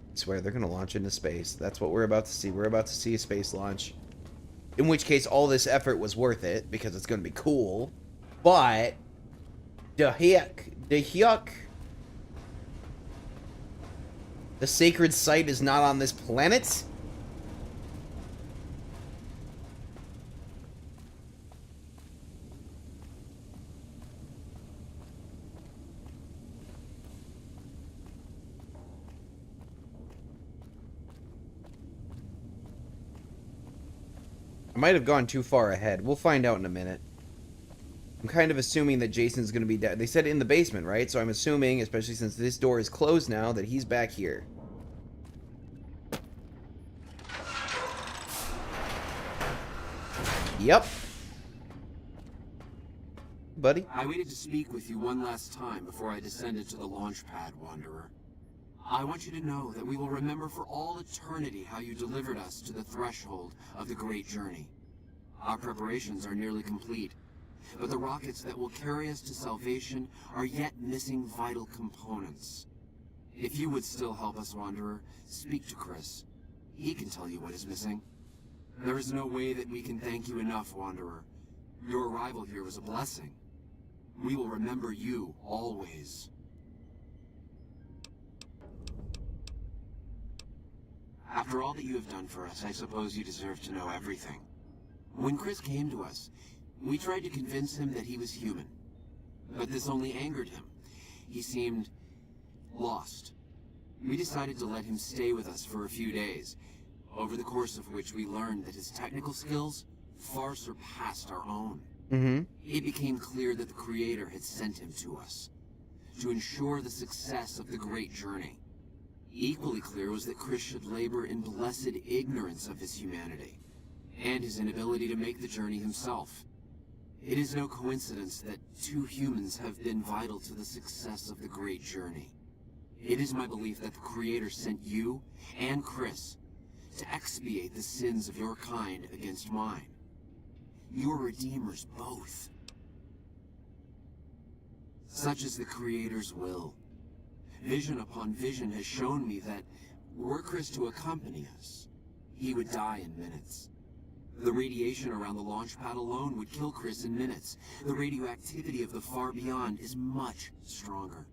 I swear they're gonna launch into space. That's what we're about to see. We're about to see a space launch. In which case, all this effort was worth it, because it's gonna be cool. But... The heck? The sacred site is not on this planet? I might have gone too far ahead. We'll find out in a minute. I'm kind of assuming that Jason's going to be dead. They said in the basement, right? So I'm assuming, especially since this door is closed now, that he's back here. Yep. Buddy? I waited to speak with you one last time before I descended to the launch pad, Wanderer. I want you to know that we will remember for all eternity how you delivered us to the threshold of the great journey. Our preparations are nearly complete, but the rockets that will carry us to salvation are yet missing vital components. If you would still help us, Wanderer, speak to Chris. He can tell you what is missing. There is no way that we can thank you enough, Wanderer. Your arrival here was a blessing. We will remember you always. After all that you have done for us, I suppose you deserve to know everything. When Chris came to us, we tried to convince him that he was human. But this only angered him. He seemed lost. We decided to let him stay with us for a few days, over the course of which we learned that his technical skills far surpassed our own. It became clear that the Creator had sent him to us, to ensure the success of the great journey. Equally clear was that Chris should labor in blessed ignorance of his humanity, and his inability to make the journey himself. It is no coincidence that two humans have been vital to the success of the great journey. It is my belief that the Creator sent you and Chris to expiate the sins of your kind against mine. You are redeemers both. Such is the Creator's will. Vision upon vision has shown me that, were Chris to accompany us, he would die in minutes. The radiation around the launch pad alone would kill Chris in minutes. The radioactivity of the far beyond is much stronger.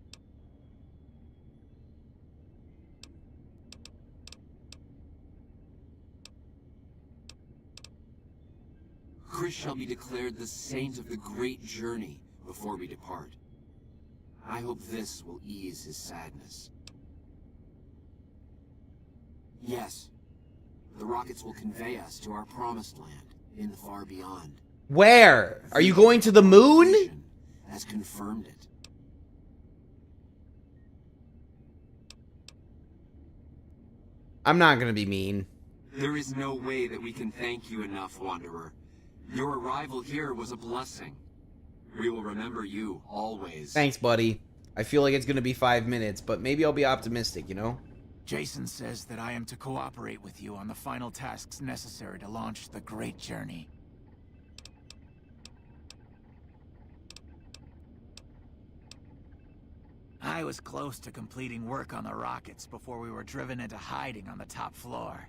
Chris shall be declared the saint of the great journey before we depart. I hope this will ease his sadness. Yes, the rockets will convey us to our promised land in the far beyond. Where? Are you going to the moon? Vision has confirmed it. I'm not gonna be mean. There is no way that we can thank you enough, Wanderer. Your arrival here was a blessing. We will remember you always. Thanks, buddy. I feel like it's gonna be 5 minutes, but maybe I'll be optimistic, you know? Jason says that I am to cooperate with you on the final tasks necessary to launch the Great Journey. I was close to completing work on the rockets before we were driven into hiding on the top floor.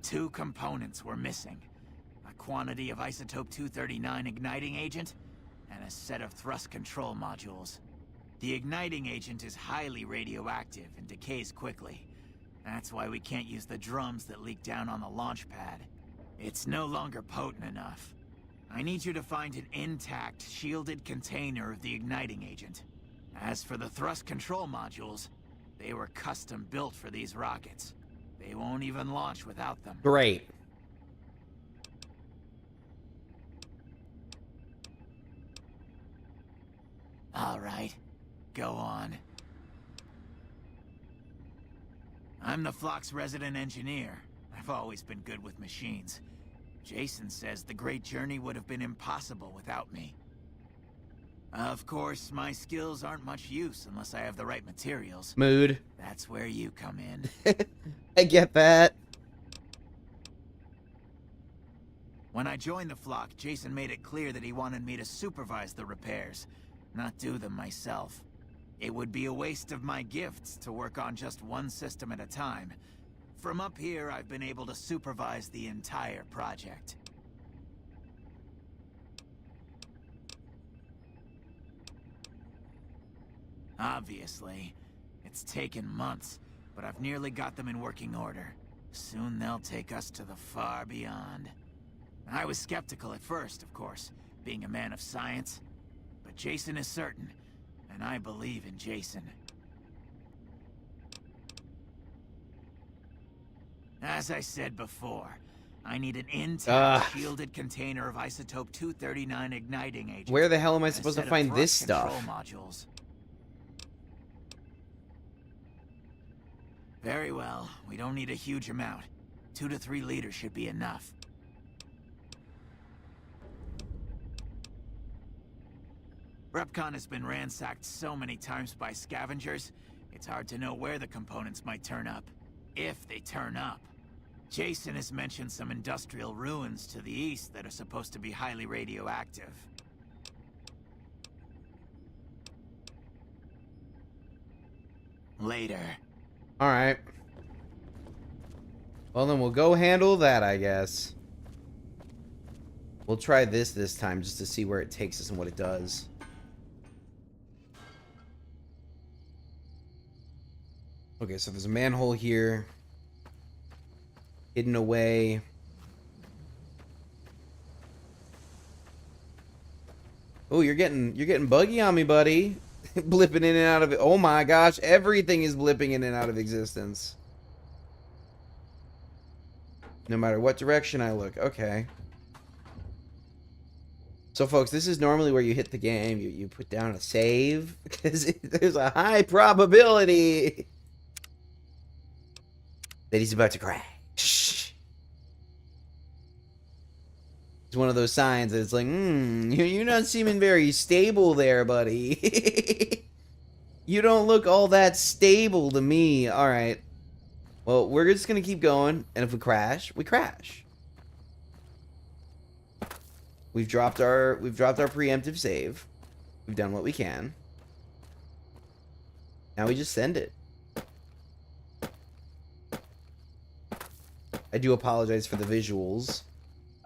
2 components were missing. A quantity of isotope 239 igniting agent, and a set of thrust control modules. The igniting agent is highly radioactive and decays quickly. That's why we can't use the drums that leak down on the launch pad. It's no longer potent enough. I need you to find an intact, shielded container of the igniting agent. As for the thrust control modules, they were custom built for these rockets. They won't even launch without them. Great. All right, go on. I'm the Flock's resident engineer. I've always been good with machines. Jason says the Great Journey would have been impossible without me. Of course, my skills aren't much use unless I have the right materials. Mood. That's where you come in. I get that. When I joined the Flock, Jason made it clear that he wanted me to supervise the repairs, not do them myself. It would be a waste of my gifts to work on just one system at a time. From up here, I've been able to supervise the entire project. Obviously, it's taken months, but I've nearly got them in working order. Soon they'll take us to the far beyond. I was skeptical at first, of course, being a man of science. But Jason is certain, and I believe in Jason. As I said before, I need an intact, shielded container of isotope 239 igniting agent. Where the hell am I supposed to find this stuff? Modules. Very well. We don't need a huge amount. 2 to 3 liters should be enough. Repcon has been ransacked so many times by scavengers, it's hard to know where the components might turn up. If they turn up. Jason has mentioned some industrial ruins to the east that are supposed to be highly radioactive. Later. Alright. Well, then we'll go handle that, I guess. We'll try this time just to see where it takes us and what it does. Okay, so there's a manhole here. Hidden away. Oh, you're getting buggy on me, buddy. Blipping in and out of it. Oh my gosh, everything is blipping in and out of existence. No matter what direction I look. Okay. So, folks, this is normally where you hit the game. You put down a save. Because there's a high probability that he's about to crash. It's one of those signs that it's like, you're not seeming very stable there, buddy. You don't look all that stable to me. All right. Well, we're just going to keep going. And if we crash, we crash. We've dropped our preemptive save. We've done what we can. Now we just send it. I do apologize for the visuals.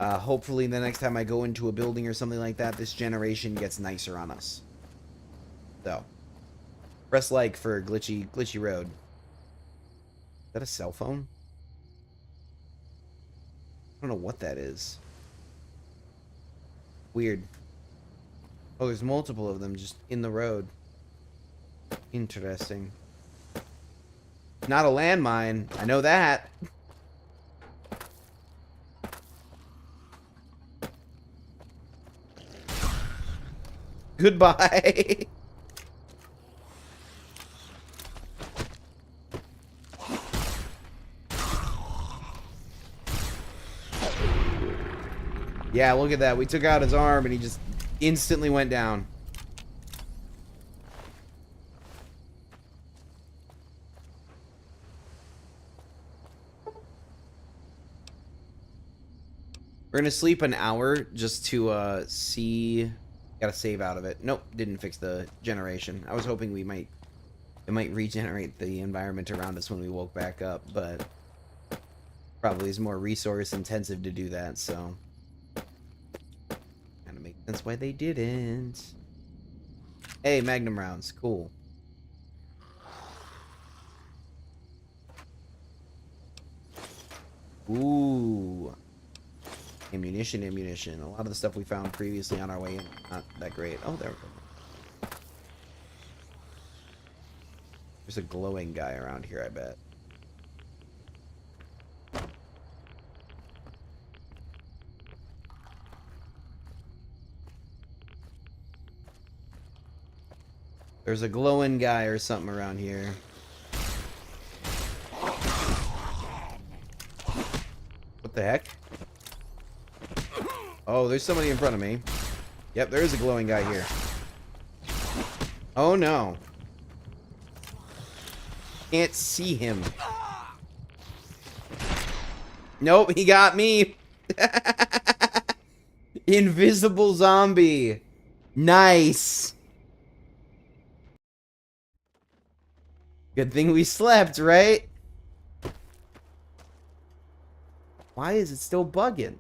Hopefully the next time I go into a building or something like that, this generation gets nicer on us. So, press like for glitchy road. Is that a cell phone? I don't know what that is. Weird. Oh, there's multiple of them just in the road. Interesting. Not a landmine. I know that. Goodbye. Yeah, look at that. We took out his arm and he just instantly went down. We're gonna sleep an hour just to see. Gotta save out of it. Nope, didn't fix the generation. I was hoping it might regenerate the environment around us when we woke back up, but probably is more resource intensive to do that, so kind of makes sense why they didn't. Hey, Magnum rounds, cool. Ooh. Ammunition. A lot of the stuff we found previously on our way in, not that great. Oh, there we go. There's a glowing guy around here, I bet. There's a glowing guy or something around here. What the heck? Oh, there's somebody in front of me. Yep, there is a glowing guy here. Oh no. Can't see him. Nope, he got me. Invisible zombie. Nice. Good thing we slept, right? Why is it still bugging?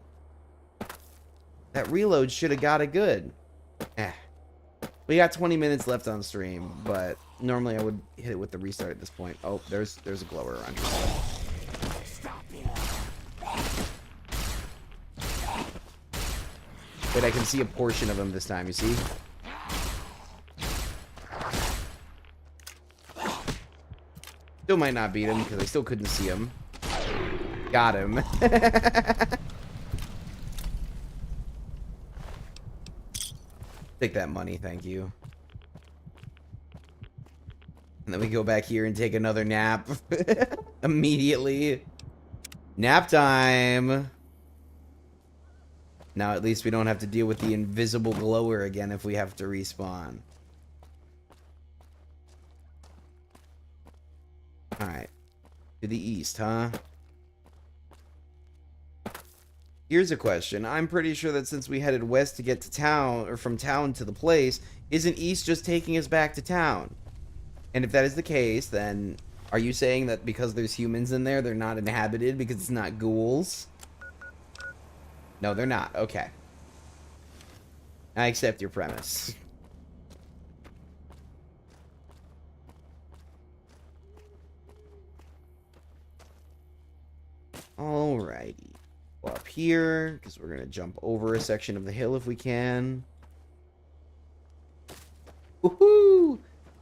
That reload should have got it good. We got 20 minutes left on stream, but normally I would hit it with the restart at this point. Oh, there's a glower around here. Wait, I can see a portion of him this time, you see? Still might not beat him because I still couldn't see him. Got him. Take that money, thank you. And then we go back here and take another nap. Immediately. Nap time. Now at least we don't have to deal with the invisible glower again if we have to respawn. Alright. To the east, huh? Here's a question. I'm pretty sure that since we headed west to get to town, or from town to the place, isn't east just taking us back to town? And if that is the case, then are you saying that because there's humans in there, they're not inhabited because it's not ghouls? No, they're not. Okay. I accept your premise. Alrighty. Go up here, because we're going to jump over a section of the hill if we can. Woohoo!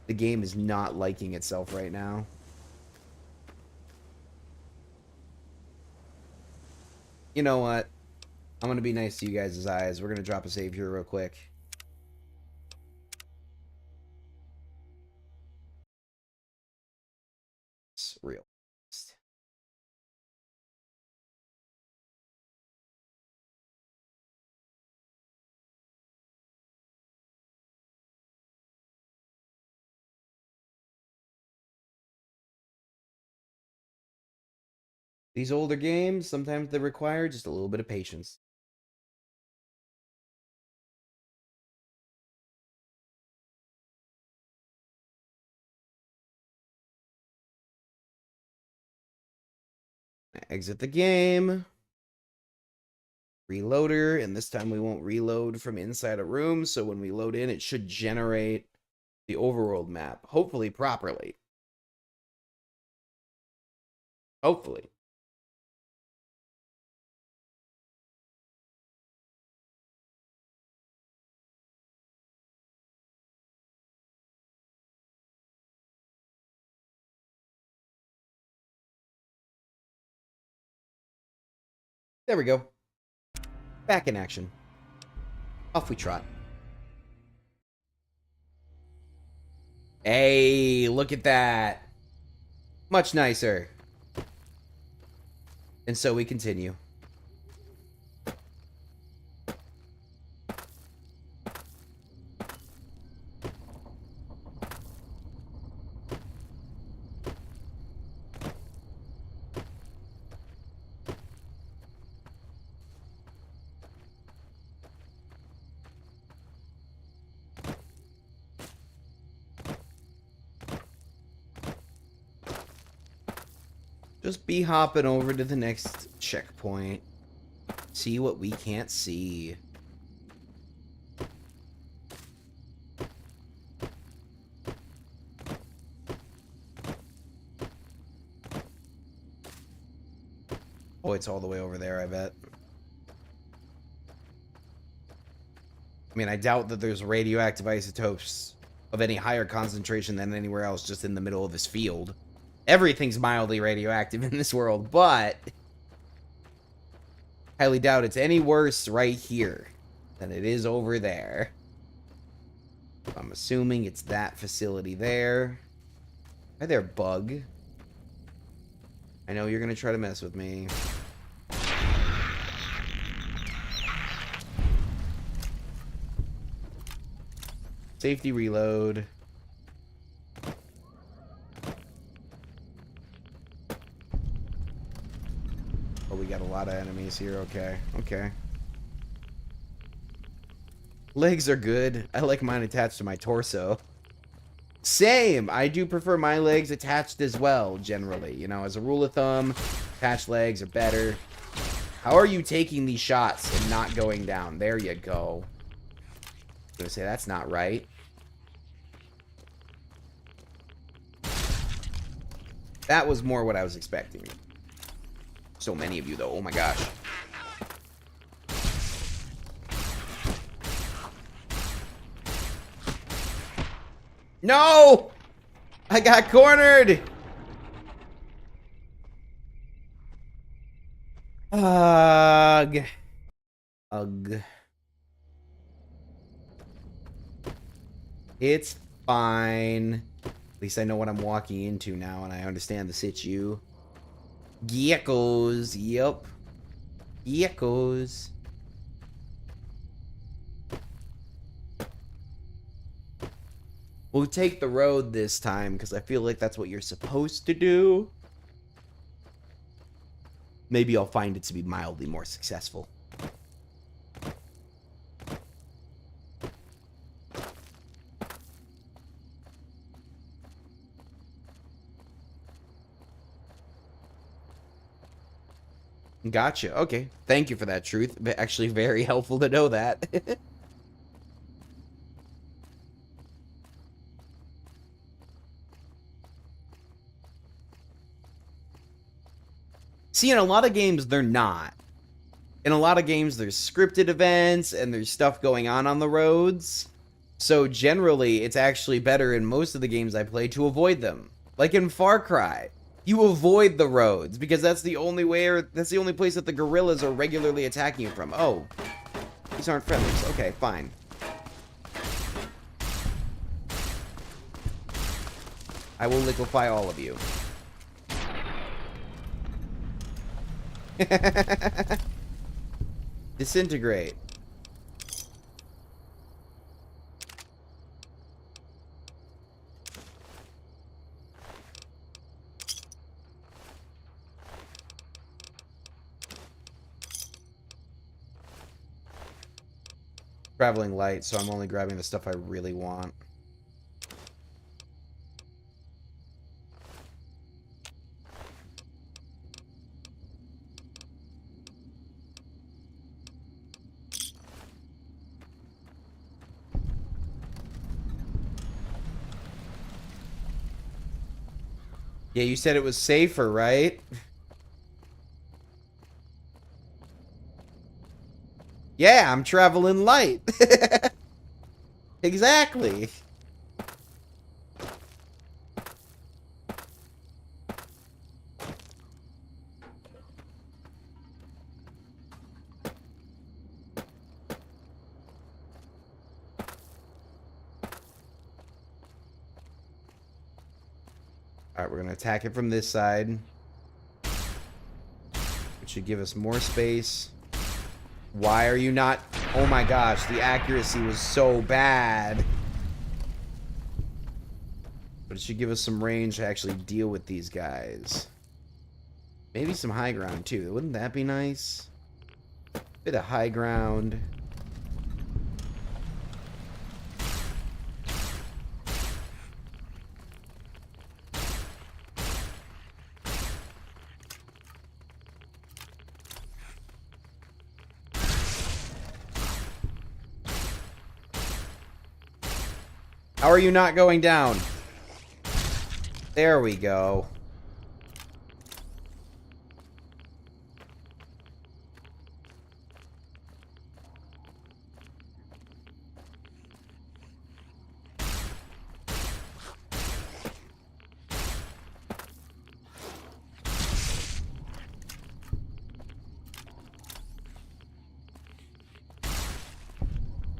The game is not liking itself right now. You know what? I'm going to be nice to you guys' eyes. We're going to drop a save here real quick. It's real. These older games, sometimes they require just a little bit of patience. Exit the game. Reloader, and this time we won't reload from inside a room, so when we load in, it should generate the overworld map, hopefully properly. Hopefully. There we go. Back in action. Off we trot. Hey, look at that. Much nicer. And so we continue. Just be hopping over to the next checkpoint. See what we can't see. Oh, it's all the way over there, I bet. I mean, I doubt that there's radioactive isotopes of any higher concentration than anywhere else just in the middle of this field. Everything's mildly radioactive in this world, but highly doubt it's any worse right here than it is over there. I'm assuming it's that facility there. Hi there, bug. I know you're gonna try to mess with me. Safety reload. Oh, we got a lot of enemies here. Okay. Okay. Legs are good. I like mine attached to my torso. Same. I do prefer my legs attached as well, generally. You know, as a rule of thumb, attached legs are better. How are you taking these shots and not going down? There you go. I'm gonna say that's not right. That was more what I was expecting. So many of you, though. Oh my gosh. No! I got cornered! Ugh. Ugh. It's fine. At least I know what I'm walking into now, and I understand the situ. Geckos. Yep. Geckos. We'll take the road this time, because I feel like that's what you're supposed to do. Maybe I'll find it to be mildly more successful. Gotcha. Okay. Thank you for that, Truth. Actually, very helpful to know that. See, in a lot of games, they're not. In a lot of games, there's scripted events, and there's stuff going on the roads. So, generally, it's actually better in most of the games I play to avoid them. Like in Far Cry. You avoid the roads, because that's the only way, or that's the only place that the guerrillas are regularly attacking you from. Oh. These aren't friendlies. Okay, fine. I will liquefy all of you. Disintegrate. Traveling light, so I'm only grabbing the stuff I really want. Yeah, you said it was safer, right? Yeah, I'm traveling light. Exactly. Alright, we're gonna attack it from this side. It should give us more space. Why are you not... Oh my gosh, the accuracy was so bad. But it should give us some range to actually deal with these guys. Maybe some high ground too. Wouldn't that be nice? Bit of high ground. How are you not going down? There we go.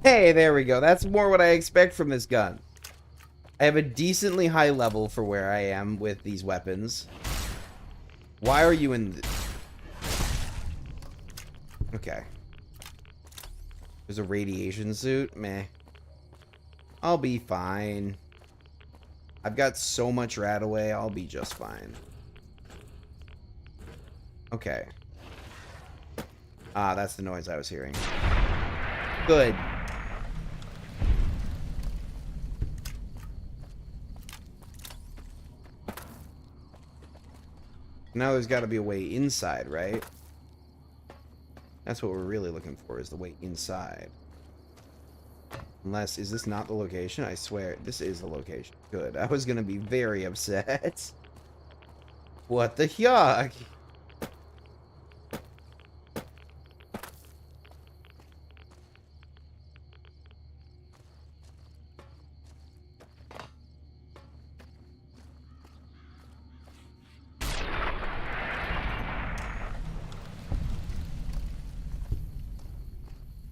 Hey, there we go. That's more what I expect from this gun. I have a decently high level for where I am with these weapons. Why are you in... Okay. There's a radiation suit? Meh. I'll be fine. I've got so much RadAway, I'll be just fine. Okay. Ah, that's the noise I was hearing. Good. Now there's got to be a way inside, right? That's what we're really looking for, is the way inside. Unless, is this not the location? I swear, this is the location. Good. I was going to be very upset. What the yuck?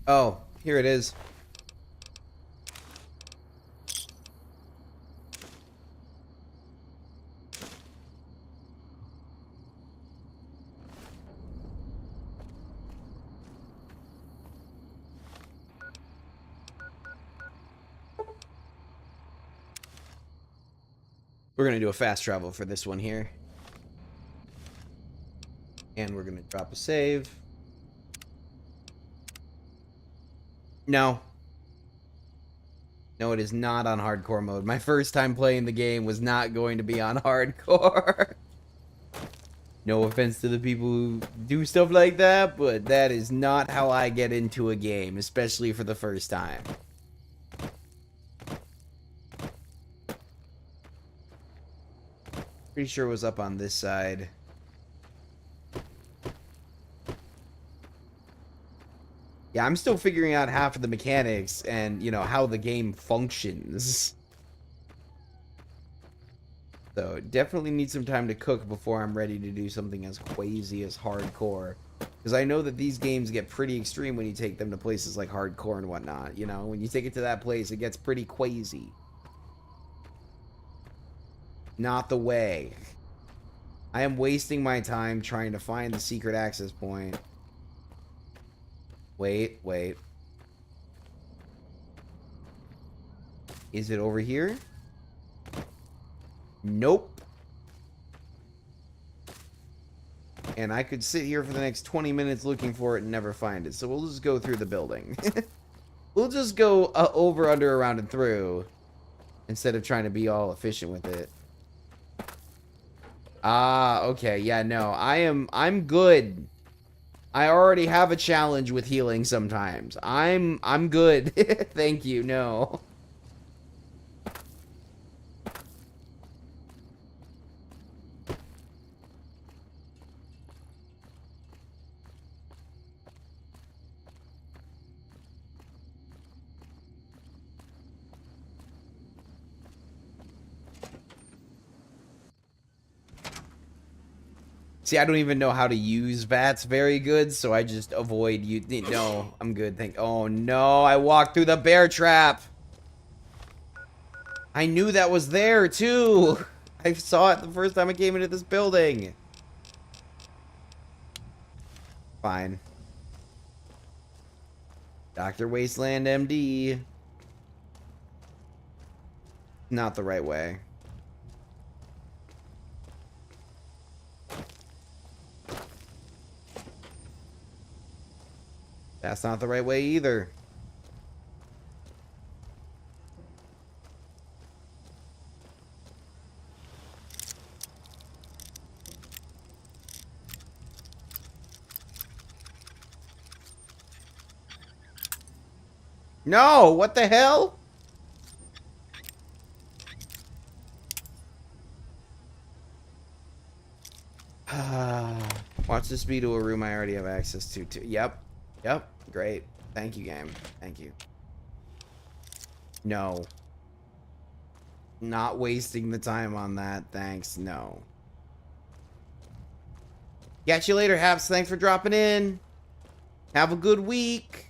Oh, here it is. We're going to do a fast travel for this one here. And we're going to drop a save. No. No, it is not on hardcore mode. My first time playing the game was not going to be on hardcore. No offense to the people who do stuff like that, but that is not how I get into a game, especially for the first time. Pretty sure it was up on this side. Yeah, I'm still figuring out half of the mechanics and, you know, how the game functions. So, definitely need some time to cook before I'm ready to do something as crazy as hardcore. Because I know that these games get pretty extreme when you take them to places like hardcore and whatnot. You know, when you take it to that place, it gets pretty crazy. Not the way. I am wasting my time trying to find the secret access point. Wait. Is it over here? Nope. And I could sit here for the next 20 minutes looking for it and never find it. So we'll just go through the building. We'll just go over, under, around, and through. Instead of trying to be all efficient with it. Ah, okay. Yeah, no. I'm good. I already have a challenge with healing sometimes. I'm good. Thank you. No. See, I don't even know how to use VATS very good, so I just avoid you. No, I'm good. Oh no, I walked through the bear trap. I knew that was there too. I saw it the first time I came into this building. Fine. Dr. Wasteland MD. Not the right way. That's not the right way either. No, what the hell? Watch this be to a room I already have access to. Yep. Yep. Great. Thank you, game. Thank you. No. Not wasting the time on that. Thanks. No. Catch you later, Haps. Thanks for dropping in. Have a good week.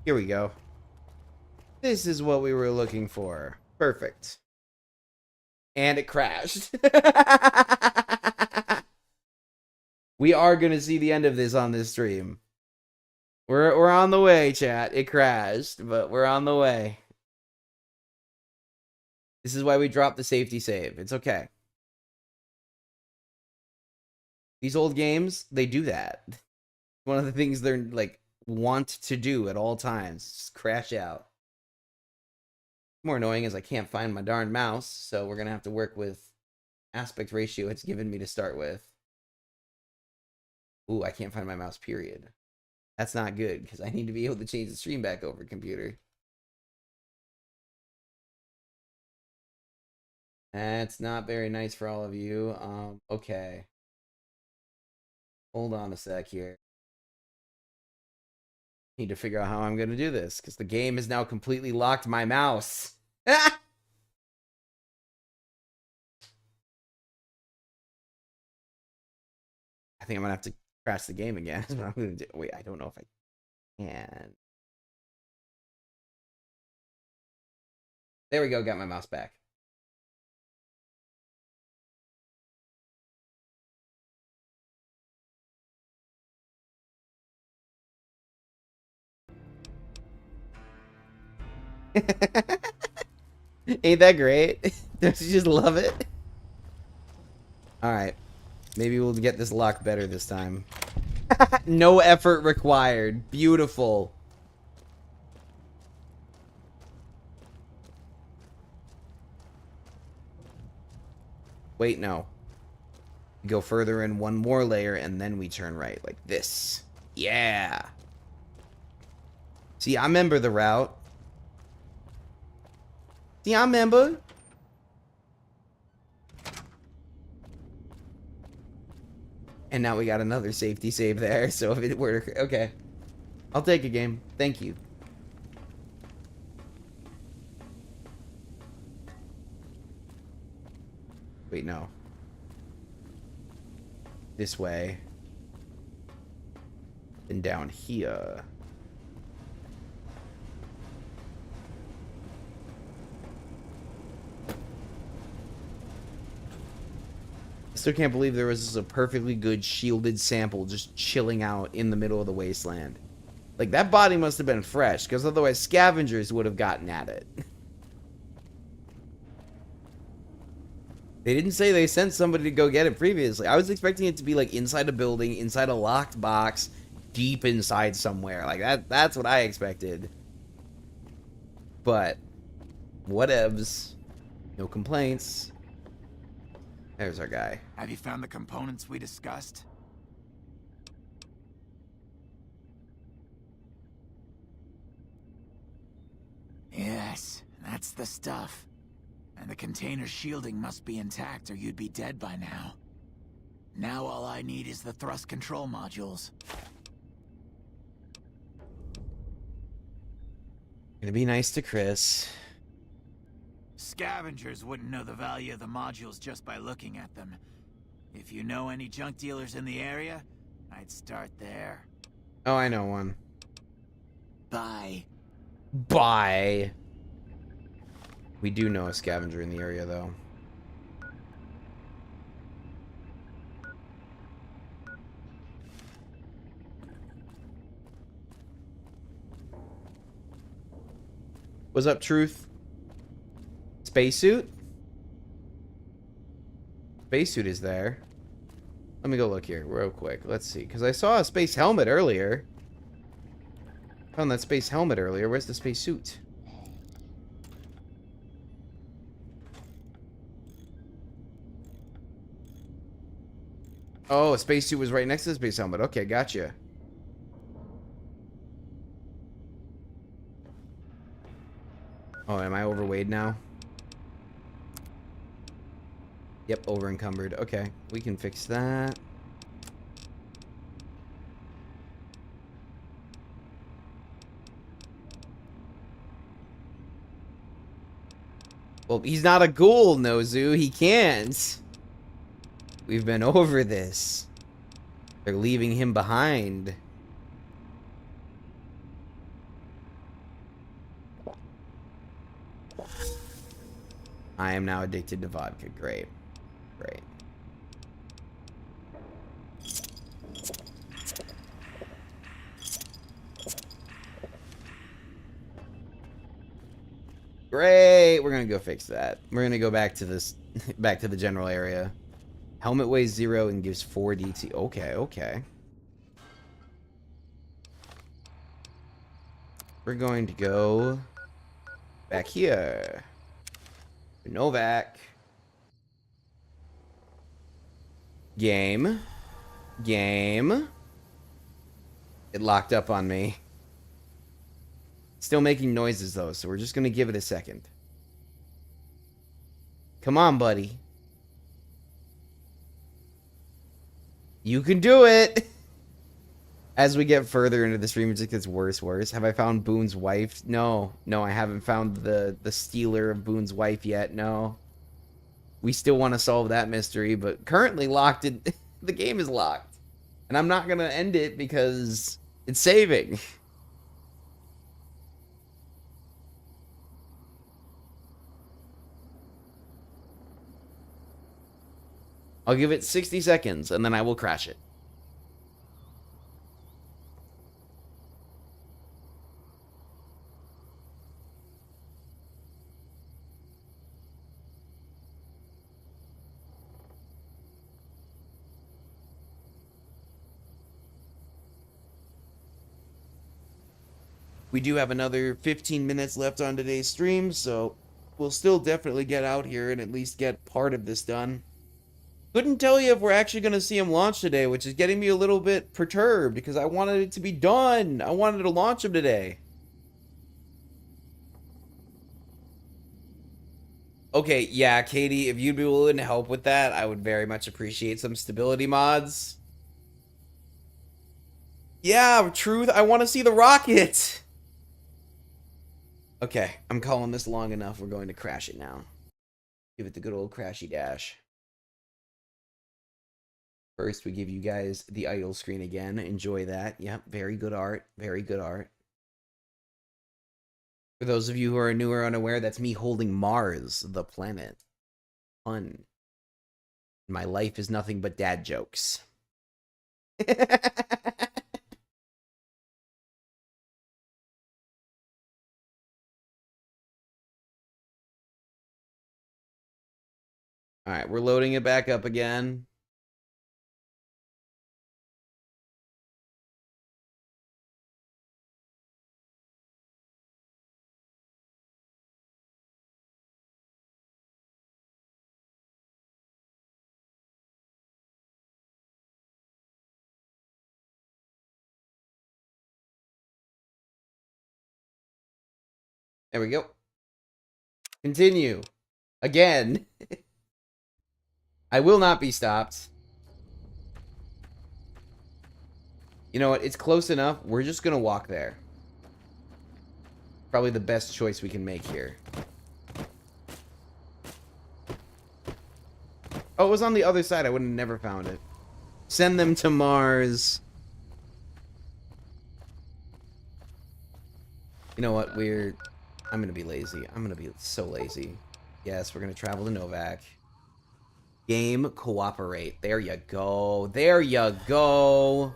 Here we go. This is what we were looking for. Perfect. And it crashed. We are going to see the end of this on this stream. We're on the way, chat. It crashed, but we're on the way. This is why we dropped the safety save. It's okay. These old games, they do that. One of the things they're like want to do at all times. Just crash out. More annoying is I can't find my darn mouse, so we're gonna have to work with aspect ratio it's given me to start with. Ooh, I can't find my mouse, period. That's not good, because I need to be able to change the stream back over, computer. That's not very nice for all of you. Okay. Hold on a sec here. Need to figure out how I'm going to do this, because the game has now completely locked my mouse. I think I'm going to have to crash the game again. That's what I'm going to do. Wait, I don't know if I can. There we go, got my mouse back. Ain't that great? Don't you just love it? Alright. Maybe we'll get this lock better this time. No effort required. Beautiful. Wait, no. Go further in one more layer and then we turn right. Like this. Yeah. See, I remember the route. See, I remember. And now we got another safety save there, so if it were... Okay. I'll take a game. Thank you. Wait, no. This way. And down here. I still can't believe there was a perfectly good shielded sample just chilling out in the middle of the wasteland. Like, that body must have been fresh, because otherwise scavengers would have gotten at it. They didn't say they sent somebody to go get it previously. I was expecting it to be, like, inside a building, inside a locked box, deep inside somewhere. Like, that's what I expected. But, whatevs. No complaints. There's our guy. Have you found the components we discussed? Yes, that's the stuff. And the container's shielding must be intact or you'd be dead by now. Now all I need is the thrust control modules. Gonna be nice to Chris. Scavengers wouldn't know the value of the modules just by looking at them. If you know any junk dealers in the area, I'd start there. Oh, I know one. Bye. Bye. We do know a scavenger in the area, though. What's up, Truth? Spacesuit? Spacesuit is there. Let me go look here real quick. Let's see. Because I saw a space helmet earlier. Found that space helmet earlier. Where's the spacesuit? Oh, a spacesuit was right next to the space helmet. Okay, gotcha. Oh, am I overweight now? Yep, over encumbered. Okay, we can fix that. Well, he's not a ghoul, Nozu. He can't. We've been over this. They're leaving him behind. I am now addicted to vodka. Great. Great. Great. We're gonna go fix that. We're gonna go back to this, back to the general area. Helmet weighs 0 and gives 4 DT. Okay, okay. We're going to go back here. Novak. Game. Game. It locked up on me. Still making noises, though, so we're just going to give it a second. Come on, buddy. You can do it! As we get further into the stream, it just gets worse. Have I found Boone's wife? No. No, I haven't found the stealer of Boone's wife yet. No. We still want to solve that mystery, but currently locked in... the game is locked. And I'm not going to end it because it's saving. I'll give it 60 seconds, and then I will crash it. We do have another 15 minutes left on today's stream, so we'll still definitely get out here and at least get part of this done. Couldn't tell you if we're actually going to see him launch today, which is getting me a little bit perturbed because I wanted it to be done. I wanted to launch him today. Okay, yeah, Katie, if you'd be willing to help with that, I would very much appreciate some stability mods. Yeah, Truth, I want to see the rocket. Okay, I'm calling this long enough. We're going to crash it now. Give it the good old crashy dash. First, we give you guys the idle screen again. Enjoy that. Yep, very good art. Very good art. For those of you who are new or unaware, that's me holding Mars, the planet. Fun. My life is nothing but dad jokes. Alright, we're loading it back up again. There we go. Continue. Again. I will not be stopped. You know what? It's close enough. We're just going to walk there. Probably the best choice we can make here. Oh, it was on the other side. I would have never found it. Send them to Mars. You know what? I'm gonna be lazy. I'm gonna be so lazy. Yes, we're gonna travel to Novak. Game cooperate. There you go. There you go.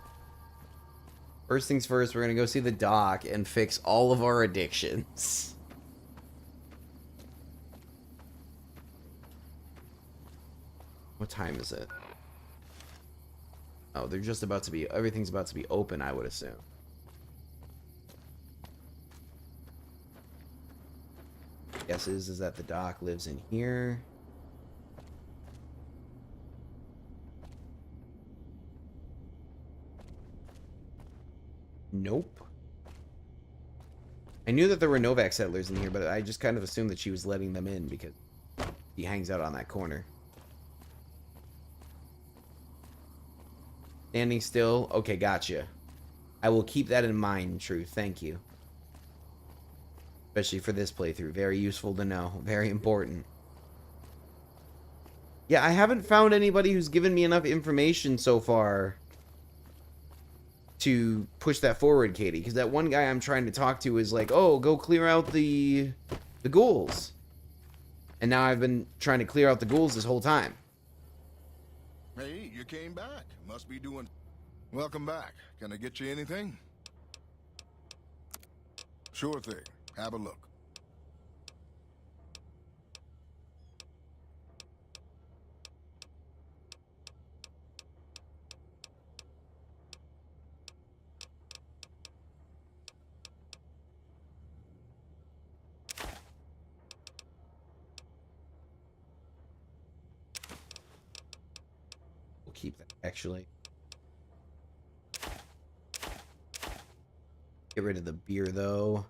First things first, we're gonna go see the doc and fix all of our addictions. What time is it? Oh, they're just about to be... Everything's about to be open, I would assume. Guess is that the doc lives in here. Nope. I knew that there were Novak settlers in here, but I just kind of assumed that she was letting them in because he hangs out on that corner. Standing still? Okay, gotcha. I will keep that in mind, Truth. Thank you. Especially for this playthrough. Very useful to know. Very important. Yeah, I haven't found anybody who's given me enough information so far to push that forward, Katie. Because that one guy I'm trying to talk to is like, oh, go clear out the ghouls. And now I've been trying to clear out the ghouls this whole time. Hey, you came back. Must be doing... Welcome back. Can I get you anything? Sure thing. Have a look. We'll keep that, actually. Get rid of the beer, though.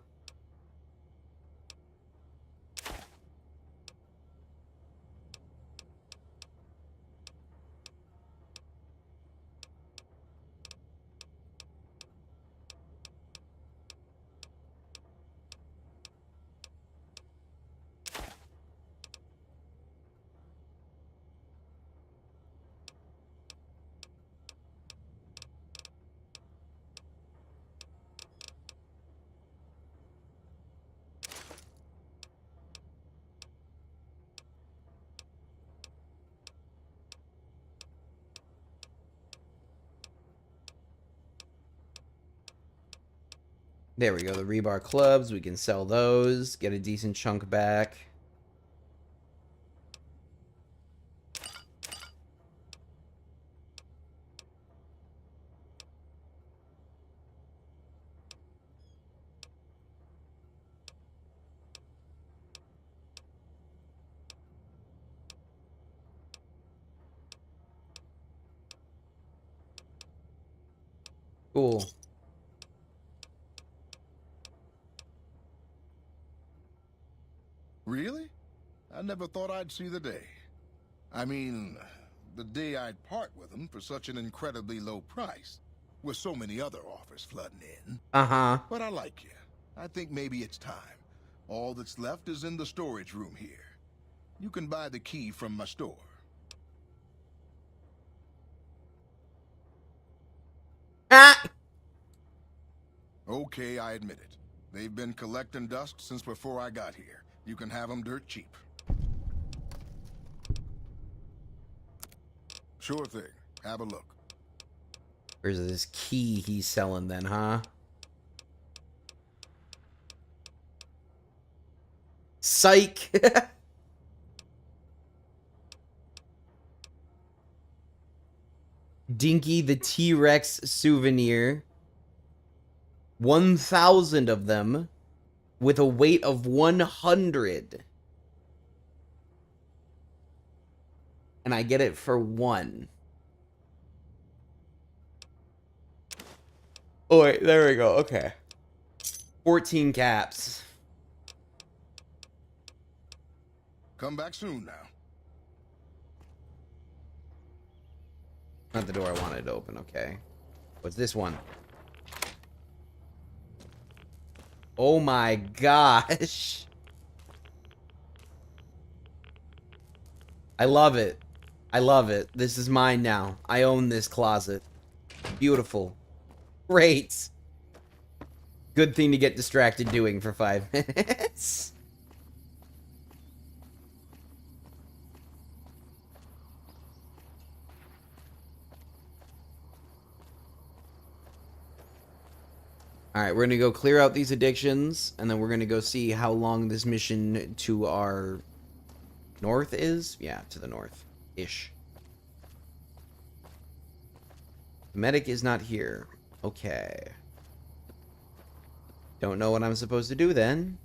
There we go, the rebar clubs, we can sell those, get a decent chunk back. Cool. Really? I never thought I'd see the day. I mean, the day I'd part with them for such an incredibly low price, with so many other offers flooding in. Uh-huh. But I like you. I think maybe it's time. All that's left is in the storage room here. You can buy the key from my store. Ah! Okay, I admit it. They've been collecting dust since before I got here. You can have them dirt cheap. Sure thing. Have a look. Where's this key he's selling then, huh? Psych! Dinky the T-Rex souvenir. 1,000 of them. With a weight of 100. And I get it for 1. Oh, wait, there we go. Okay. 14 caps. Come back soon now. Not the door I wanted to open, okay. What's this one? Oh my gosh. I love it. I love it. This is mine now. I own this closet. Beautiful. Great. Good thing to get distracted doing for 5 minutes. Alright, we're gonna go clear out these addictions, and then we're gonna go see how long this mission to our north is? Yeah, to the north-ish. The medic is not here. Okay. Don't know what I'm supposed to do then.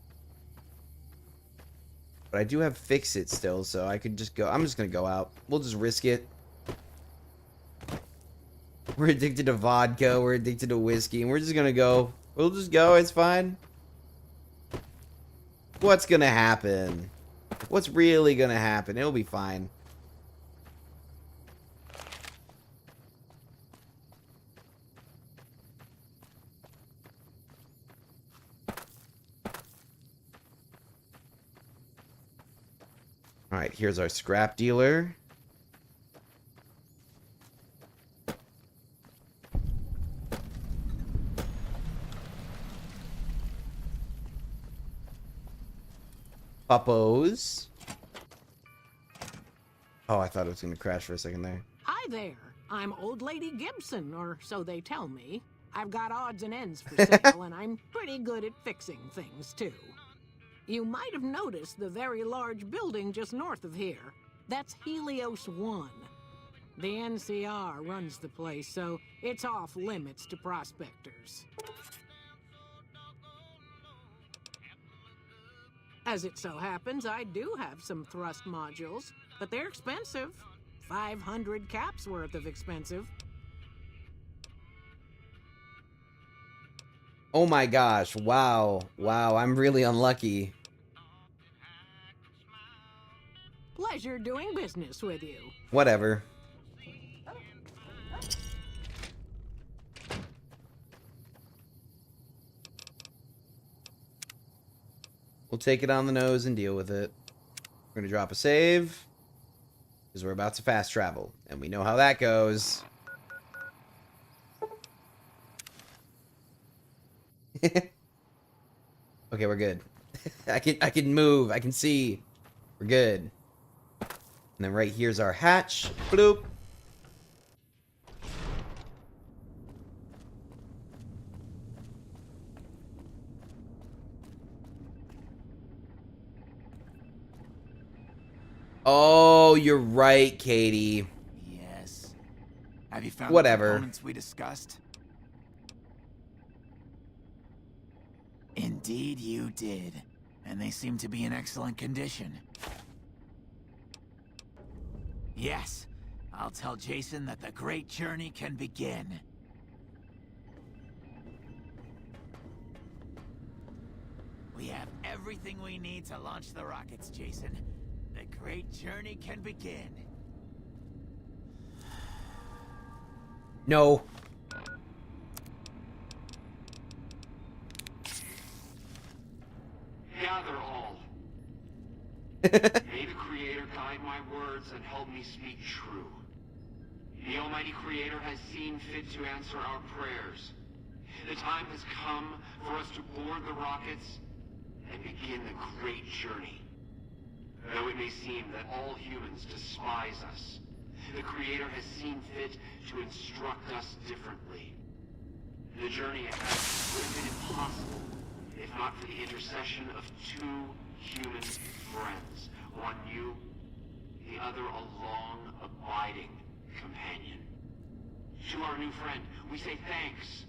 But I do have Fix-It still, so I could just go. I'm just gonna go out. We'll just risk it. We're addicted to vodka, we're addicted to whiskey, and we're just gonna go. We'll just go, it's fine. What's gonna happen? What's really gonna happen? It'll be fine. Alright, here's our scrap dealer. Puppos. Oh, I thought it was going to crash for a second there. Hi there. I'm Old Lady Gibson, or so they tell me. I've got odds and ends for sale, and I'm pretty good at fixing things, too. You might have noticed the very large building just north of here. That's Helios 1. The NCR runs the place, so it's off limits to prospectors. As it so happens, I do have some thrust modules, but they're expensive. 500 caps worth of expensive. Oh my gosh, wow. Wow, I'm really unlucky. Pleasure doing business with you. Whatever. We'll take it on the nose and deal with it. We're gonna drop a save, because we're about to fast travel, and we know how that goes. Okay, we're good. I can move. I can see. We're good. And then right here's our hatch. Bloop. Oh, you're right, Katie. Yes. Have you found Whatever. the components we discussed? Indeed you did. And they seem to be in excellent condition. Yes. I'll tell Jason that the great journey can begin. We have everything we need to launch the rockets, Jason. The great journey can begin. No. Gather all. May the Creator guide my words and help me speak true. The Almighty Creator has seen fit to answer our prayers. The time has come for us to board the rockets and begin the great journey. Though it may seem that all humans despise us, the Creator has seen fit to instruct us differently. The journey ahead would have been impossible if not for the intercession of two human friends. One new, the other a long, abiding companion. To our new friend, we say thanks,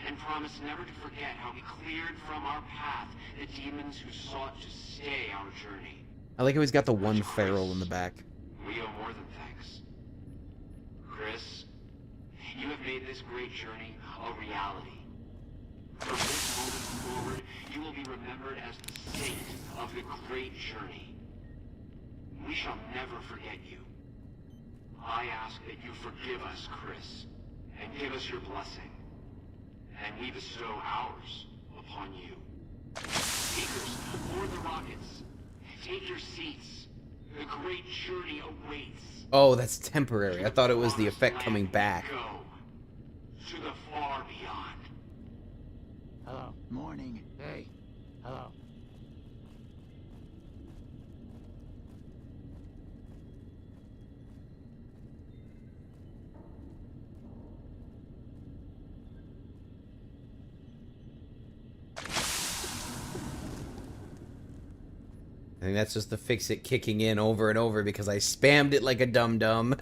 and promise never to forget how he cleared from our path the demons who sought to stay our journey. I like how he's got the one feral in the back. We owe more than thanks. Chris, you have made this great journey a reality. From this moment forward, you will be remembered as the saint of the great journey. We shall never forget you. I ask that you forgive us, Chris, and give us your blessing. And we bestow ours upon you. Seekers, board the rockets. Take your seats. The great journey awaits. Oh, that's temporary. I thought it was the effect coming back. Go to the far beyond. Hello. Morning. Hey. Hello. I think that's just the fix-it kicking in over and over because I spammed it like a dum-dum.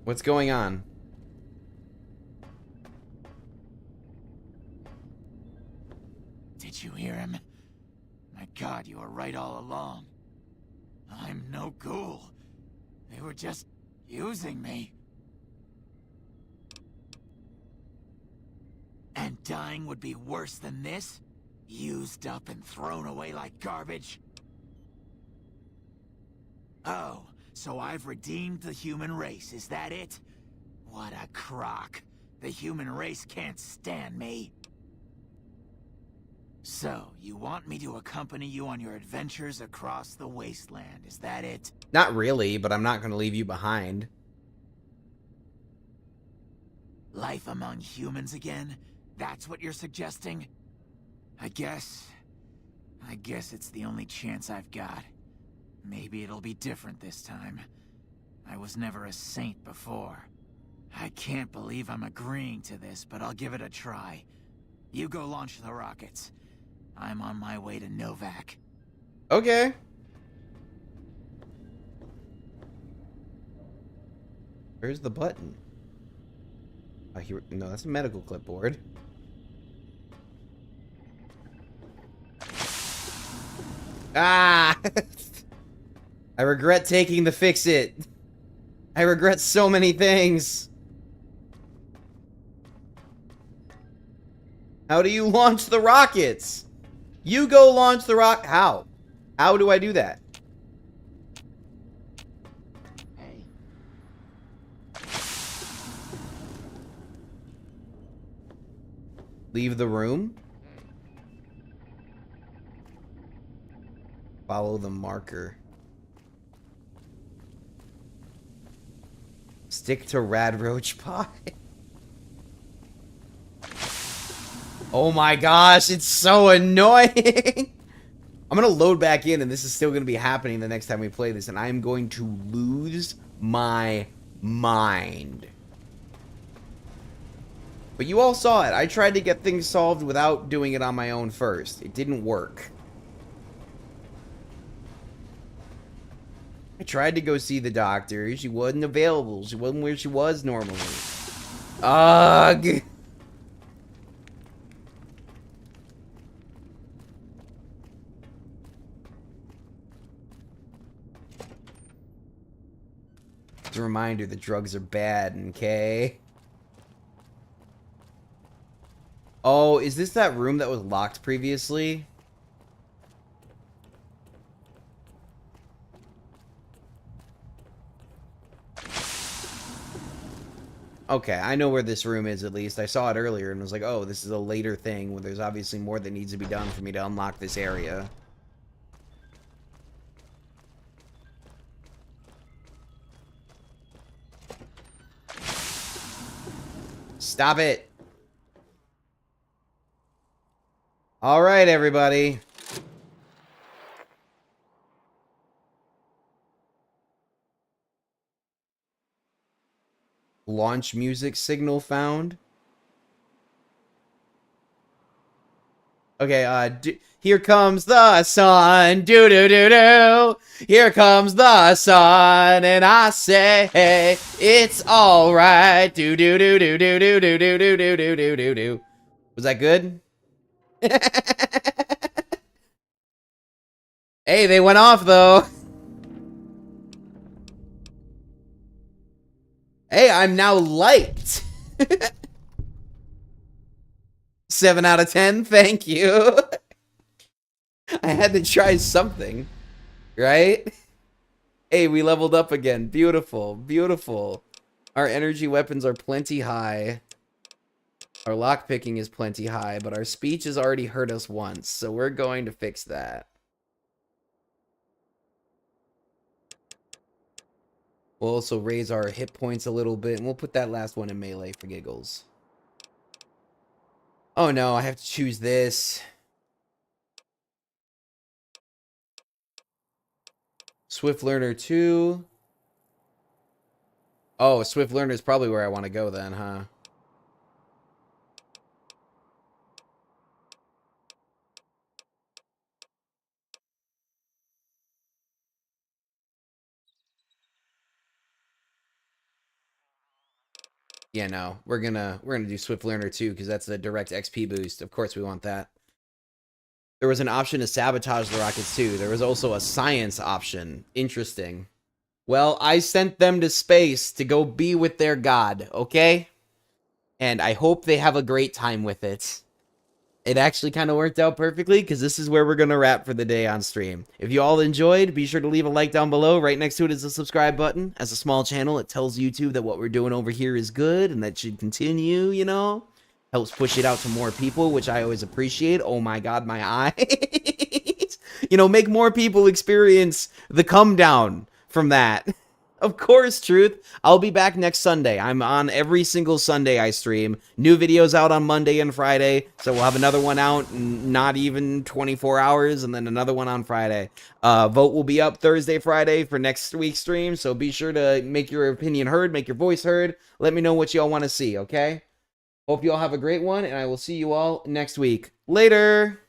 What's going on? Did you hear him? My God, you were right all along. I'm no ghoul. They were just using me. And dying would be worse than this? Used up and thrown away like garbage? Oh, so I've redeemed the human race, is that it? What a crock. The human race can't stand me. So, you want me to accompany you on your adventures across the wasteland, is that it? Not really, but I'm not going to leave you behind. Life among humans again? That's what you're suggesting? I guess it's the only chance I've got. Maybe it'll be different this time. I was never a saint before. I can't believe I'm agreeing to this, but I'll give it a try. You go launch the rockets. I'm on my way to Novak. Okay. Where's the button? Oh, here. No, that's a medical clipboard. Ah! I regret taking the fix-it. I regret so many things. How do you launch the rockets? You go launch the rock. How? How do I do that? Hey. Leave the room. Follow the marker. Stick to Rad Roach Pie. Oh my gosh, it's so annoying. I'm gonna load back in and this is still gonna be happening the next time we play this, and I'm going to lose my mind. But you all saw it. I tried to get things solved without doing it on my own first. It didn't work. I tried to go see the doctor. She wasn't available. She wasn't where she was normally. Ugh. It's a reminder that drugs are bad, okay? Oh, is this that room that was locked previously? Okay, I know where this room is at least. I saw it earlier and was like, oh, this is a later thing where there's obviously more that needs to be done for me to unlock this area. Stop it. All right, everybody. Launch music signal found. Okay, here comes the sun, do-do-do-do. Here comes the sun, and I say, hey, it's alright, do-do-do-do-do-do-do-do-do-do-do-do-do. Was that good? Hey, they went off, though. Hey, I'm now liked. 7 out of 10, thank you. I had to try something, right? Hey, we leveled up again. Beautiful, beautiful. Our energy weapons are plenty high. Our lockpicking is plenty high, but our speech has already hurt us once, so we're going to fix that. We'll also raise our hit points a little bit, and we'll put that last one in melee for giggles. Oh no, I have to choose this. Swift Learner 2. Oh, Swift Learner is probably where I want to go then, huh? Yeah, no. We're gonna do Swift Learner 2 because that's a direct XP boost. Of course we want that. There was an option to sabotage the rockets too. There was also a science option. Interesting. Well, I sent them to space to go be with their god, okay? And I hope they have a great time with it. It actually kind of worked out perfectly because this is where we're going to wrap for the day on stream. If you all enjoyed, be sure to leave a like down below. Right next to it is the subscribe button. As a small channel, it tells YouTube that what we're doing over here is good and that should continue, you know? Helps push it out to more people, which I always appreciate. Oh my god, my eyes. You know, make more people experience the come down from that. Of course, Truth. I'll be back next Sunday. I'm on every single Sunday I stream. New videos out on Monday and Friday. So we'll have another one out in not even 24 hours and then another one on Friday. Vote will be up Thursday, Friday for next week's stream. So be sure to make your opinion heard, make your voice heard. Let me know what y'all want to see, okay? Hope you all have a great one, and I will see you all next week. Later!